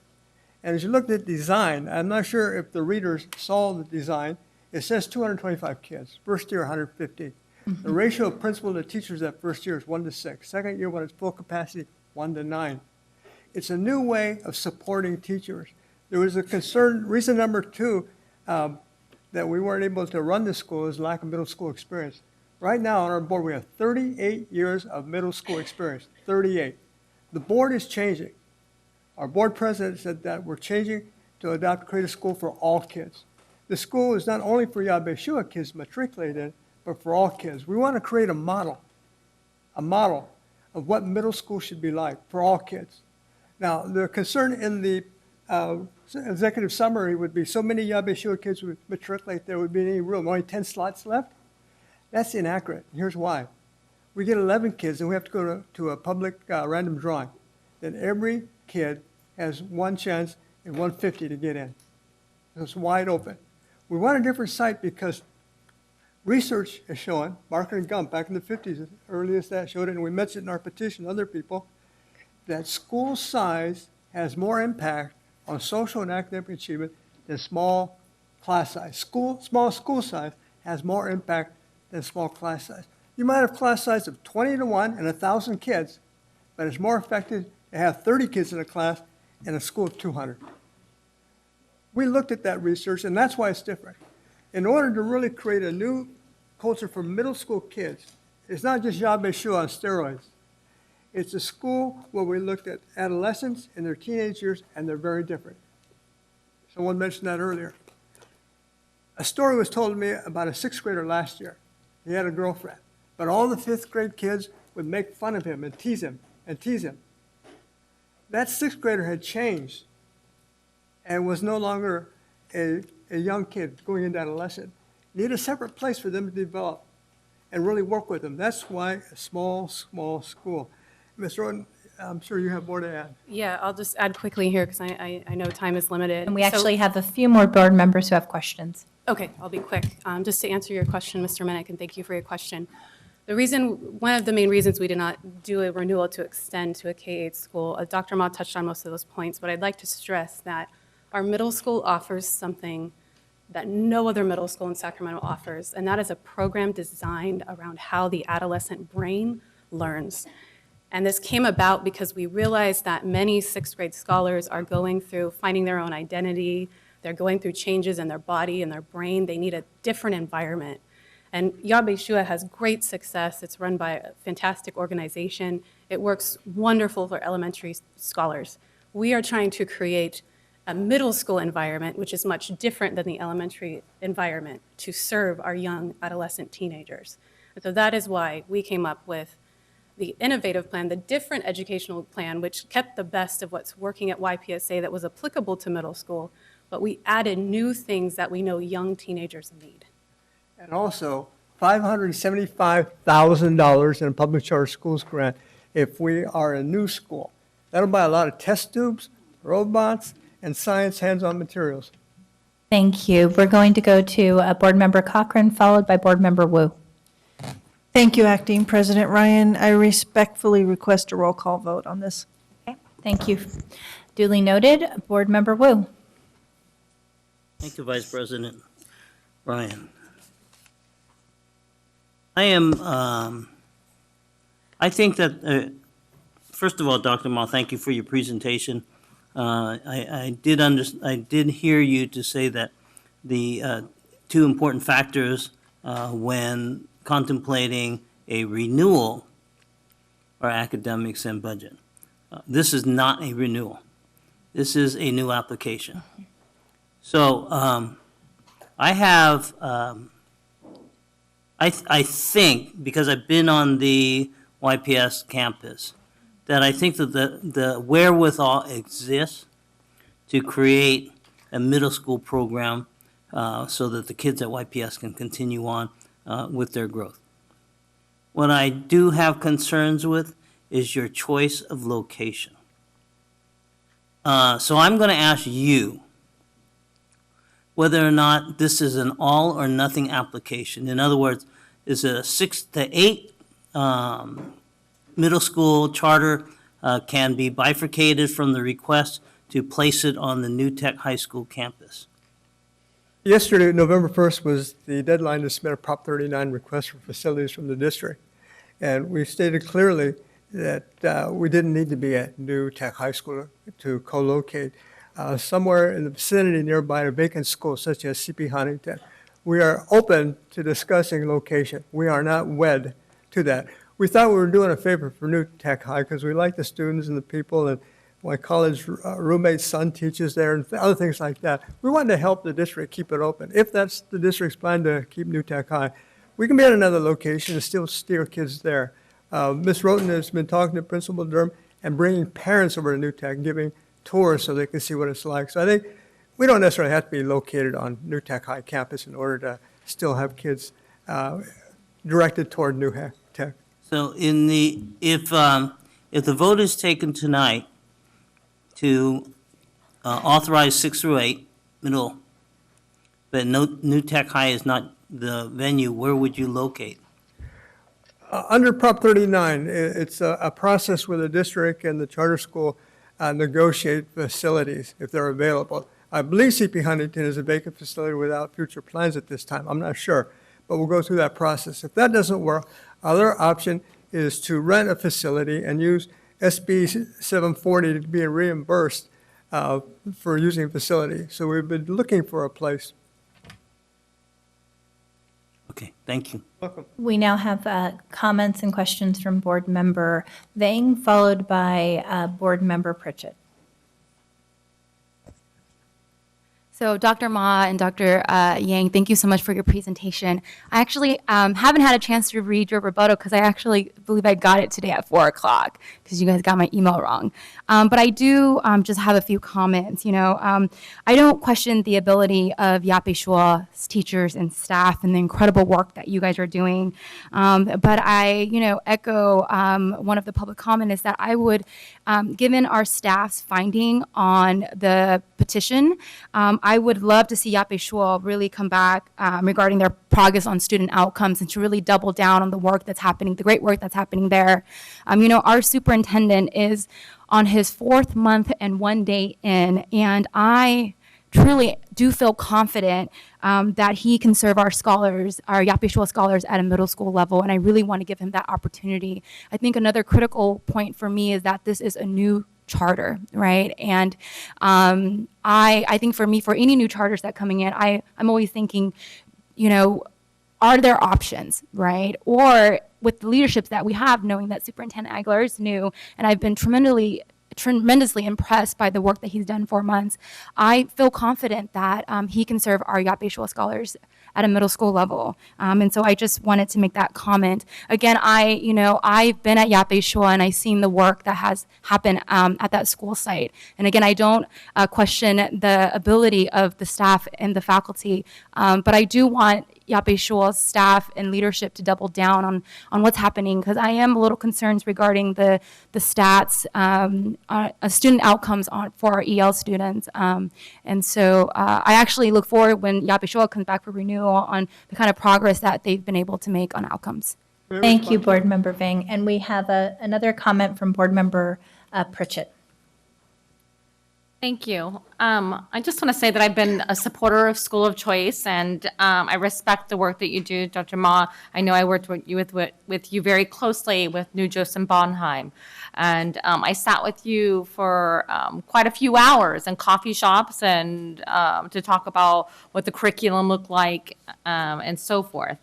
And as you looked at design, I'm not sure if the readers saw the design. It says 225 kids. First year, 150. Mm-hmm. The ratio of principal to teachers that first year is 1 to 6. Second year, when it's full capacity, 1 to 9. It's a new way of supporting teachers. There was a concern, reason number 2, that we weren't able to run the school is lack of middle school experience. Right now on our board, we have 38 years of middle school experience, 38. The board is changing. Our board president said that we're changing to create a school for all kids. The school is not only for Yapashua kids matriculated, but for all kids. We want to create a model of what middle school should be like for all kids. Now, the concern in the executive summary would be so many Yapashua kids would matriculate, there would be any room, only 10 slots left. That's inaccurate. Here's why. We get 11 kids and we have to go to a public random drawing. Then every kid has one chance in 150 to get in. So it's wide open. We want a different site because research is showing, Barker and Gump back in the 50s, earliest that showed it, and we mentioned in our petition, other people, that school size has more impact on social and academic achievement than small class size. Small school size has more impact than small class size. You might have class size of 20 to 1 and 1,000 kids, but it's more effective to have 30 kids in a class in a school of 200. We looked at that research, and that's why it's different. In order to really create a new culture for middle school kids, it's not just Yapashua on steroids. It's a school where we looked at adolescents in their teenage years, and they're very different. Someone mentioned that earlier. A story was told to me about a sixth grader last year. He had a girlfriend, but all the fifth grade kids would make fun of him and tease him and tease him. That sixth grader had changed and was no longer a young kid going into adolescent. Need a separate place for them to develop and really work with them. That's why a small school. Ms. Roden, I'm sure you have more to add. Yeah, I'll just add quickly here because I know time is limited. And we So- actually have a few more board members who have questions. Okay, I'll be quick. Just to answer your question, Mr. Minnick, and thank you for your question. One of the main reasons we did not do a renewal to extend to a K-8 school, Dr. Ma touched on most of those points, but I'd like to stress that our middle school offers something that no other middle school in Sacramento offers, and that is a program designed around how the adolescent brain learns. And this came about because we realized that many sixth grade scholars are going through finding their own identity, they're going through changes in their body and their brain, they need a different environment. And Yahweh Shua has great success. It's run by a fantastic organization. It works wonderful for elementary scholars. We are trying to create a middle school environment, which is much different than the elementary environment, to serve our young adolescent teenagers. And so that is why we came up with the innovative plan, the different educational plan, which kept the best of what's working at YPSA that was applicable to middle school, but we added new things that we know young teenagers need. And also, $575,000 in a public charter schools grant if we are a new school. That'll buy a lot of test tubes, robots, and science hands-on materials. Thank you. We're going to go to Board Member Cochran, followed by Board Member Wu. Thank you, Acting President Ryan. I respectfully request a roll call vote on this. Okay, thank you. Duly noted. Board Member Wu. Thank you, Vice President Ryan. I think that, first of all, Dr. Ma, thank you for your presentation. I did hear you to say that the two important factors when contemplating a renewal are academics and budget. This is not a renewal. This is a new application. So I have, I think, because I've been on the YPS campus, that I think that the wherewithal exists to create a middle school program so that the kids at YPS can continue on with their growth. What I do have concerns with is your choice of location. So I'm going to ask you whether or not this is an all or nothing application. In other words, is it a 6 to 8 middle school charter can be bifurcated from the request to place it on the New Tech High School campus? Yesterday, November 1st, was the deadline to submit a Prop 39 request for facilities from the district. And we stated clearly that we didn't need to be at New Tech High School to co-locate. Somewhere in the vicinity nearby a vacant school such as CP Huntington. We are open to discussing location. We are not wed to that. We thought we were doing a favor for New Tech High because we like the students and the people, and my college roommate's son teaches there and other things like that. We wanted to help the district keep it open. If that's the district's plan to keep New Tech High, we can be at another location and still steer kids there. Ms. Roten has been talking to Principal Durham and bringing parents over to New Tech, giving tours so they can see what it's like. So I think we don't necessarily have to be located on New Tech High campus in order to still have kids directed toward New Tech. So in the, if the vote is taken tonight to authorize 6 through 8 middle, but New Tech High is not the venue, where would you locate? Under Prop 39, it's a process where the district and the charter school negotiate facilities if they're available. I believe CP Huntington is a vacant facility without future plans at this time. I'm not sure, but we'll go through that process. If that doesn't work, other option is to rent a facility and use SB 740 to be reimbursed for using a facility. So we've been looking for a place. Okay, thank you. Welcome. We now have comments and questions from Board Member Vang, followed by Board Member Pritchett. So Dr. Ma and Dr. Yang, thank you so much for your presentation. I actually haven't had a chance to read your rebuttal because I actually believe I got it today at 4 o'clock because you guys got my email wrong. But I do just have a few comments. I don't question the ability of Yape Shua's teachers and staff and the incredible work that you guys are doing. But I, echo one of the public comment is that I would, given our staff's finding on the petition, I would love to see Yape Shua really come back regarding their progress on student outcomes and to really double down on the work that's happening, the great work that's happening there. Our superintendent is on his 4th month and 1 day in, and I truly do feel confident that he can serve our scholars, our Yape Shua scholars at a middle school level, and I really want to give him that opportunity. I think another critical point for me is that this is a new charter, right? And I think for me, for any new charters that coming in, I'm always thinking, are there options, right? Or with the leaderships that we have, knowing that Superintendent Aguilar is new, and I've been tremendously impressed by the work that he's done 4 months, I feel confident that he can serve our Yape Shua scholars at a middle school level. And so I just wanted to make that comment. Again, I've been at Yape Shua and I've seen the work that has happened at that school site. And again, I don't question the ability of the staff and the faculty, but I do want Yape Shua's staff and leadership to double down on what's happening, because I am a little concerned regarding the stats, student outcomes for our EL students. And so I actually look forward when Yape Shua comes back for renewal on the kind of progress that they've been able to make on outcomes. Thank you, Board Member Vang. And we have another comment from Board Member Pritchett. Thank you. I just want to say that I've been a supporter of School of Choice, and I respect the work that you do, Dr. Ma. I know I worked with you very closely with New Joseph Bonheim, and I sat with you for quite a few hours in coffee shops and to talk about what the curriculum looked like and so forth.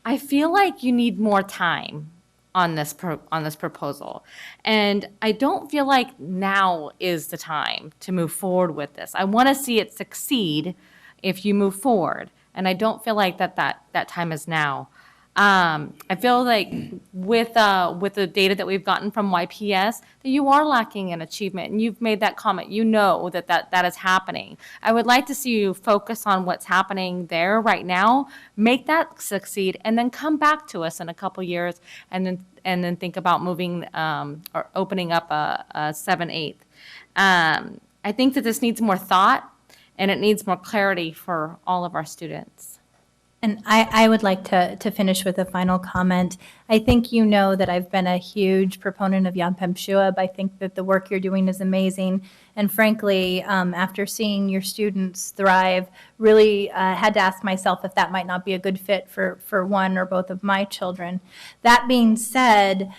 I feel like you need more time on this proposal. And I don't feel like now is the time to move forward with this. I want to see it succeed if you move forward. And I don't feel like that time is now. I feel like with the data that we've gotten from YPS, that you are lacking in achievement, and you've made that comment. You know that is happening. I would like to see you focus on what's happening there right now, make that succeed, and then come back to us in a couple years, and then think about moving or opening up a 7/8. I think that this needs more thought, and it needs more clarity for all of our students. And I would like to finish with a final comment. I think you know that I've been a huge proponent of Yape Shua. I think that the work you're doing is amazing. And frankly, after seeing your students thrive, really had to ask myself if that might not be a good fit for one or both of my children. That being said,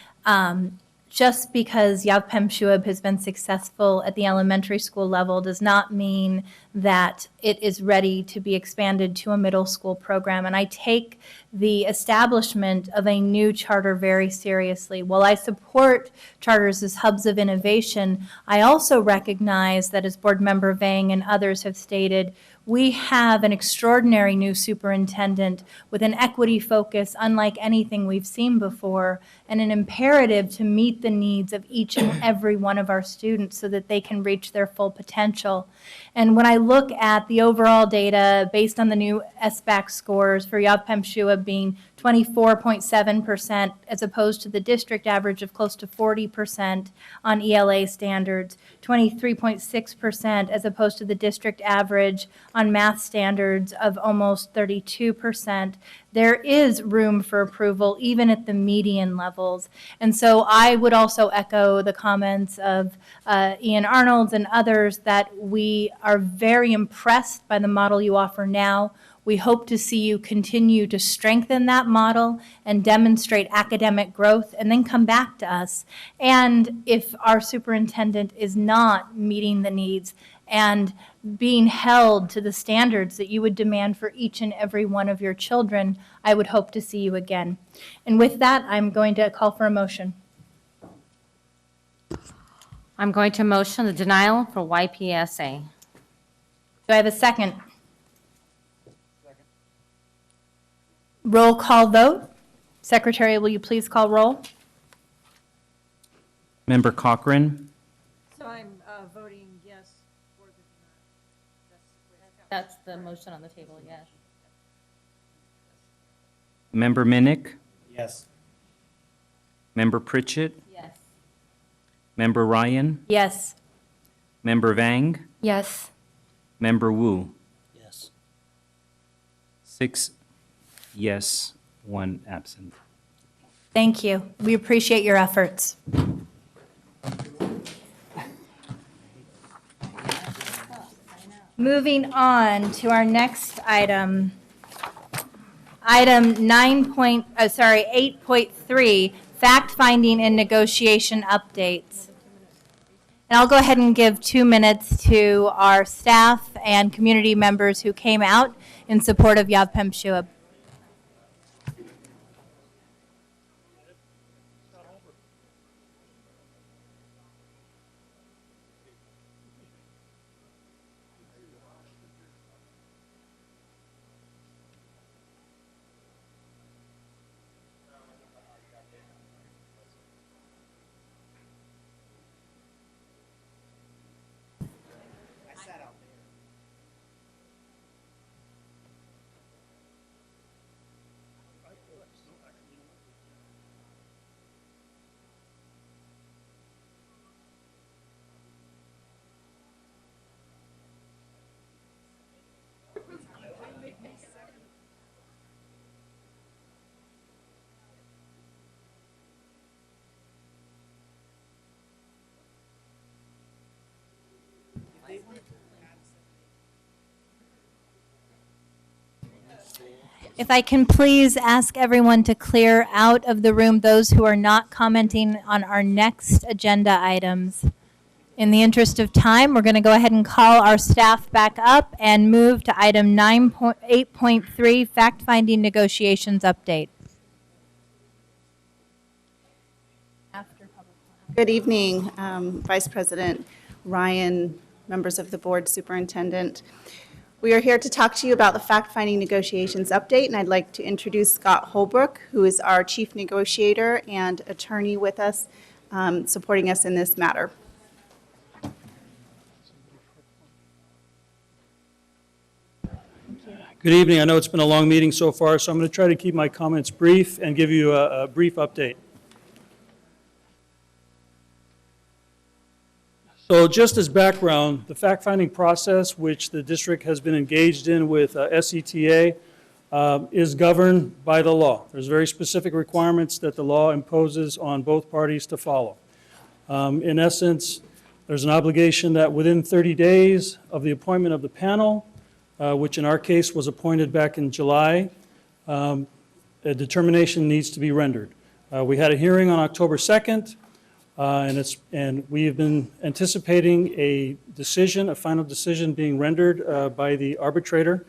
just because Yape Shua has been successful at the elementary school level does not mean that it is ready to be expanded to a middle school program. And I take the establishment of a new charter very seriously. While I support charters as hubs of innovation, I also recognize that, as Board Member Vang and others have stated, we have an extraordinary new superintendent with an equity focus unlike anything we've seen before, and an imperative to meet the needs of each and every one of our students so that they can reach their full potential. And when I look at the overall data based on the new SBAC scores for Yape Shua being 24.7% as opposed to the district average of close to 40% on ELA standards, 23.6% as opposed to the district average on math standards of almost 32%. There is room for approval even at the median levels. And so I would also echo the comments of Ian Arnold and others that we are very impressed by the model you offer now. We hope to see you continue to strengthen that model and demonstrate academic growth, and then come back to us. And if our superintendent is not meeting the needs and being held to the standards that you would demand for each and every one of your children, I would hope to see you again. And with that, I'm going to call for a motion. I'm going to motion the denial for YPSA. Do I have a second? Roll call vote. Secretary, will you please call roll? Member Cochran, So I'm voting yes for the. That's the motion on the table, yes. Member Minnick, Yes. Member Pritchett, Yes. Member Ryan, Yes. Member Vang, Yes. Member Wu. Yes. 6 yes, 1 absent. Thank you. We appreciate your efforts. Moving on to our next item. Item 8.3, fact-finding and negotiation updates. And I'll go ahead and give 2 minutes to our staff and community members who came out in support of Yavpem Shua. If I can please ask everyone to clear out of the room those who are not commenting on our next agenda items. In the interest of time, we're going to go ahead and call our staff back up and move to item 8.3, fact-finding negotiations update. Good evening, Vice President Ryan, members of the board, Superintendent. We are here to talk to you about the fact-finding negotiations update, and I'd like to introduce Scott Holbrook, who is our chief negotiator and attorney with us, supporting us in this matter. Good evening. I know it's been a long meeting so far, so I'm going to try to keep my comments brief and give you a brief update. So just as background, the fact-finding process, which the district has been engaged in with SETA, is governed by the law. There's very specific requirements that the law imposes on both parties to follow. In essence, there's an obligation that within 30 days of the appointment of the panel, which in our case was appointed back in July, a determination needs to be rendered. We had a hearing on October 2nd. And we have been anticipating a decision, a final decision being rendered by the arbitrator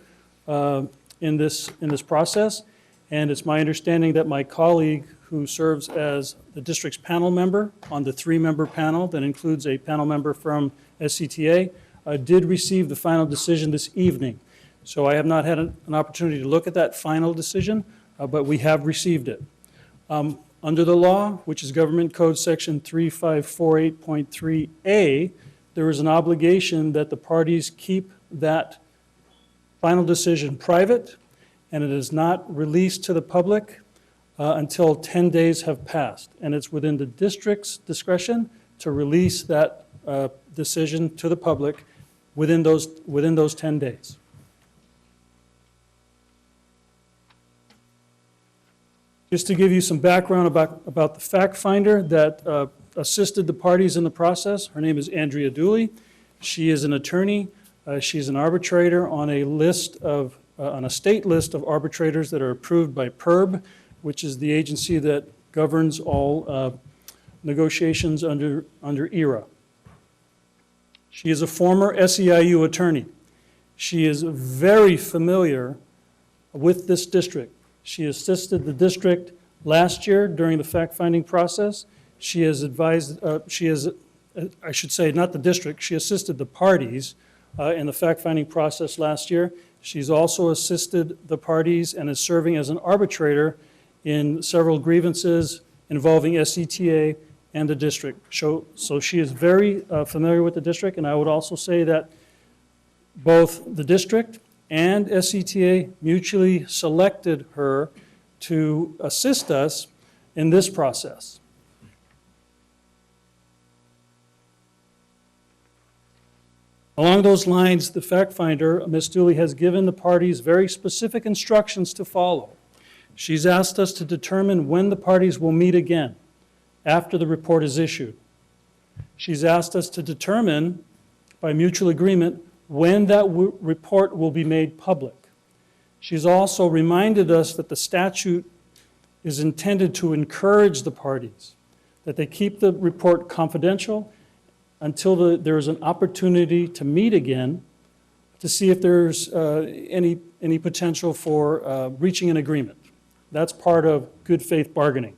in this process. And it's my understanding that my colleague, who serves as the district's panel member on the 3-member panel that includes a panel member from SCTA, did receive the final decision this evening. So I have not had an opportunity to look at that final decision, but we have received it. Under the law, which is Government Code Section 3548.3A, there is an obligation that the parties keep that final decision private, and it is not released to the public until 10 days have passed. And it's within the district's discretion to release that decision to the public within those 10 days. Just to give you some background about the fact finder that assisted the parties in the process, her name is Andrea Dooley. She is an attorney. She's an arbitrator on a state list of arbitrators that are approved by PERB, which is the agency that governs all negotiations under ERA. She is a former SEIU attorney. She is very familiar with this district. She assisted the district last year during the fact-finding process. She has advised, I should say, not the district, she assisted the parties in the fact-finding process last year. She's also assisted the parties and is serving as an arbitrator in several grievances involving SCTA and the district. So she is very familiar with the district, and I would also say that both the district and SCTA mutually selected her to assist us in this process. Along those lines, the fact finder, Ms. Dooley, has given the parties very specific instructions to follow. She's asked us to determine when the parties will meet again after the report is issued. She's asked us to determine, by mutual agreement, when that report will be made public. She's also reminded us that the statute is intended to encourage the parties, that they keep the report confidential until there is an opportunity to meet again to see if there's any potential for reaching an agreement. That's part of good faith bargaining.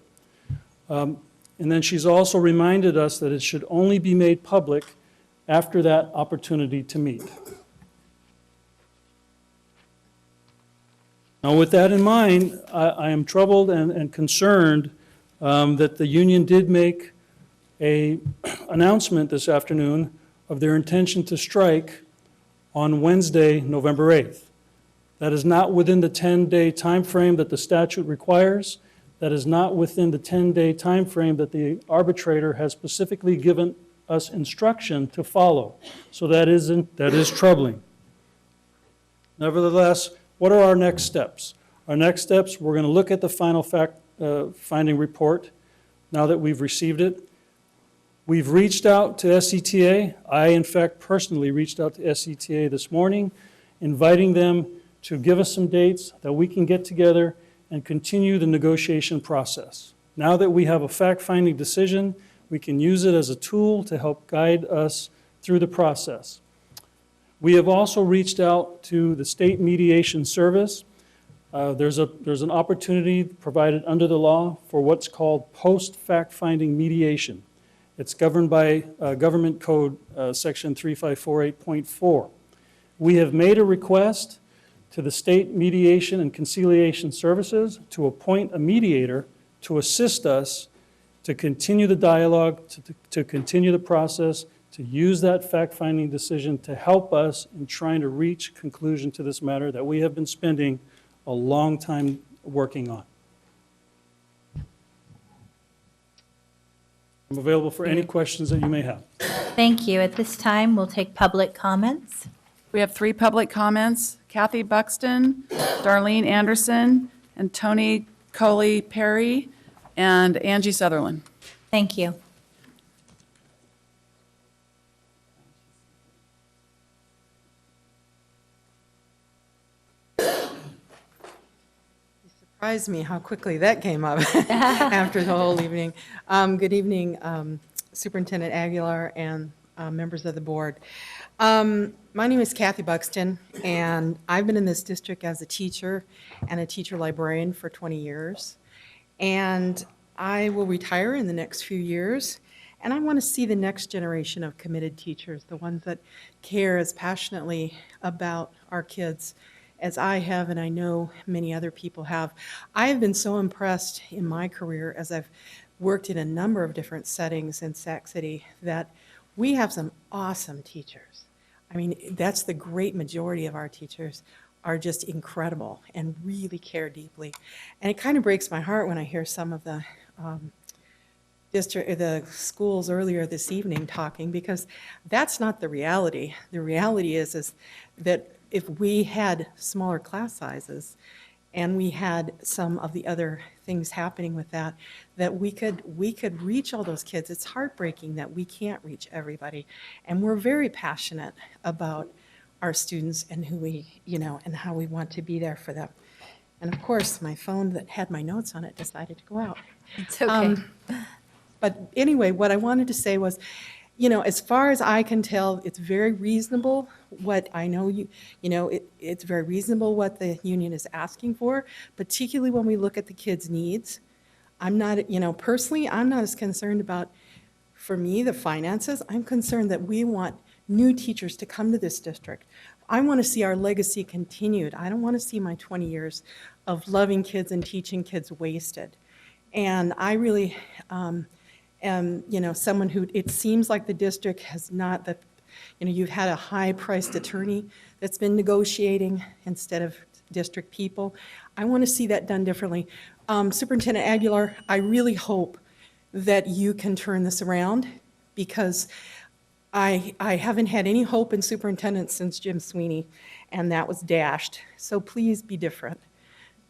And then she's also reminded us that it should only be made public after that opportunity to meet. Now, with that in mind, I am troubled and concerned that the union did make an announcement this afternoon of their intention to strike on Wednesday, November 8th. That is not within the 10-day time frame that the statute requires. That is not within the 10-day time frame that the arbitrator has specifically given us instruction to follow. So that is troubling. Nevertheless, what are our next steps? Our next steps, we're going to look at the final fact-finding report now that we've received it. We've reached out to SCTA. I, in fact, personally reached out to SCTA this morning, inviting them to give us some dates that we can get together and continue the negotiation process. Now that we have a fact-finding decision, we can use it as a tool to help guide us through the process. We have also reached out to the State Mediation Service. There's an opportunity provided under the law for what's called post-fact-finding mediation. It's governed by Government Code Section 3548.4. We have made a request to the State Mediation and Conciliation Services to appoint a mediator to assist us to continue the dialogue, to continue the process, to use that fact-finding decision to help us in trying to reach conclusion to this matter that we have been spending a long time working on. I'm available for any questions that you may have. Thank you. At this time, we'll take public comments. We have 3 public comments: Kathy Buxton, Darlene Anderson, and Tony Coley-Perry, and Angie Sutherland. Thank you. Surprised me how quickly that came up after the whole evening. Good evening, Superintendent Aguilar and members of the board. My name is Kathy Buxton, and I've been in this district as a teacher and a teacher librarian for 20 years. And I will retire in the next few years, and I want to see the next generation of committed teachers, the ones that care as passionately about our kids as I have, and I know many other people have. I have been so impressed in my career as I've worked in a number of different settings in Sac City that we have some awesome teachers. I mean, that's the great majority of our teachers are just incredible and really care deeply. And it kind of breaks my heart when I hear some of the the schools earlier this evening talking, because that's not the reality. The reality is that if we had smaller class sizes and we had some of the other things happening with that, that we could reach all those kids. It's heartbreaking that we can't reach everybody. And we're very passionate about our students and who we, and how we want to be there for them. And of course, my phone that had my notes on it decided to go out. It's okay. But anyway, what I wanted to say was, as far as I can tell, it's very reasonable what I know it's very reasonable what the union is asking for, particularly when we look at the kids' needs. I'm not, personally, I'm not as concerned about, for me, the finances. I'm concerned that we want new teachers to come to this district. I want to see our legacy continued. I don't want to see my 20 years of loving kids and teaching kids wasted. And I really am, someone who, it seems like the district has not, that, you've had a high-priced attorney that's been negotiating instead of district people. I want to see that done differently. Superintendent Aguilar, I really hope that you can turn this around, because I haven't had any hope in superintendent since Jim Sweeney, and that was dashed. So please be different.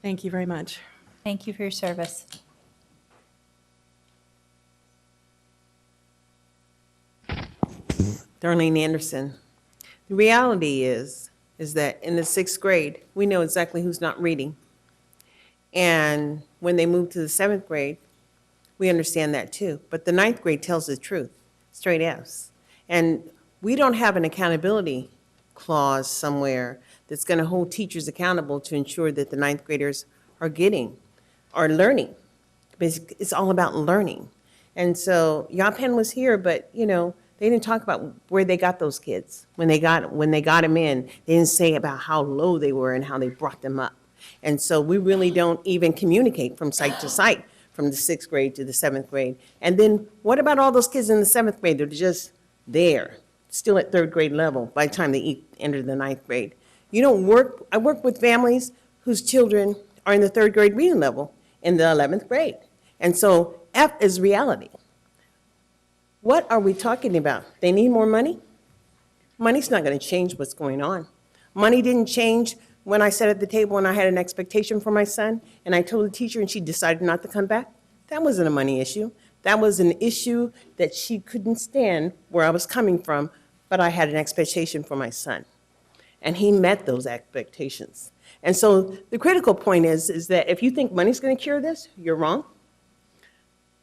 Thank you very much. Thank you for your service. Darlene Anderson. The reality is that in the 6th grade, we know exactly who's not reading. And when they move to the 7th grade, we understand that too. But the 9th grade tells the truth, straight Fs. And we don't have an accountability clause somewhere that's going to hold teachers accountable to ensure that the 9th graders are learning. It's all about learning. And so Yapen was here, but they didn't talk about where they got those kids. When they got them in, they didn't say about how low they were and how they brought them up. And so we really don't even communicate from site to site, from the 6th grade to the 7th grade. And then what about all those kids in the 7th grade that are just there, still at 3rd grade level by the time they enter the 9th grade? I work with families whose children are in the 3rd grade reading level in the 11th grade. And so F is reality. What are we talking about? They need more money? Money's not going to change what's going on. Money didn't change when I sat at the table and I had an expectation for my son, and I told the teacher and she decided not to come back. That wasn't a money issue. That was an issue that she couldn't stand where I was coming from, but I had an expectation for my son. And he met those expectations. And so the critical point is that if you think money's going to cure this, you're wrong.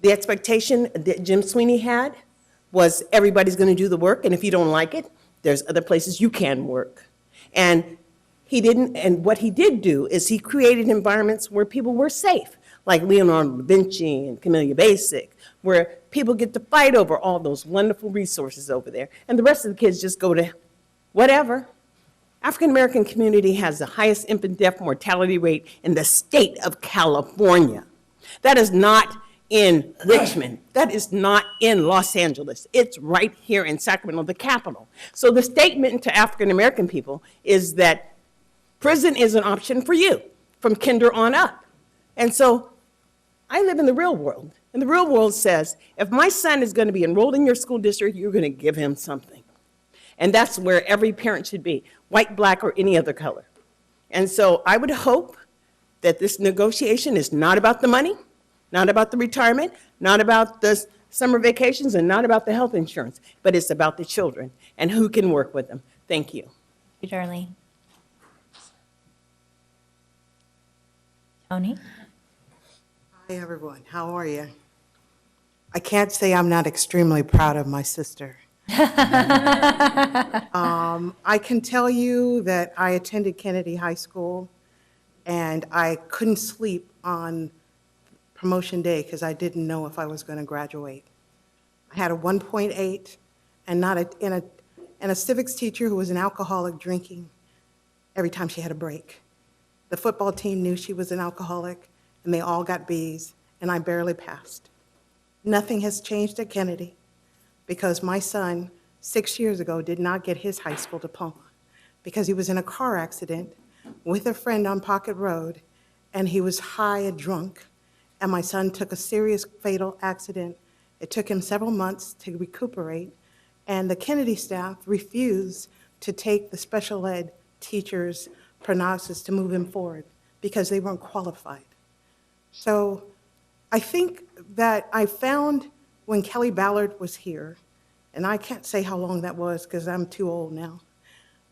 The expectation that Jim Sweeney had was everybody's going to do the work, and if you don't like it, there's other places you can work. And he didn't, and what he did do is he created environments where people were safe, like Leonardo da Vinci and Camellia Basic, where people get to fight over all those wonderful resources over there, and the rest of the kids just go to whatever. African-American community has the highest infant death mortality rate in the state of California. That is not in Richmond. That is not in Los Angeles. It's right here in Sacramento, the capital. So the statement to African-American people is that prison is an option for you from kinder on up. And so I live in the real world. And the real world says, if my son is going to be enrolled in your school district, you're going to give him something. And that's where every parent should be, white, black, or any other color. And so I would hope that this negotiation is not about the money, not about the retirement, not about the summer vacations, and not about the health insurance, but it's about the children and who can work with them. Thank you. Thank you, Darlene. Tony? Hi, everyone. How are you? I can't say I'm not extremely proud of my sister. I can tell you that I attended Kennedy High School, and I couldn't sleep on promotion day because I didn't know if I was going to graduate. I had a 1.8 and a civics teacher who was an alcoholic, drinking every time she had a break. The football team knew she was an alcoholic, and they all got Bs, and I barely passed. Nothing has changed at Kennedy because my son, 6 years ago, did not get his high school diploma because he was in a car accident with a friend on Pocket Road, and he was high and drunk, and my son took a serious fatal accident. It took him several months to recuperate, and the Kennedy staff refused to take the special ed teacher's prognosis to move him forward because they weren't qualified. So I think that I found when Kelly Ballard was here, and I can't say how long that was because I'm too old now,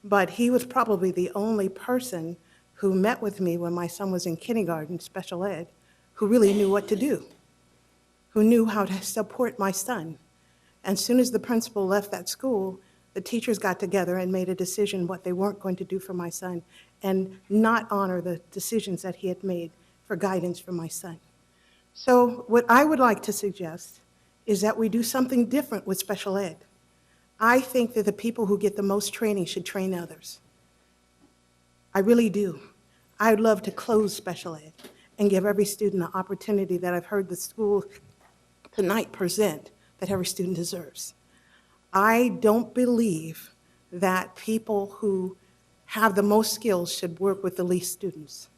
but he was probably the only person who met with me when my son was in kindergarten, special ed, who really knew what to do, who knew how to support my son. And as soon as the principal left that school, the teachers got together and made a decision what they weren't going to do for my son and not honor the decisions that he had made for guidance for my son. So what I would like to suggest is that we do something different with special ed. I think that the people who get the most training should train others. I really do. I'd love to close special ed and give every student the opportunity that I've heard the school tonight present that every student deserves. I don't believe that people who have the most skills should work with the least students.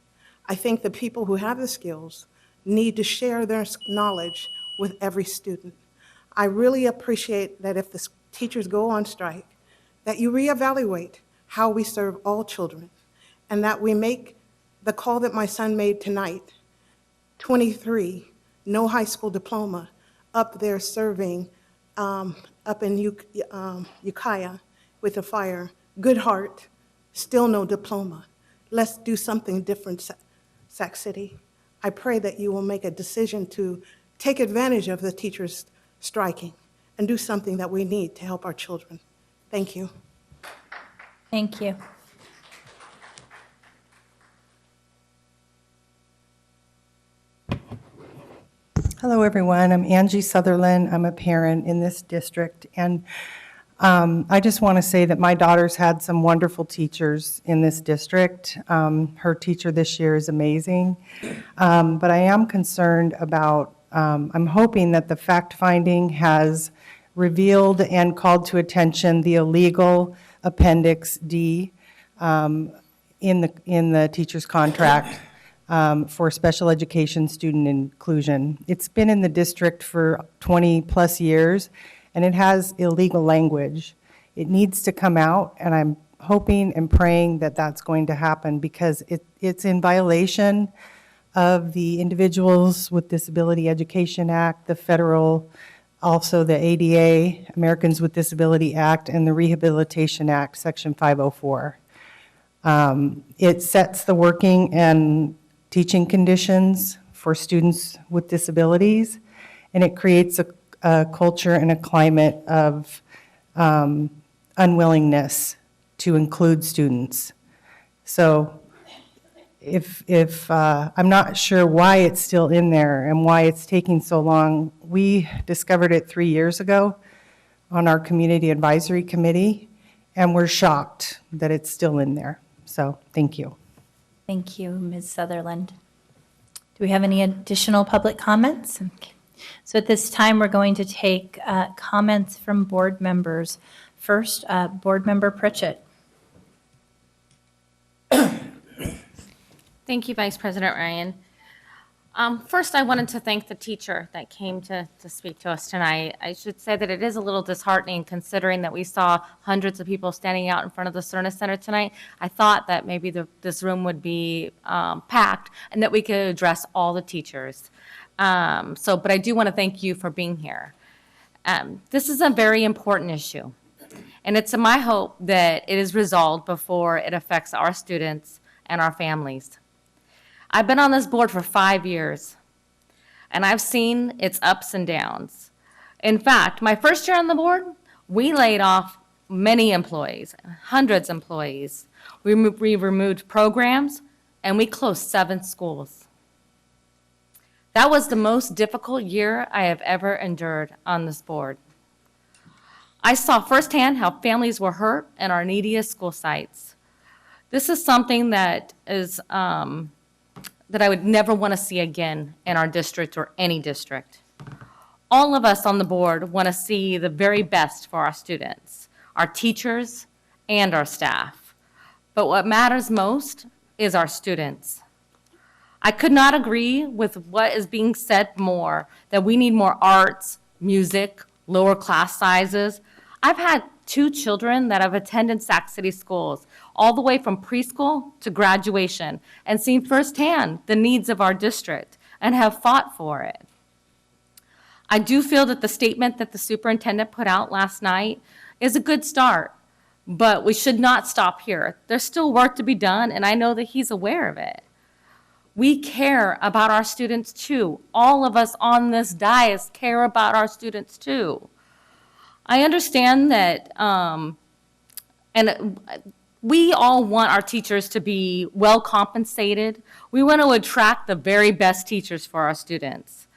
I think the people who have the skills need to share their knowledge with every student. I really appreciate that if the teachers go on strike, that you reevaluate how we serve all children, and that we make the call that my son made tonight, 23, no high school diploma, up there serving up in Ukiah with a fire, good heart, still no diploma. Let's do something different, Sac City. I pray that you will make a decision to take advantage of the teachers striking and do something that we need to help our children. Thank you. Thank you. Hello, everyone. I'm Angie Sutherland. I'm a parent in this district, and I just want to say that my daughter's had some wonderful teachers in this district. Her teacher this year is amazing, but I am concerned about, I'm hoping that the fact-finding has revealed and called to attention the illegal Appendix D in the teacher's contract for special education student inclusion. It's been in the district for 20-plus years, and it has illegal language. It needs to come out, and I'm hoping and praying that that's going to happen because it's in violation of the Individuals with Disability Education Act, the federal, also the ADA, Americans with Disability Act, and the Rehabilitation Act, Section 504. It sets the working and teaching conditions for students with disabilities, and it creates a culture and a climate of unwillingness to include students. So if I'm not sure why it's still in there and why it's taking so long. We discovered it 3 years ago on our community advisory committee, and we're shocked that it's still in there. So thank you. Thank you, Ms. Sutherland. Do we have any additional public comments? Okay. So at this time, we're going to take comments from board members. First, Board Member Pritchett. Thank you, Vice President Ryan. First, I wanted to thank the teacher that came to speak to us tonight. I should say that it is a little disheartening considering that we saw hundreds of people standing out in front of the Cerna Center tonight. I thought that maybe this room would be packed and that we could address all the teachers. But I do want to thank you for being here. This is a very important issue, and it's my hope that it is resolved before it affects our students and our families. I've been on this board for 5 years, and I've seen its ups and downs. In fact, my first year on the board, we laid off many employees, hundreds of employees. We removed programs, and we closed 7 schools. That was the most difficult year I have ever endured on this board. I saw firsthand how families were hurt in our neediest school sites. This is something that is that I would never want to see again in our district or any district. All of us on the board want to see the very best for our students, our teachers, and our staff. But what matters most is our students. I could not agree with what is being said more, that we need more arts, music, lower class sizes. I've had 2 children that have attended Sac City schools, all the way from preschool to graduation, and seen firsthand the needs of our district and have fought for it. I do feel that the statement that the superintendent put out last night is a good start, but we should not stop here. There's still work to be done, and I know that he's aware of it. We care about our students too. All of us on this dais care about our students too. I understand that, we all want our teachers to be well compensated. We want to attract the very best teachers for our students.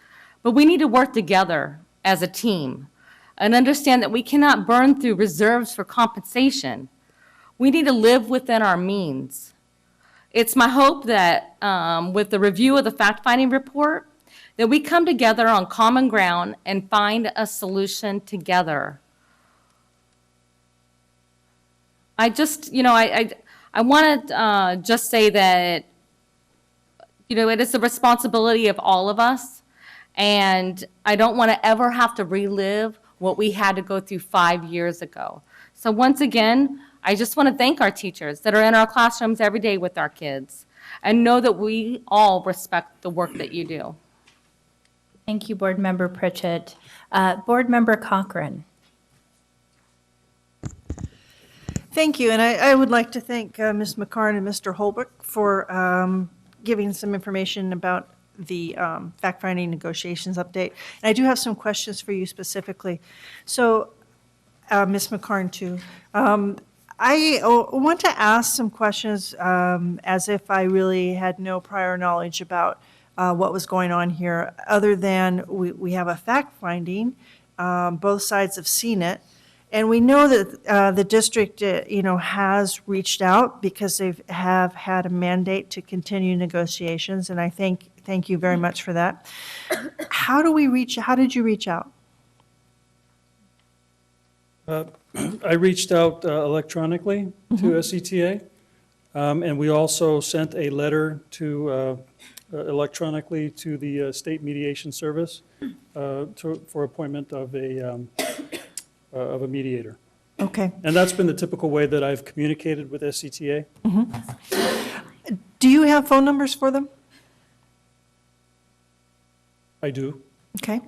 But we need to work together as a team. and understand that we cannot burn through reserves for compensation. We need to live within our means. It's my hope that with the review of the fact-finding report, that we come together on common ground and find a solution together. I just, I want to just say that, it is the responsibility of all of us, and I don't want to ever have to relive what we had to go through 5 years ago. So once again, I just want to thank our teachers that are in our classrooms every day with our kids, and know that we all respect the work that you do. Thank you, Board Member Pritchett. Board Member Cochran. Thank you, and I would like to thank Ms. McCarn and Mr. Holbrook for giving some information about the fact-finding negotiations update. And I do have some questions for you specifically. So, Ms. McCarn, too. I want to ask some questions as if I really had no prior knowledge about what was going on here, other than we have a fact-finding. Both sides have seen it. And we know that the district, has reached out because they have had a mandate to continue negotiations, and I thank you very much for that. How did you reach out? I reached out electronically to SETA, and we also sent a letter to electronically to the State Mediation Service for appointment of a mediator. Okay. And that's been the typical way that I've communicated with SCTA. Do you have phone numbers for them? I do. Okay.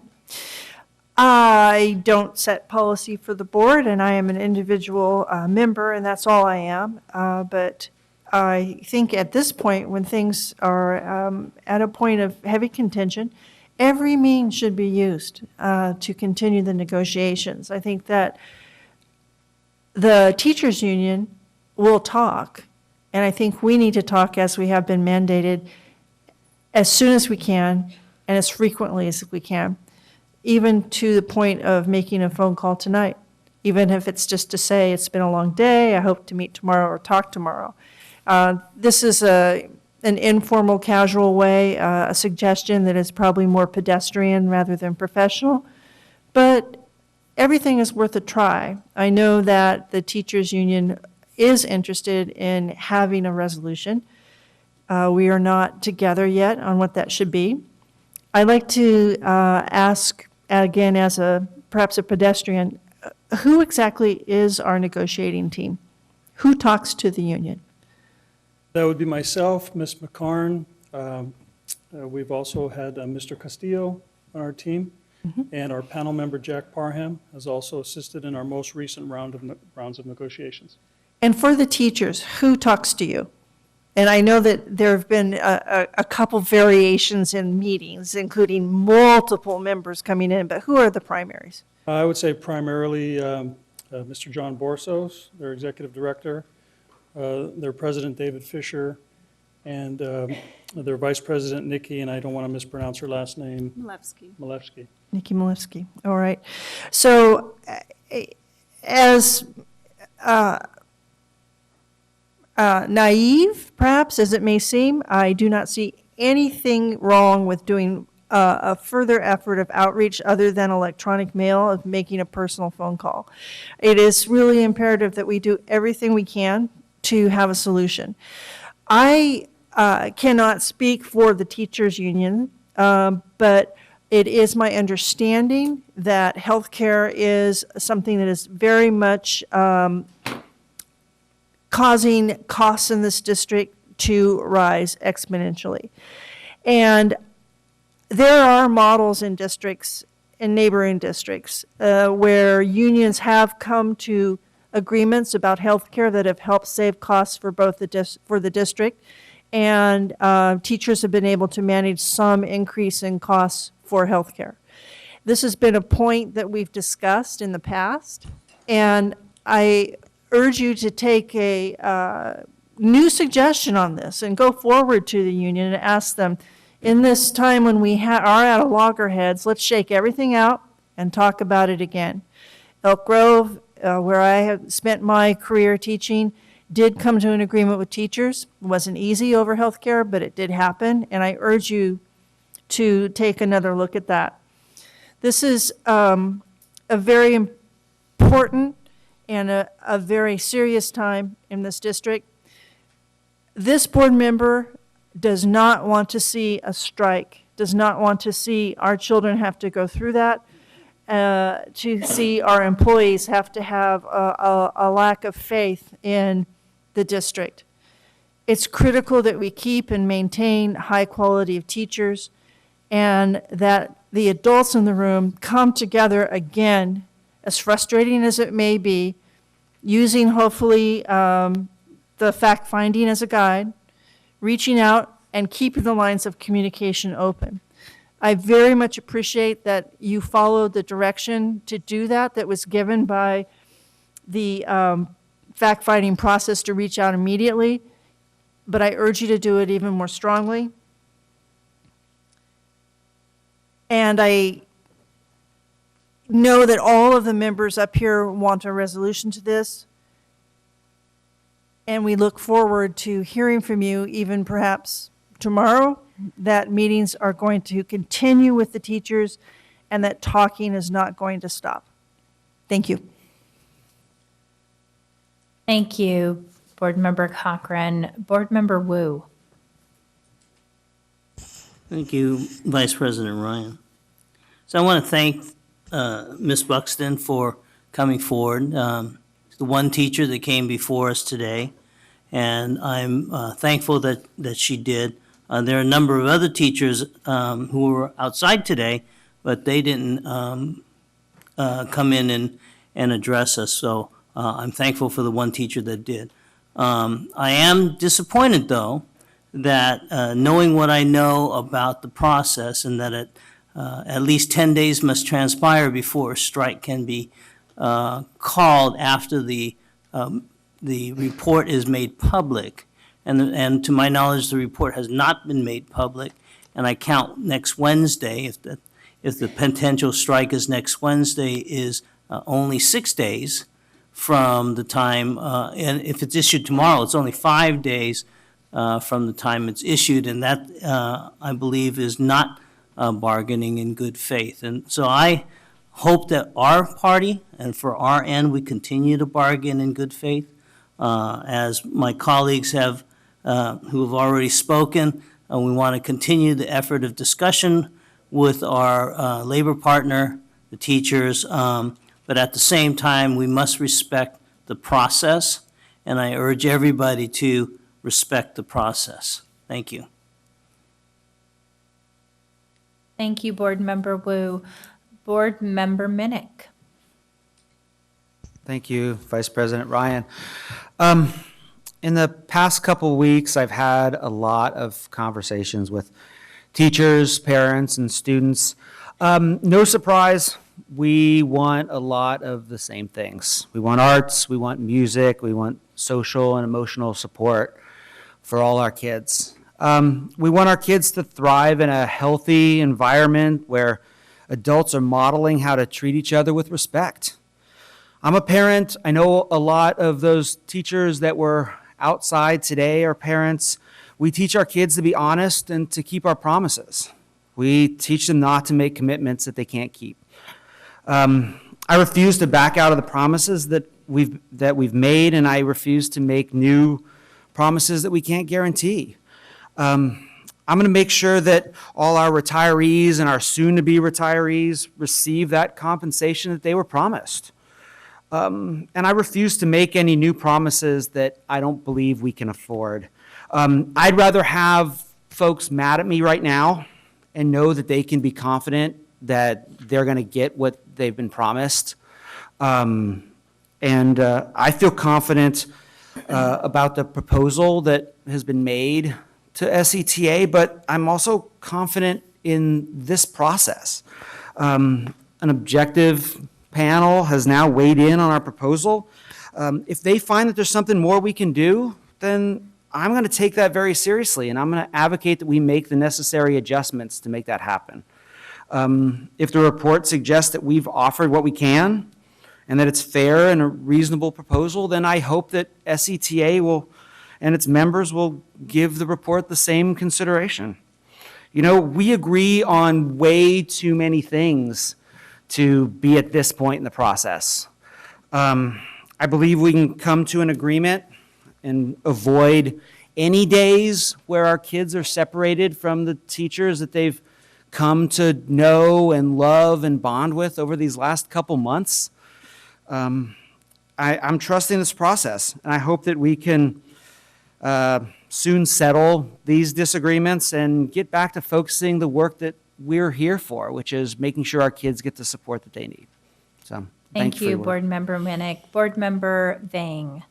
I don't set policy for the board, and I am an individual member, and that's all I am. But I think at this point, when things are at a point of heavy contention, every means should be used to continue the negotiations. I think that the teachers' union will talk, and I think we need to talk, as we have been mandated, as soon as we can and as frequently as we can, even to the point of making a phone call tonight, even if it's just to say, it's been a long day, I hope to meet tomorrow or talk tomorrow. This is an informal, casual way, a suggestion that is probably more pedestrian rather than professional, but everything is worth a try. I know that the teachers' union is interested in having a resolution. We are not together yet on what that should be. I'd like to ask, again, as perhaps a pedestrian, who exactly is our negotiating team? Who talks to the union? That would be myself, Ms. McCarn. We've also had Mr. Castillo on our team, and our panel member, Jack Parham, has also assisted in our most recent rounds of negotiations. And for the teachers, who talks to you? And I know that there have been a couple variations in meetings, including multiple members coming in, but who are the primaries? I would say primarily Mr. John Borsos, their executive director, their president, David Fisher, and their vice president, Nikki, and I don't want to mispronounce her last name. Malevsky. Nikki Malevsky. All right. So as naive, perhaps, as it may seem, I do not see anything wrong with doing a further effort of outreach other than electronic mail, of making a personal phone call. It is really imperative that we do everything we can to have a solution. I cannot speak for the teachers' union, but it is my understanding that healthcare is something that is very much causing costs in this district to rise exponentially. And there are models in districts, in neighboring districts, where unions have come to agreements about health care that have helped save costs for both the district, and teachers have been able to manage some increase in costs for health care. This has been a point that we've discussed in the past, and I urge you to take a new suggestion on this and go forward to the union and ask them, in this time when we are at a loggerheads, let's shake everything out and talk about it again. Elk Grove, where I have spent my career teaching, did come to an agreement with teachers. It wasn't easy over healthcare, but it did happen, and I urge you to take another look at that. This is a very important and a very serious time in this district. This board member does not want to see a strike, does not want to see our children have to go through that, to see our employees have to have a lack of faith in the district. It's critical that we keep and maintain high quality of teachers, and that the adults in the room come together again, as frustrating as it may be, using hopefully the fact-finding as a guide, reaching out and keeping the lines of communication open. I very much appreciate that you followed the direction to do that that was given by the fact-finding process to reach out immediately, but I urge you to do it even more strongly. And I know that all of the members up here want a resolution to this, and we look forward to hearing from you, even perhaps tomorrow, that meetings are going to continue with the teachers and that talking is not going to stop. Thank you. Thank you, Board Member Cochran. Board Member Wu. Thank you, Vice President Ryan. So I want to thank Ms. Buxton for coming forward. The one teacher that came before us today, and I'm thankful that she did. There are a number of other teachers who were outside today, but they didn't come in and address us. So I'm thankful for the one teacher that did. I am disappointed, though, that knowing what I know about the process and that at least 10 days must transpire before a strike can be called after the report is made public. And to my knowledge, the report has not been made public. And I count next Wednesday, if the potential strike is next Wednesday, is only 6 days from the time, and if it's issued tomorrow, it's only 5 days from the time it's issued. And that, I believe, is not bargaining in good faith. And so I hope that our party and for our end, we continue to bargain in good faith. As my colleagues have, who have already spoken, we want to continue the effort of discussion with our labor partner, the teachers, but at the same time, we must respect the process, and I urge everybody to respect the process. Thank you. Thank you, Board Member Wu. Board Member Minnick. Thank you, Vice President Ryan. In the past couple weeks, I've had a lot of conversations with teachers, parents, and students. No surprise, we want a lot of the same things. We want arts, we want music, we want social and emotional support for all our kids. We want our kids to thrive in a healthy environment where adults are modeling how to treat each other with respect. I'm a parent. I know a lot of those teachers that were outside today are parents. We teach our kids to be honest and to keep our promises. We teach them not to make commitments that they can't keep. I refuse to back out of the promises that we've made, and I refuse to make new promises that we can't guarantee. I'm going to make sure that all our retirees and our soon-to-be retirees receive that compensation that they were promised. And I refuse to make any new promises that I don't believe we can afford. I'd rather have folks mad at me right now and know that they can be confident that they're going to get what they've been promised. And I feel confident about the proposal that has been made to SETA, but I'm also confident in this process. An objective panel has now weighed in on our proposal. If they find that there's something more we can do, then I'm going to take that very seriously, and I'm going to advocate that we make the necessary adjustments to make that happen. If the report suggests that we've offered what we can and that it's fair and a reasonable proposal, then I hope that SETA will and its members will give the report the same consideration. You know, we agree on way too many things to be at this point in the process. I believe we can come to an agreement and avoid any days where our kids are separated from the teachers that they've come to know and love and bond with over these last couple months. I'm trusting this process, and I hope that we can soon settle these disagreements and get back to focusing the work that we're here for, which is making sure our kids get the support that they need. So, Thank for you, your work. Board Member Minnick. Board Member Vang.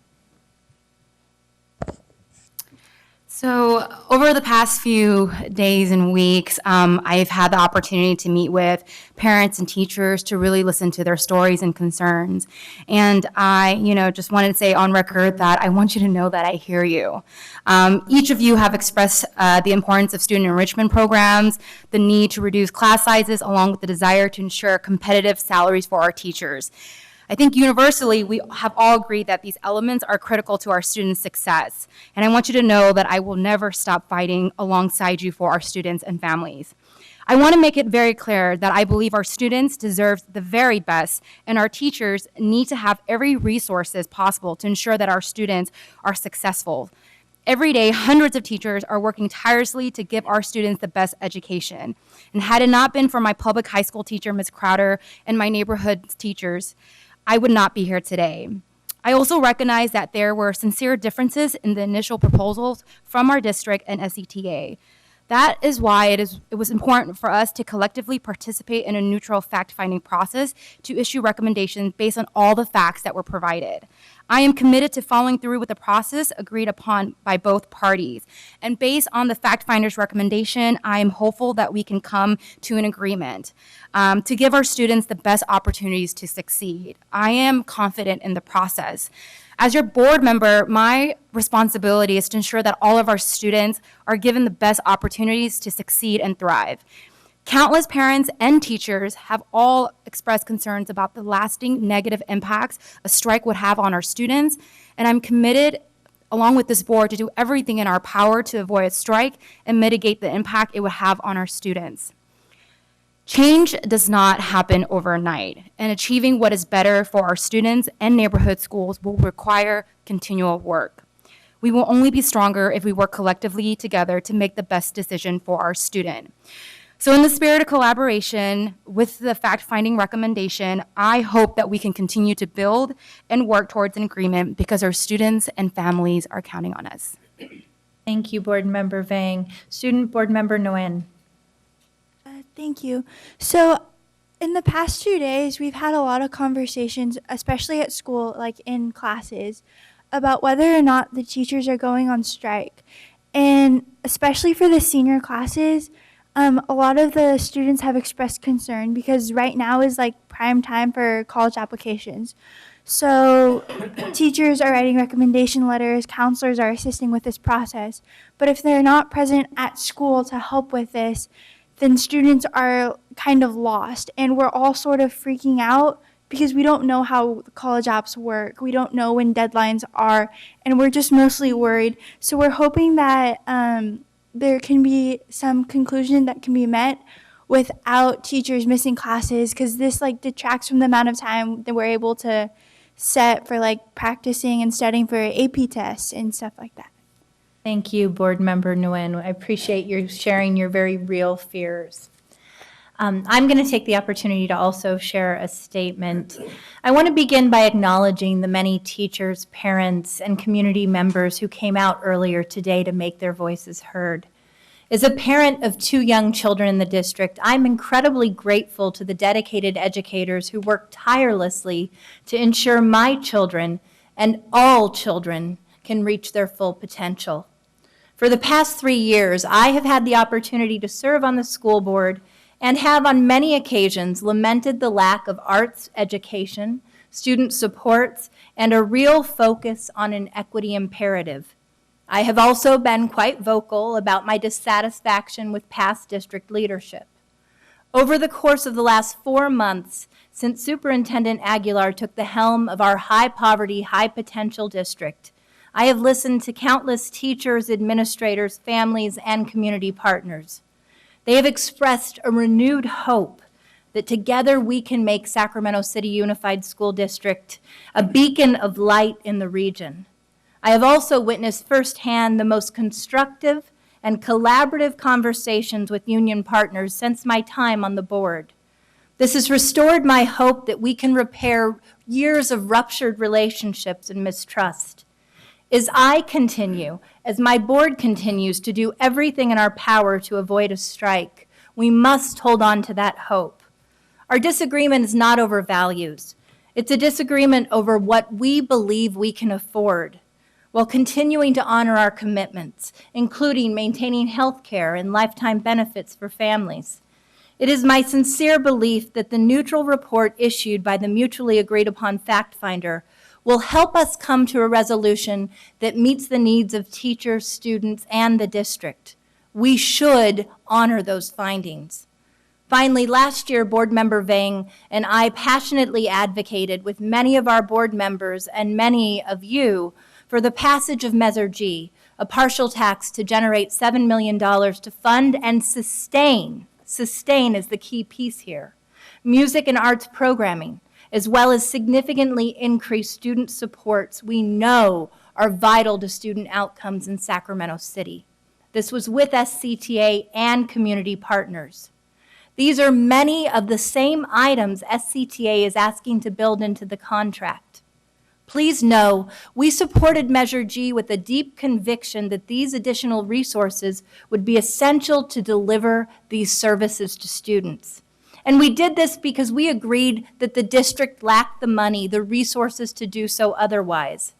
So over the past few days and weeks, I've had the opportunity to meet with parents and teachers to really listen to their stories and concerns. And I, just wanted to say on record that I want you to know that I hear you. Each of you have expressed the importance of student enrichment programs, the need to reduce class sizes, along with the desire to ensure competitive salaries for our teachers. I think universally, we have all agreed that these elements are critical to our students' success. And I want you to know that I will never stop fighting alongside you for our students and families. I want to make it very clear that I believe our students deserve the very best, and our teachers need to have every resources possible to ensure that our students are successful. Every day, hundreds of teachers are working tirelessly to give our students the best education. And had it not been for my public high school teacher, Ms. Crowder, and my neighborhood teachers, I would not be here today. I also recognize that there were sincere differences in the initial proposals from our district and SETA. That is why it was important for us to collectively participate in a neutral fact-finding process to issue recommendations based on all the facts that were provided. I am committed to following through with the process agreed upon by both parties. And based on the fact-finder's recommendation, I am hopeful that we can come to an agreement to give our students the best opportunities to succeed. I am confident in the process. As your board member, my responsibility is to ensure that all of our students are given the best opportunities to succeed and thrive. Countless parents and teachers have all expressed concerns about the lasting negative impacts a strike would have on our students, and I'm committed, along with this board, to do everything in our power to avoid a strike and mitigate the impact it would have on our students. Change does not happen overnight, and achieving what is better for our students and neighborhood schools will require continual work. We will only be stronger if we work collectively together to make the best decision for our student. So in the spirit of collaboration with the fact-finding recommendation, I hope that we can continue to build and work towards an agreement because our students and families are counting on us. Thank you, Board Member Vang. Student Board Member Nguyen. Thank you. So in the past 2 days, we've had a lot of conversations, especially at school, like in classes, about whether or not the teachers are going on strike. And especially for the senior classes, a lot of the students have expressed concern because right now is like prime time for college applications. So teachers are writing recommendation letters, counselors are assisting with this process. But if they're not present at school to help with this, then students are kind of lost. And we're all sort of freaking out because we don't know how the college apps work. We don't know when deadlines are, and we're just mostly worried. So we're hoping that there can be some conclusion that can be met without teachers missing classes, because this like detracts from the amount of time that we're able to set for like practicing and studying for AP tests and stuff like that. Thank you, Board Member Nguyen. I appreciate you sharing your very real fears. I'm going to take the opportunity to also share a statement. I want to begin by acknowledging the many teachers, parents, and community members who came out earlier today to make their voices heard. As a parent of 2 young children in the district, I'm incredibly grateful to the dedicated educators who work tirelessly to ensure my children and all children can reach their full potential. For the past 3 years, I have had the opportunity to serve on the school board and have on many occasions lamented the lack of arts education, student supports, and a real focus on an equity imperative. I have also been quite vocal about my dissatisfaction with past district leadership. Over the course of the last 4 months, since Superintendent Aguilar took the helm of our high-poverty, high-potential district, I have listened to countless teachers, administrators, families, and community partners. They have expressed a renewed hope that together we can make Sacramento City Unified School District a beacon of light in the region. I have also witnessed firsthand the most constructive and collaborative conversations with union partners since my time on the board. This has restored my hope that we can repair years of ruptured relationships and mistrust. As I continue, as my board continues to do everything in our power to avoid a strike, we must hold on to that hope. Our disagreement is not over values. It's a disagreement over what we believe we can afford, while continuing to honor our commitments, including maintaining health care and lifetime benefits for families. It is my sincere belief that the neutral report issued by the mutually agreed upon fact finder will help us come to a resolution that meets the needs of teachers, students, and the district. We should honor those findings. Finally, last year, Board Member Vang and I passionately advocated with many of our board members and many of you for the passage of Measure G, a partial tax to generate $7 million to fund and sustain is the key piece here, music and arts programming, as well as significantly increase student supports we know are vital to student outcomes in Sacramento City. This was with SCTA and community partners. These are many of the same items SCTA is asking to build into the contract. Please know, we supported Measure G with a deep conviction that these additional resources would be essential to deliver these services to students. And we did this because we agreed that the district lacked the money, the resources to do so otherwise.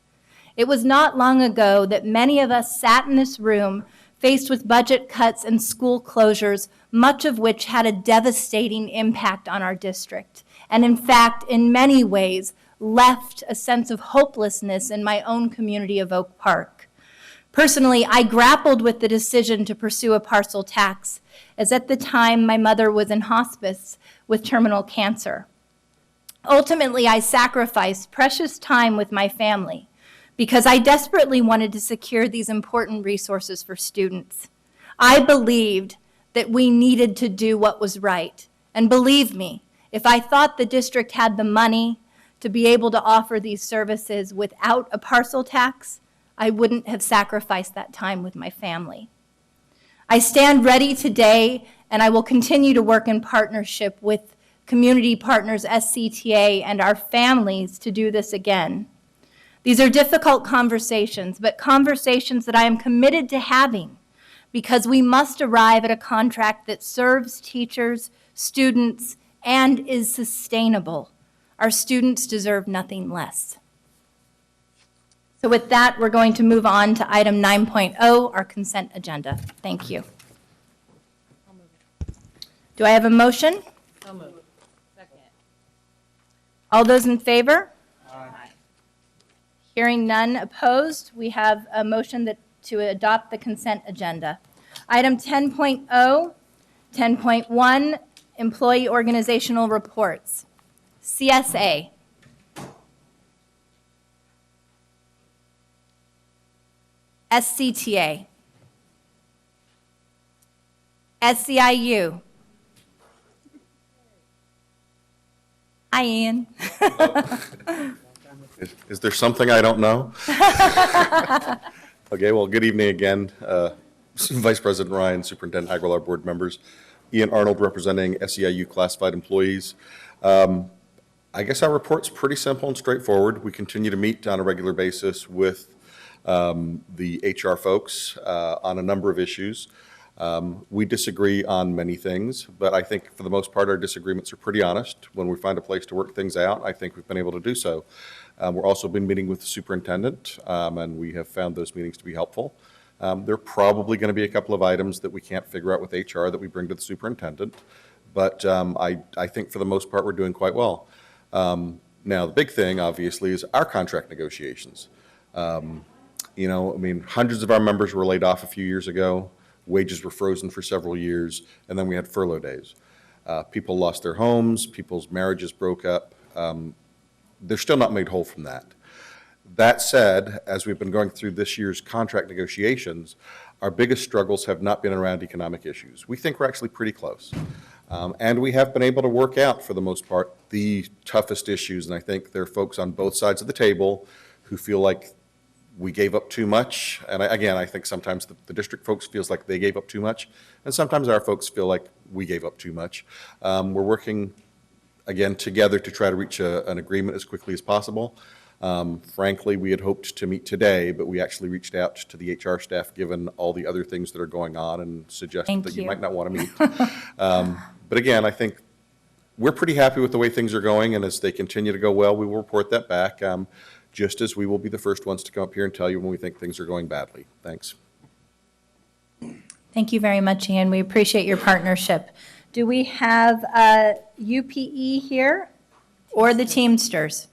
It was not long ago that many of us sat in this room faced with budget cuts and school closures, much of which had a devastating impact on our district, and in fact, in many ways, left a sense of hopelessness in my own community of Oak Park. Personally, I grappled with the decision to pursue a parcel tax, as at the time my mother was in hospice with terminal cancer. Ultimately, I sacrificed precious time with my family because I desperately wanted to secure these important resources for students. I believed that we needed to do what was right. And believe me, if I thought the district had the money to be able to offer these services without a parcel tax, I wouldn't have sacrificed that time with my family. I stand ready today, and I will continue to work in partnership with community partners, SCTA, and our families to do this again. These are difficult conversations, but conversations that I am committed to having because we must arrive at a contract that serves teachers, students, and is sustainable. Our students deserve nothing less. So with that, we're going to move on to item 9.0, our consent agenda. Thank you. Do I have a motion? So moved. Second. All those in favor? Aye. Hearing none opposed, we have a motion to adopt the consent agenda. Item 10.0, 10.1, employee organizational reports. CSA. SCTA. SCIU. Hi, Ian. Is there something I don't know? Okay, well, good evening again. Vice President Ryan, Superintendent Aguilar, board members. Ian Arnold representing SEIU classified employees. I guess our report's pretty simple and straightforward. We continue to meet on a regular basis with the HR folks on a number of issues. We disagree on many things, but I think for the most part our disagreements are pretty honest. When we find a place to work things out, I think we've been able to do so. We're also been meeting with the superintendent, and we have found those meetings to be helpful. There are probably going to be a couple of items that we can't figure out with HR that we bring to the superintendent, but I think for the most part we're doing quite well. Now, the big thing, obviously, is our contract negotiations. You know, I mean, hundreds of our members were laid off a few years ago. Wages were frozen for several years, and then we had furlough days. People lost their homes, people's marriages broke up. They're still not made whole from that. That said, as we've been going through this year's contract negotiations, our biggest struggles have not been around economic issues. We think we're actually pretty close. And we have been able to work out, for the most part, the toughest issues. And I think there are folks on both sides of the table who feel like we gave up too much. And again, I think sometimes the district folks feels like they gave up too much. And sometimes our folks feel like we gave up too much. We're working, again, together to try to reach an agreement as quickly as possible. Frankly, we had hoped to meet today, but we actually reached out to the HR staff, given all the other things that are going on, and suggested that you might not want to meet. But again, I think we're pretty happy with the way things are going, and as they continue to go well, we will report that back, just as we will be the first ones to come up here and tell you when we think things are going badly. Thanks. Thank you very much, Ian. We appreciate your partnership. Do we have UPE here or the Teamsters?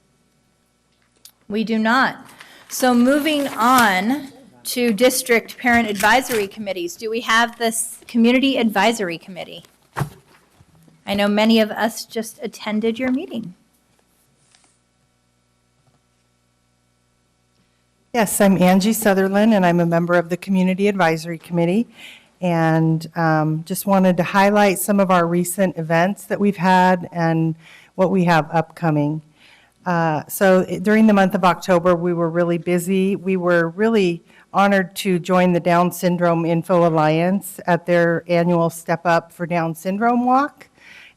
We do not. So moving on to district parent advisory committees, do we have this community advisory committee? I know many of us just attended your meeting. Yes, I'm Angie Sutherland, and I'm a member of the Community Advisory Committee. And just wanted to highlight some of our recent events that we've had and what we have upcoming. So during the month of October, we were really busy. We were really honored to join the Down Syndrome Info Alliance at their annual Step Up for Down Syndrome walk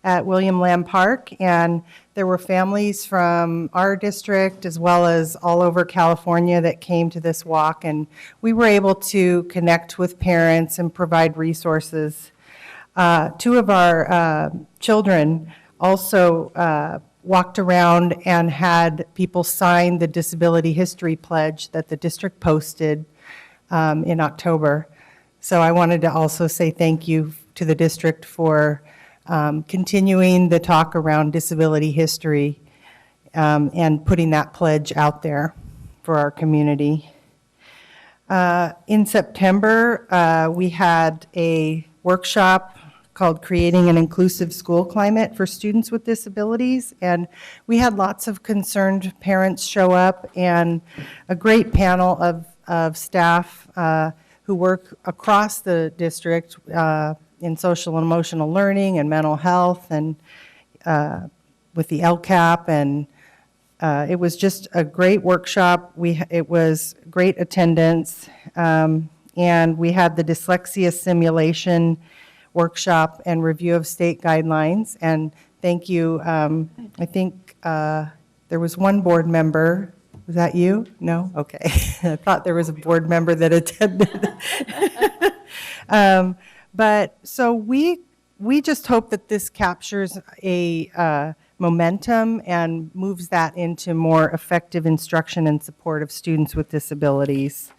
at William Lamb Park. And there were families from our district as well as all over California that came to this walk. And we were able to connect with parents and provide resources. Two of our children also walked around and had people sign the disability history pledge that the district posted in October. So I wanted to also say thank you to the district for continuing the talk around disability history and putting that pledge out there for our community. In September, we had a workshop called Creating an Inclusive School Climate for Students with Disabilities, and we had lots of concerned parents show up and a great panel of staff who work across the district in social and emotional learning and mental health and with the LCAP, and it was just a great workshop. It was great attendance, and we had the dyslexia simulation workshop and review of state guidelines. And thank you. I think there was one board member. Was that you? No? Okay. I thought there was a board member that attended. But so we just hope that this captures a momentum and moves that into more effective instruction and support of students with disabilities.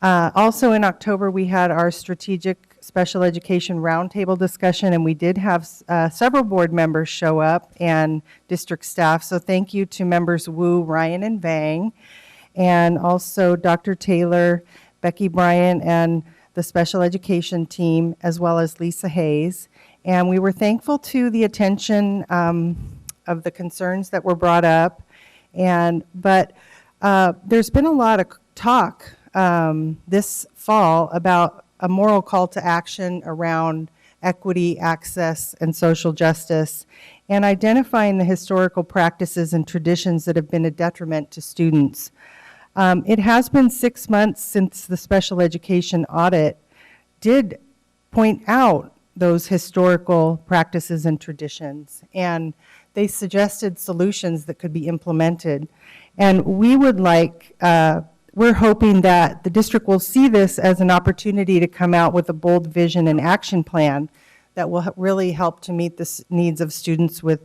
Also in October, we had our strategic special education roundtable discussion, and we did have several board members show up and district staff. So thank you to members Wu, Ryan, and Vang, and also Dr. Taylor, Becky Bryant, and the special education team, as well as Lisa Hayes. And we were thankful to the attention of the concerns that were brought up. But there's been a lot of talk this fall about a moral call to action around equity, access, and social justice, and identifying the historical practices and traditions that have been a detriment to students. It has been 6 months since the special education audit did point out those historical practices and traditions, and they suggested solutions that could be implemented. And we would like, we're hoping that the district will see this as an opportunity to come out with a bold vision and action plan that will really help to meet the needs of students with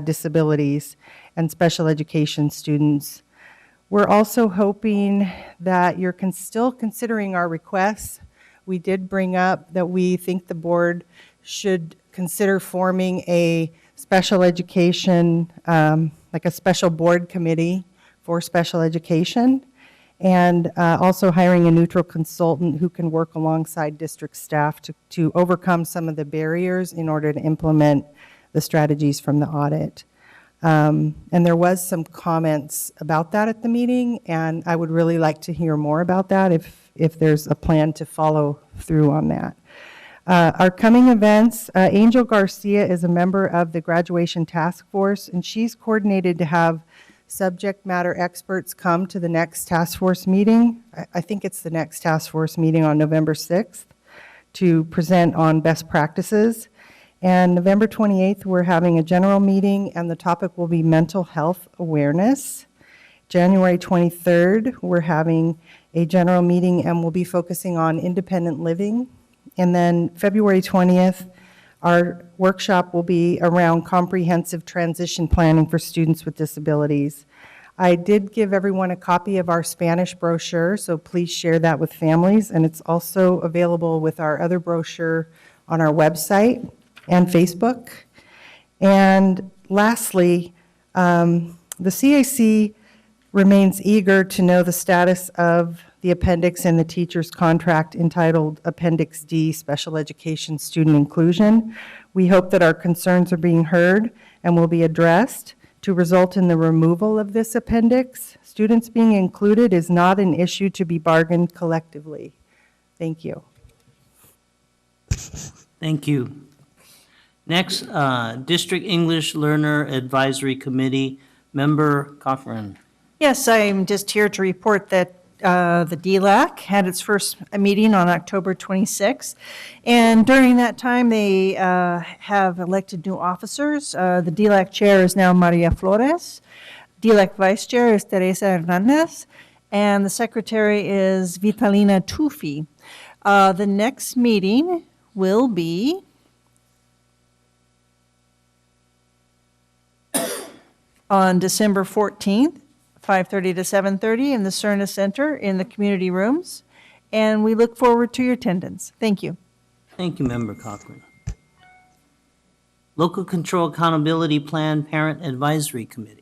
disabilities and special education students. We're also hoping that you're still considering our requests. We did bring up that we think the board should consider forming a special education, like a special board committee for special education. and also hiring a neutral consultant who can work alongside district staff to overcome some of the barriers in order to implement the strategies from the audit. And there was some comments about that at the meeting, and I would really like to hear more about that if there's a plan to follow through on that. Our coming events, Angel Garcia is a member of the graduation task force, and she's coordinated to have subject matter experts come to the next task force meeting. I think it's the next task force meeting on November 6th to present on best practices. And November 28th, we're having a general meeting, and the topic will be mental health awareness. January 23rd, we're having a general meeting, and we'll be focusing on independent living. And then February 20th, our workshop will be around comprehensive transition planning for students with disabilities. I did give everyone a copy of our Spanish brochure, so please share that with families, and it's also available with our other brochure on our website and Facebook. And lastly, the CAC remains eager to know the status of the appendix in the teacher's contract entitled Appendix D, Special Education Student Inclusion. We hope that our concerns are being heard and will be addressed to result in the removal of this appendix. Students being included is not an issue to be bargained collectively. Thank you. Thank you. Next, District English Learner Advisory Committee, Member Cochran. Yes, I'm just here to report that the DLAC had its first meeting on October 26th, and during that time, they have elected new officers. The DLAC chair is now Maria Flores. DLAC vice chair is Teresa Hernandez, and the secretary is Vitalina Tufi. The next meeting will be on December 14th, 5:30 to 7:30 in the Cerna Center in the community rooms, and we look forward to your attendance. Thank you. Thank you, Member Cochran. Local Control Accountability Plan Parent Advisory Committee.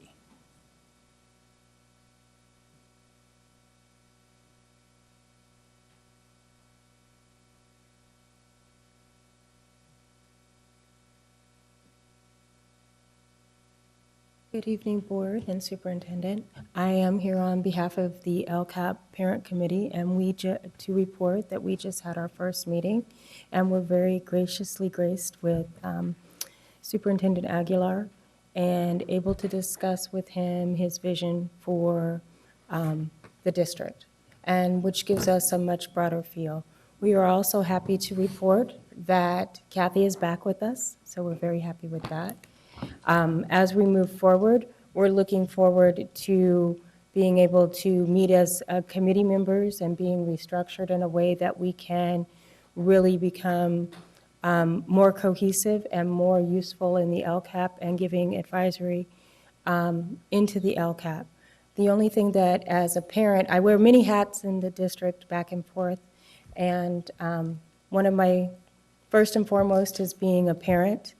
Good evening, Board and Superintendent. I am here on behalf of the LCAP Parent Committee, and to report that we just had our first meeting, and we're very graciously graced with Superintendent Aguilar and able to discuss with him his vision for the district, and which gives us a much broader feel. We are also happy to report that Kathy is back with us, so we're very happy with that. As we move forward, we're looking forward to being able to meet as committee members and being restructured in a way that we can really become more cohesive and more useful in the LCAP and giving advisory into the LCAP. The only thing that, as a parent, I wear many hats in the district back and forth, and one of my first and foremost is being a parent.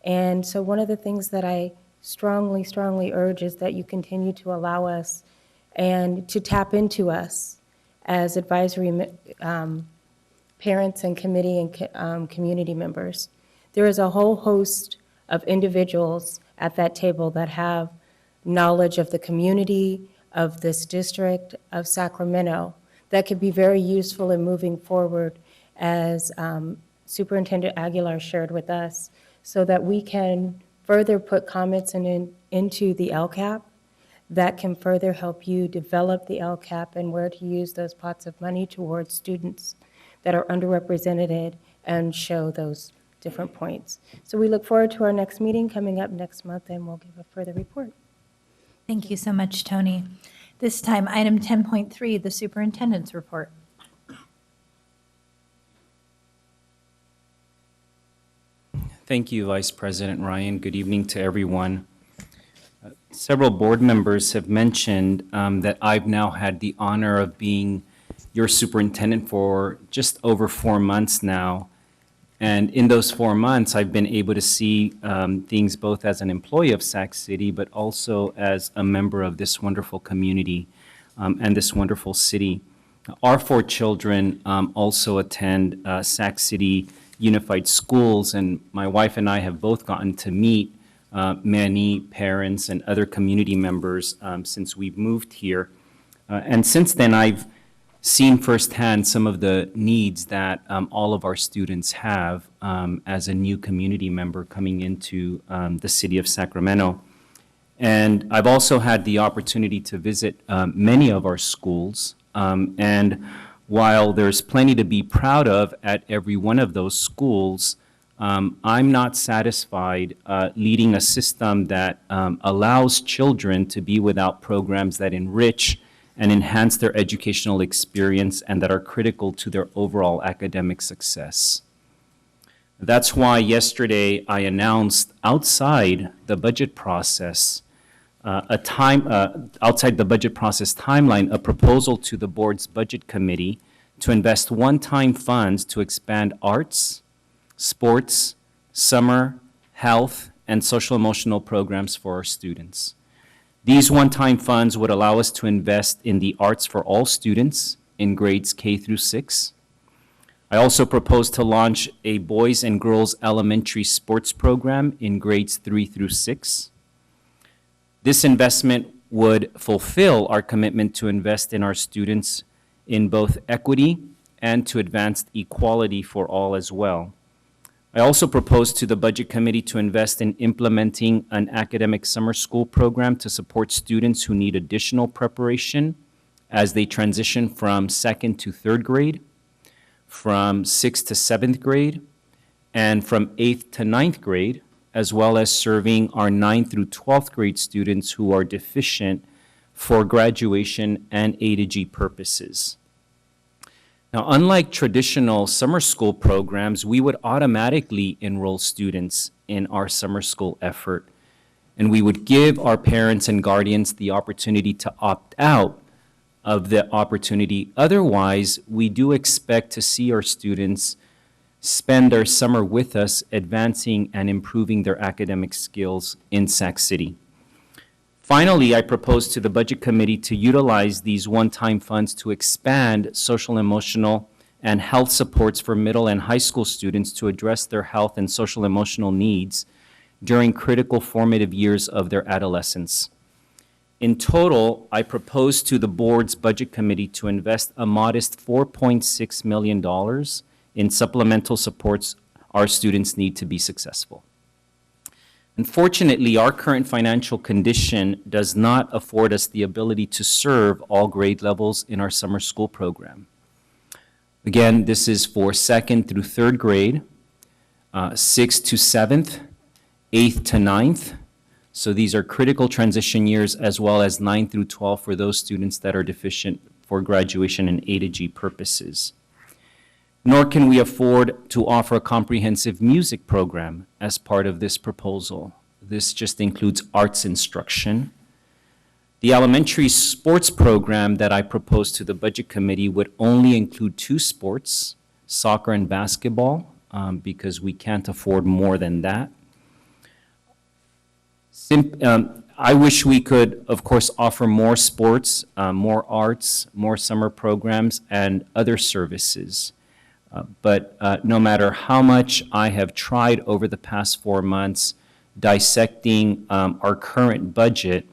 And so one of the things that I strongly, strongly urge is that you continue to allow us and to tap into us as advisory parents and committee and community members. There is a whole host of individuals at that table that have knowledge of the community, of this district, of Sacramento, that could be very useful in moving forward, as Superintendent Aguilar shared with us, so that we can further put comments into the LCAP that can further help you develop the LCAP and where to use those pots of money towards students that are underrepresented and show those different points. So we look forward to our next meeting coming up next month, and we'll give a further report. Thank you so much, Tony. This time, item 10.3, the superintendent's report. Thank you, Vice President Ryan. Good evening to everyone. Several board members have mentioned that I've now had the honor of being your superintendent for just over 4 months now. And in those 4 months, I've been able to see things both as an employee of Sac City, but also as a member of this wonderful community. and this wonderful city. Our 4 children also attend Sac City Unified Schools, and my wife and I have both gotten to meet many parents and other community members since we've moved here. And since then, I've seen firsthand some of the needs that all of our students have as a new community member coming into the city of Sacramento. And I've also had the opportunity to visit many of our schools. And while there's plenty to be proud of at every one of those schools, I'm not satisfied leading a system that allows children to be without programs that enrich and enhance their educational experience and that are critical to their overall academic success. That's why yesterday I announced outside the budget process outside the budget process timeline, a proposal to the board's budget committee to invest one-time funds to expand arts, sports, summer, health, and social emotional programs for our students. These one-time funds would allow us to invest in the arts for all students in grades K through 6. I also propose to launch a boys and girls elementary sports program in grades 3 through 6. This investment would fulfill our commitment to invest in our students in both equity and to advance equality for all as well. I also propose to the Budget Committee to invest in implementing an academic summer school program to support students who need additional preparation as they transition from 2nd to 3rd grade, from 6th to 7th grade, and from 8th to 9th grade, as well as serving our 9th through 12th grade students who are deficient for graduation and A to G purposes. Now, unlike traditional summer school programs, we would automatically enroll students in our summer school effort, and we would give our parents and guardians the opportunity to opt out of the opportunity. Otherwise, we do expect to see our students spend their summer with us, advancing and improving their academic skills in Sac City. Finally, I propose to the Budget Committee to utilize these one-time funds to expand social, emotional, and health supports for middle and high school students to address their health and social emotional needs during critical formative years of their adolescence. In total, I propose to the Board's Budget Committee to invest a modest $4.6 million in supplemental supports our students need to be successful. Unfortunately, our current financial condition does not afford us the ability to serve all grade levels in our summer school program. Again, this is for 2nd through 3rd grade, 6th to 7th, 8th to 9th. So these are critical transition years, as well as 9th through 12th for those students that are deficient for graduation and A to G purposes. Nor can we afford to offer a comprehensive music program as part of this proposal. This just includes arts instruction. The elementary sports program that I proposed to the Budget Committee would only include 2 sports, soccer and basketball, because we can't afford more than that. I wish we could, of course, offer more sports, more arts, more summer programs, and other services. But no matter how much I have tried over the past 4 months dissecting our current budget,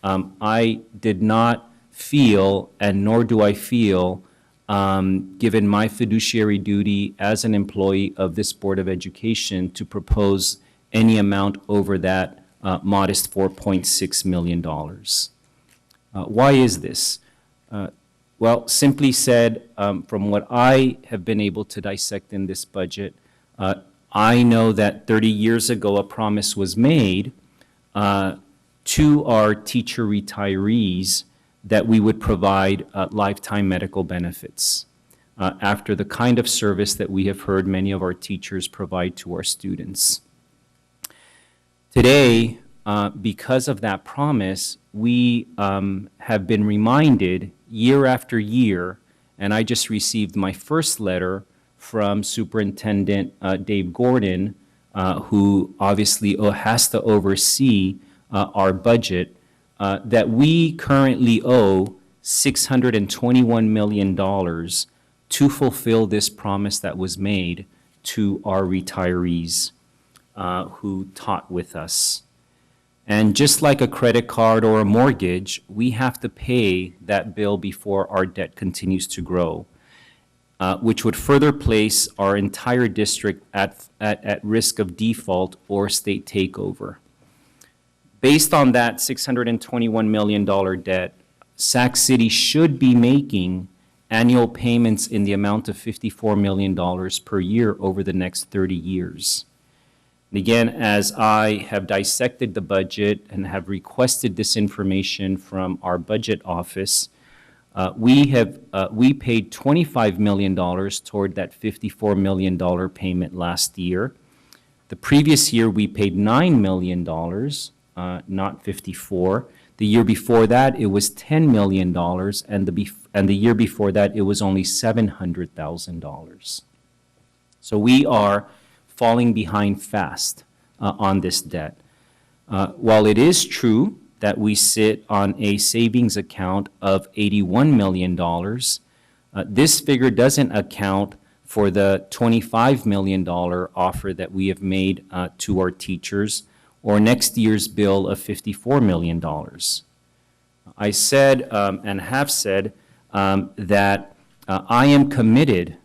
I did not feel, and nor do I feel, given my fiduciary duty as an employee of this Board of Education, to propose any amount over that modest $4.6 million. Why is this? Well, simply said, from what I have been able to dissect in this budget, I know that 30 years ago a promise was made to our teacher retirees that we would provide lifetime medical benefits after the kind of service that we have heard many of our teachers provide to our students. Today, because of that promise, we have been reminded year after year, and I just received my first letter from Superintendent Dave Gordon, who obviously has to oversee our budget, that we currently owe $621 million to fulfill this promise that was made to our retirees who taught with us. And just like a credit card or a mortgage, we have to pay that bill before our debt continues to grow, which would further place our entire district at risk of default or state takeover. Based on that $621 million debt, Sac City should be making annual payments in the amount of $54 million per year over the next 30 years. And again, as I have dissected the budget and have requested this information from our budget office, we paid $25 million toward that $54 million payment last year. The previous year, we paid $9 million, not 54. The year before that, it was $10 million, and the year before that, it was only $700,000. So we are falling behind fast on this debt. While it is true that we sit on a savings account of $81 million, this figure doesn't account for the $25 million offer that we have made to our teachers, or next year's bill of $54 million. I said and have said that I am committed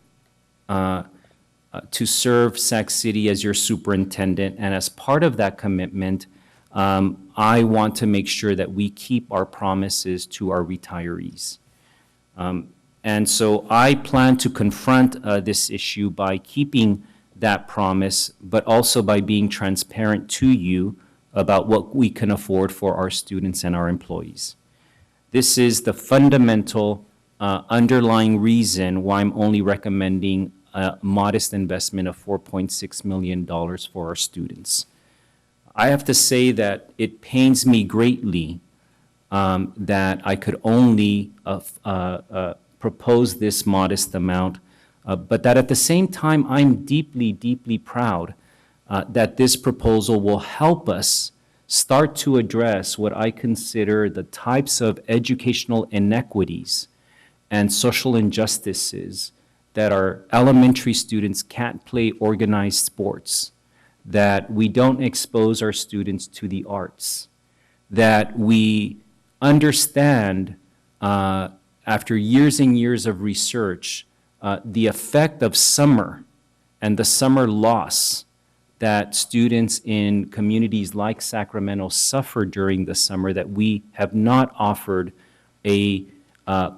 to serve Sac City as your superintendent, and as part of that commitment, I want to make sure that we keep our promises to our retirees. And so I plan to confront this issue by keeping that promise, but also by being transparent to you about what we can afford for our students and our employees. This is the fundamental underlying reason why I'm only recommending a modest investment of $4.6 million for our students. I have to say that it pains me greatly that I could only propose this modest amount, but that at the same time, I'm deeply, deeply proud that this proposal will help us start to address what I consider the types of educational inequities and social injustices that our elementary students can't play organized sports, that we don't expose our students to the arts, that we understand after years and years of research the effect of summer and the summer loss that students in communities like Sacramento suffer during the summer, that we have not offered a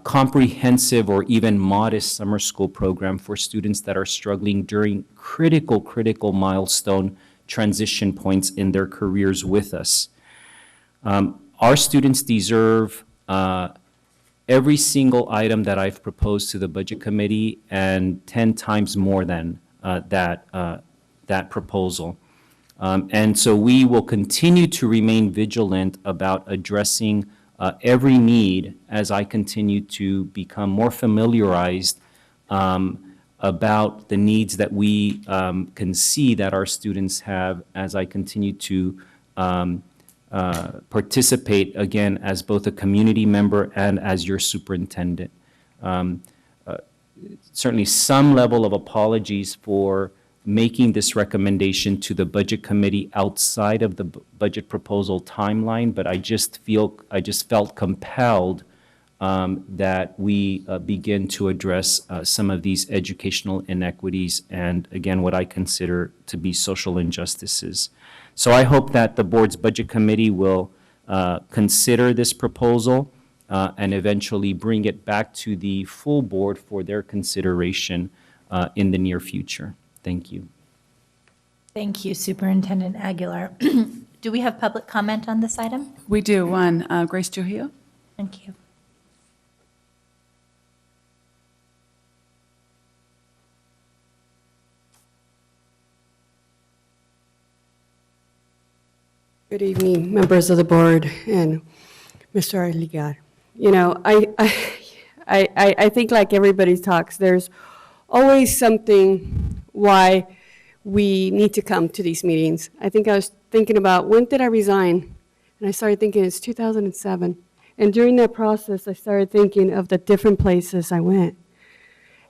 comprehensive or even modest summer school program for students that are struggling during critical milestone transition points in their careers with us. Our students deserve every single item that I've proposed to the Budget Committee and 10 times more than that proposal. And so we will continue to remain vigilant about addressing every need as I continue to become more familiarized about the needs that we can see that our students have as I continue to participate, again, as both a community member and as your superintendent. Certainly some level of apologies for making this recommendation to the Budget Committee outside of the budget proposal timeline, but I just felt compelled that we begin to address some of these educational inequities and, again, what I consider to be social injustices. So I hope that the board's Budget Committee will consider this proposal and eventually bring it back to the full board for their consideration in the near future. Thank you. Thank you, Superintendent Aguilar. Do we have public comment on this item? We do. One, Grace Trujillo. Thank you. Good evening, members of the board and Mr. Aguilar. You know, I think like everybody talks, there's always something why we need to come to these meetings. I think I was thinking about when did I resign? And I started thinking it's 2007. And during that process, I started thinking of the different places I went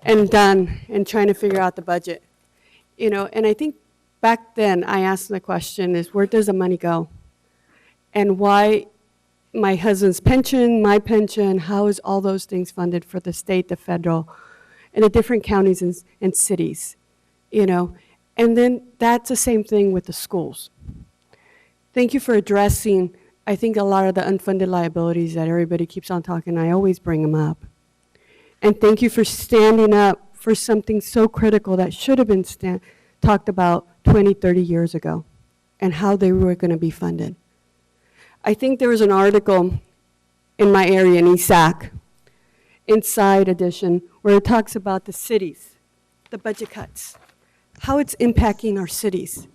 and done and trying to figure out the budget. You know, and I think back then I asked the question is, where does the money go? And why my husband's pension, my pension, how is all those things funded for the state, the federal, and the different counties and cities, you know? And then that's the same thing with the schools. Thank you for addressing, I think, a lot of the unfunded liabilities that everybody keeps on talking. I always bring them up. And thank you for standing up for something so critical that should have been talked about 20, 30 years ago, and how they were going to be funded. I think there was an article in my area in ESAC, Inside Edition, where it talks about the cities, the budget cuts, how it's impacting our cities.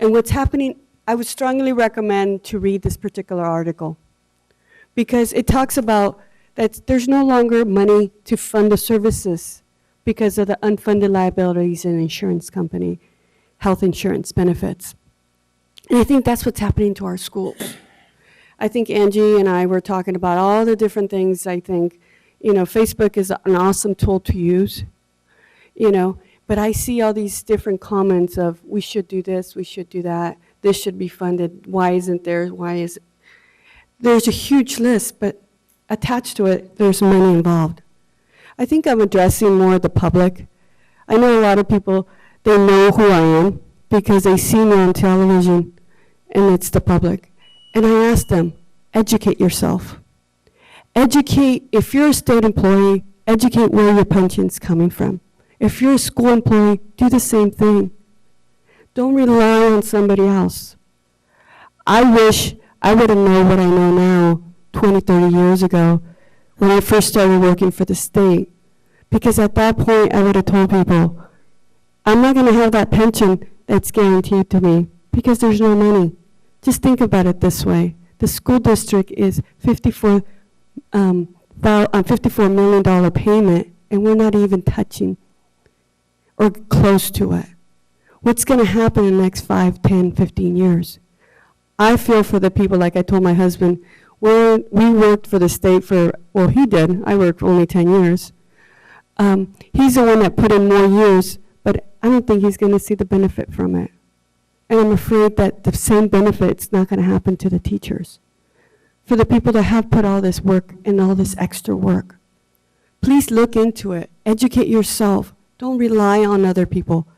And what's happening, I would strongly recommend to read this particular article, because it talks about that there's no longer money to fund the services because of the unfunded liabilities in insurance company, health insurance benefits. And I think that's what's happening to our schools. I think Angie and I were talking about all the different things. I think, you know, Facebook is an awesome tool to use, you know, but I see all these different comments of we should do this, we should do that, this should be funded, why isn't there, why is it? There's a huge list, but attached to it, there's money involved. I think I'm addressing more the public. I know a lot of people, they know who I am because they see me on television, and it's the public. And I ask them, educate yourself. Educate, if you're a state employee, educate where your pension's coming from. If you're a school employee, do the same thing. Don't rely on somebody else. I wish I would have known what I know now 20, 30 years ago when I first started working for the state. Because at that point, I would have told people, I'm not going to have that pension that's guaranteed to me because there's no money. Just think about it this way. The school district is $54 million payment, and we're not even touching or close to it. What's going to happen in the next 5, 10, 15 years? I feel for the people, like I told my husband, we worked for the state for, well, he did. I worked for only 10 years. He's the one that put in more years, but I don't think he's going to see the benefit from it. And I'm afraid that the same benefit's not going to happen to the teachers. For the people that have put all this work and all this extra work, please look into it. Educate yourself. Don't rely on other people.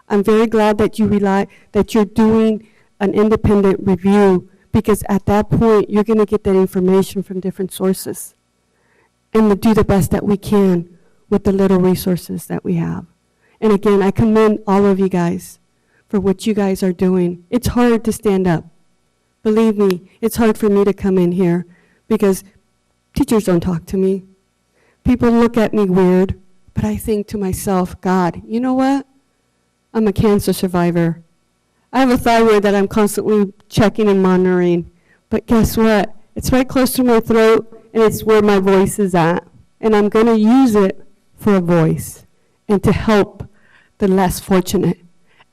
I'm very glad that you're doing an independent review, because at that point, you're going to get that information from different sources and to do the best that we can with the little resources that we have. And again, I commend all of you guys for what you guys are doing. It's hard to stand up. Believe me, it's hard for me to come in here because teachers don't talk to me. People look at me weird, but I think to myself, God, you know what? I'm a cancer survivor. I have a thyroid that I'm constantly checking and monitoring, but guess what? It's right close to my throat, and it's where my voice is at, and I'm going to use it for a voice and to help the less fortunate.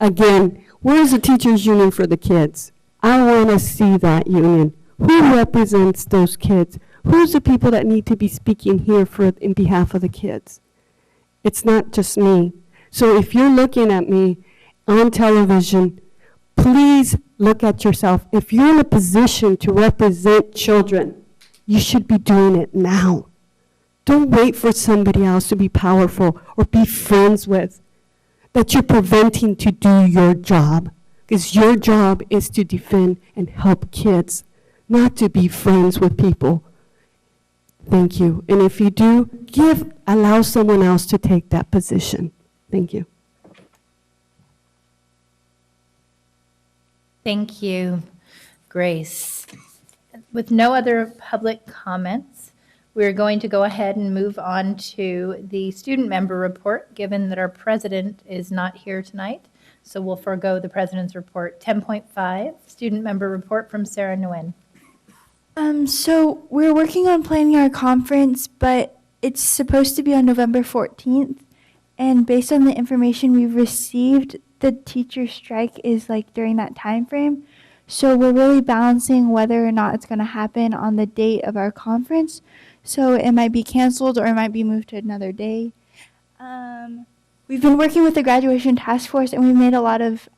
Again, where's the teachers' union for the kids? I want to see that union. Who represents those kids? Who's the people that need to be speaking here in behalf of the kids? It's not just me. So if you're looking at me on television, please look at yourself. If you're in a position to represent children, you should be doing it now. Don't wait for somebody else to be powerful or be friends with, that you're preventing to do your job. Because your job is to defend and help kids, not to be friends with people. Thank you. And if you do, allow someone else to take that position. Thank you. Thank you, Grace. With no other public comments, we're going to go ahead and move on to the student member report, given that our president is not here tonight. So we'll forego the president's report. 10.5, student member report from Sarah Nguyen. So we're working on planning our conference, but it's supposed to be on November 14th. And based on the information we've received, the teacher strike is like during that time frame. So we're really balancing whether or not it's going to happen on the date of our conference. So it might be canceled or it might be moved to another day. We've been working with the graduation task force and we made a lot of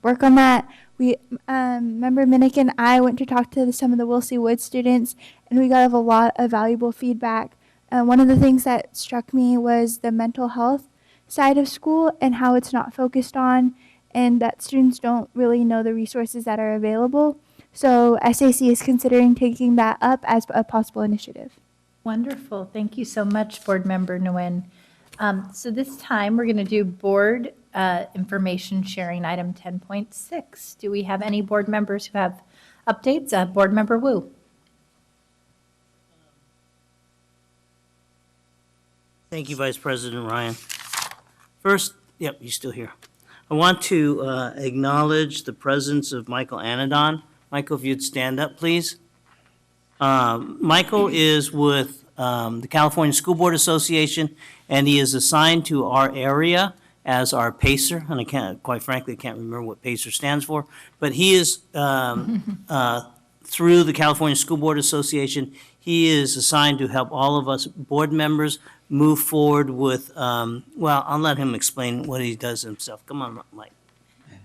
work on that. We, Member Minnick and I went to talk to some of the Wilsey Wood students and we got a lot of valuable feedback. One of the things that struck me was the mental health side of school and how it's not focused on, and that students don't really know the resources that are available. So SAC is considering taking that up as a possible initiative. Wonderful. Thank you so much, Board Member Nguyen. So this time, we're going to do board information sharing, item 10.6. Do we have any board members who have updates? Board Member Wu. Thank you, Vice President Ryan. First, yep, you're still here. I want to acknowledge the presence of Michael Anadon. Michael, if you'd stand up, please. Michael is with the California School Board Association, and he is assigned to our area as our PACER, and quite frankly, I can't remember what PACER stands for, but he is, through the California School Board Association, he is assigned to help all of us board members move forward with, well, I'll let him explain what he does himself. Come on, Mike.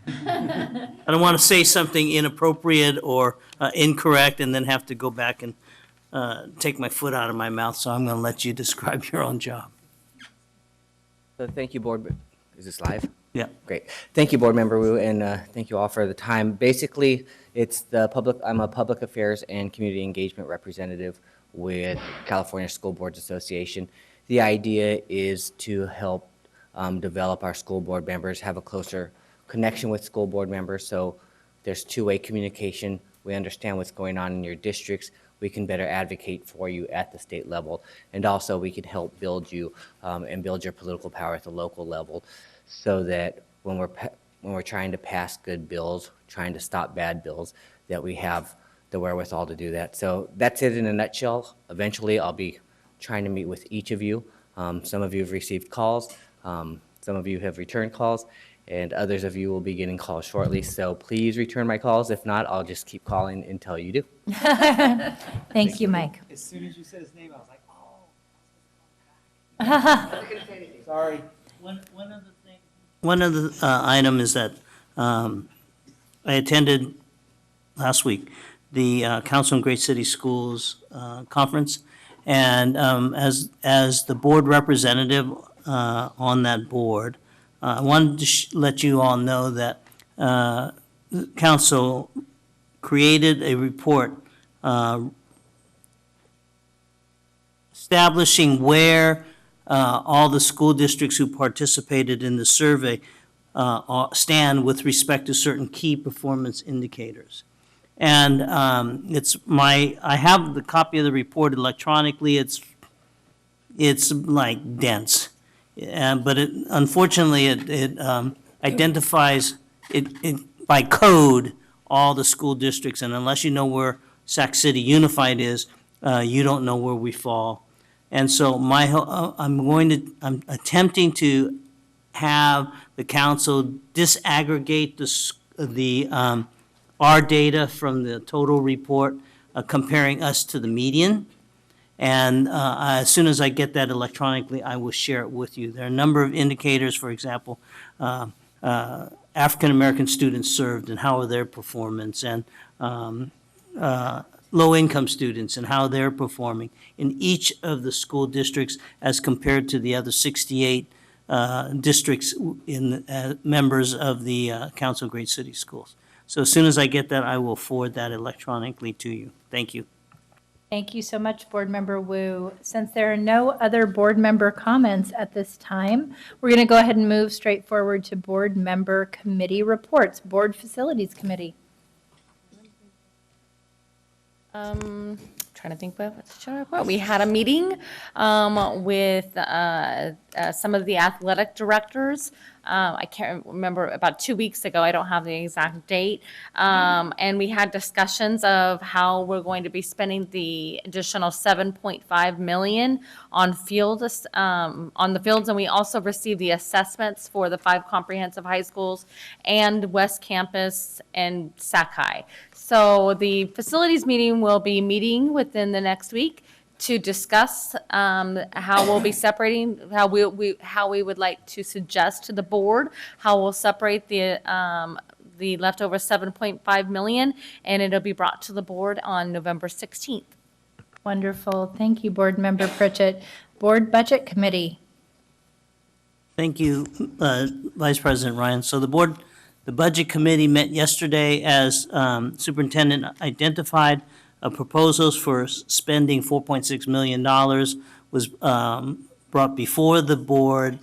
I don't want to say something inappropriate or incorrect and then have to go back and take my foot out of my mouth, so I'm going to let you describe your own job. So thank you, Board. Is this live? Yeah. Great. Thank you, Board Member Wu, and thank you all for the time. Basically, it's I'm a public affairs and community engagement representative with California School Boards Association. The idea is to help develop our school board members, have a closer connection with school board members, so there's two-way communication. We understand what's going on in your districts. We can better advocate for you at the state level, and also we can help build you and build your political power at the local level, so that when we're trying to pass good bills, trying to stop bad bills, that we have the wherewithal to do that. So that's it in a nutshell. Eventually, I'll be trying to meet with each of you. Some of you have received calls, some of you have returned calls, and others of you will be getting calls shortly. So please return my calls. If not, I'll just keep calling until you do. Thank you, Mike. As soon as you said his name, I was like, oh. Sorry. One other item is that I attended last week the Council on Great City Schools conference, and as the board representative on that board, I wanted to let you all know that the council created a report establishing where all the school districts who participated in the survey stand with respect to certain key performance indicators. And I have the copy of the report electronically. It's like dense. But unfortunately, it identifies it by code all the school districts, and unless you know where Sac City Unified is, you don't know where we fall. And so I'm attempting to have the council disaggregate our data from the total report, comparing us to the median. And as soon as I get that electronically, I will share it with you. There are a number of indicators, for example, African-American students served and how are their performance, and low-income students and how they're performing in each of the school districts as compared to the other 68 districts members of the Council of Great City Schools. So as soon as I get that, I will forward that electronically to you. Thank you. Thank you so much, Board Member Wu. Since there are no other board member comments at this time, we're going to go ahead and move straight forward to board member committee reports. Board Facilities Committee. Trying trying to think what should I report. We had a meeting with some of the athletic directors. I can't remember, about 2 weeks ago. I don't have the exact date. And we had discussions of how we're going to be spending the additional $7.5 million on on the fields. And we also received the assessments for the 5 comprehensive high schools and West Campus and Sac. So the facilities meeting will be meeting within the next week to discuss how we'll be separating, how we would like to suggest to the board how we'll separate the leftover $7.5 million, and it'll be brought to the board on November 16th. Wonderful. Thank you, Board Member Pritchett. Board Budget Committee. Thank you, Vice President Ryan. So the Budget Committee met yesterday as Superintendent identified. Proposals for spending $4.6 million was brought before the board,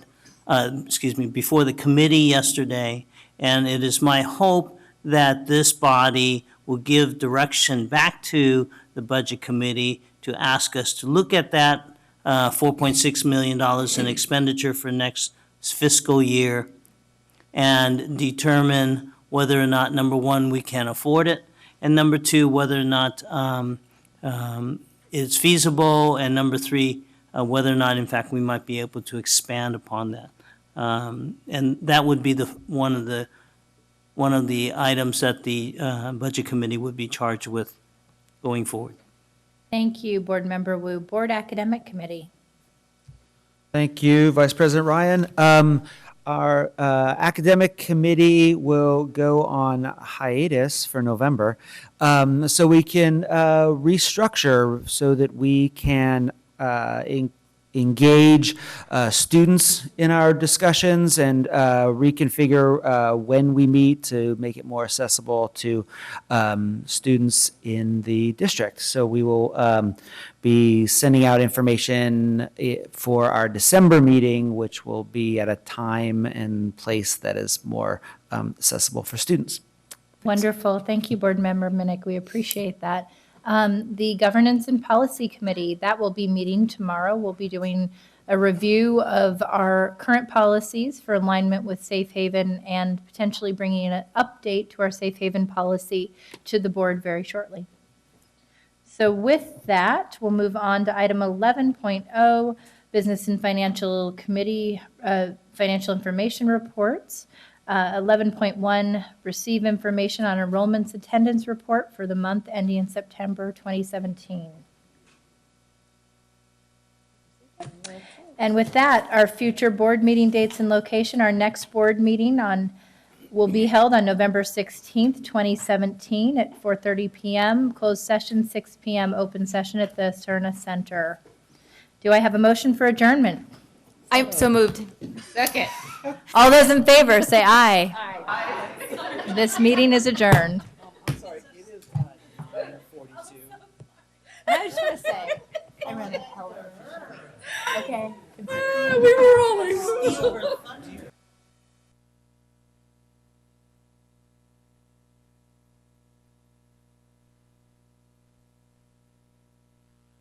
before the committee yesterday. And it is my hope that this body will give direction back to the Budget Committee to ask us to look at that $4.6 million in expenditure for next fiscal year and determine whether or not, number one, we can afford it, and number two, whether or not it's feasible, and number three, whether or not, in fact, we might be able to expand upon that. And that would be one of the items that the Budget Committee would be charged with going forward. Thank you, Board Member Wu. Board Academic Committee. Thank you, Vice President Ryan. Our academic committee will go on hiatus for November, so we can restructure so that we can engage students in our discussions and reconfigure when we meet to make it more accessible to students in the district. So we will be sending out information for our December meeting, which will be at a time and place that is more accessible for students. Wonderful. Thank you, Board Member Minnick. We appreciate that. The Governance and Policy Committee, that will be meeting tomorrow. We'll be doing a review of our current policies for alignment with Safe Haven and potentially bringing an update to our Safe Haven policy to the board very shortly. So with that, we'll move on to item 11.0, Business and Financial Committee Financial Information Reports. 11.1, receive information on enrollments attendance report for the month ending in September 2017. And with that, our future board meeting dates and location, our next board meeting will be held on November 16th, 2017 at 4:30 p.m., closed session 6 p.m., open session at the Cerna Center. Do I have a motion for adjournment? I'm so moved. Second. All those in favor, say aye. Aye. This meeting is adjourned. I'm sorry, it is 9:42. I was just going to say, I ran the hell out of it. Okay. We were all like...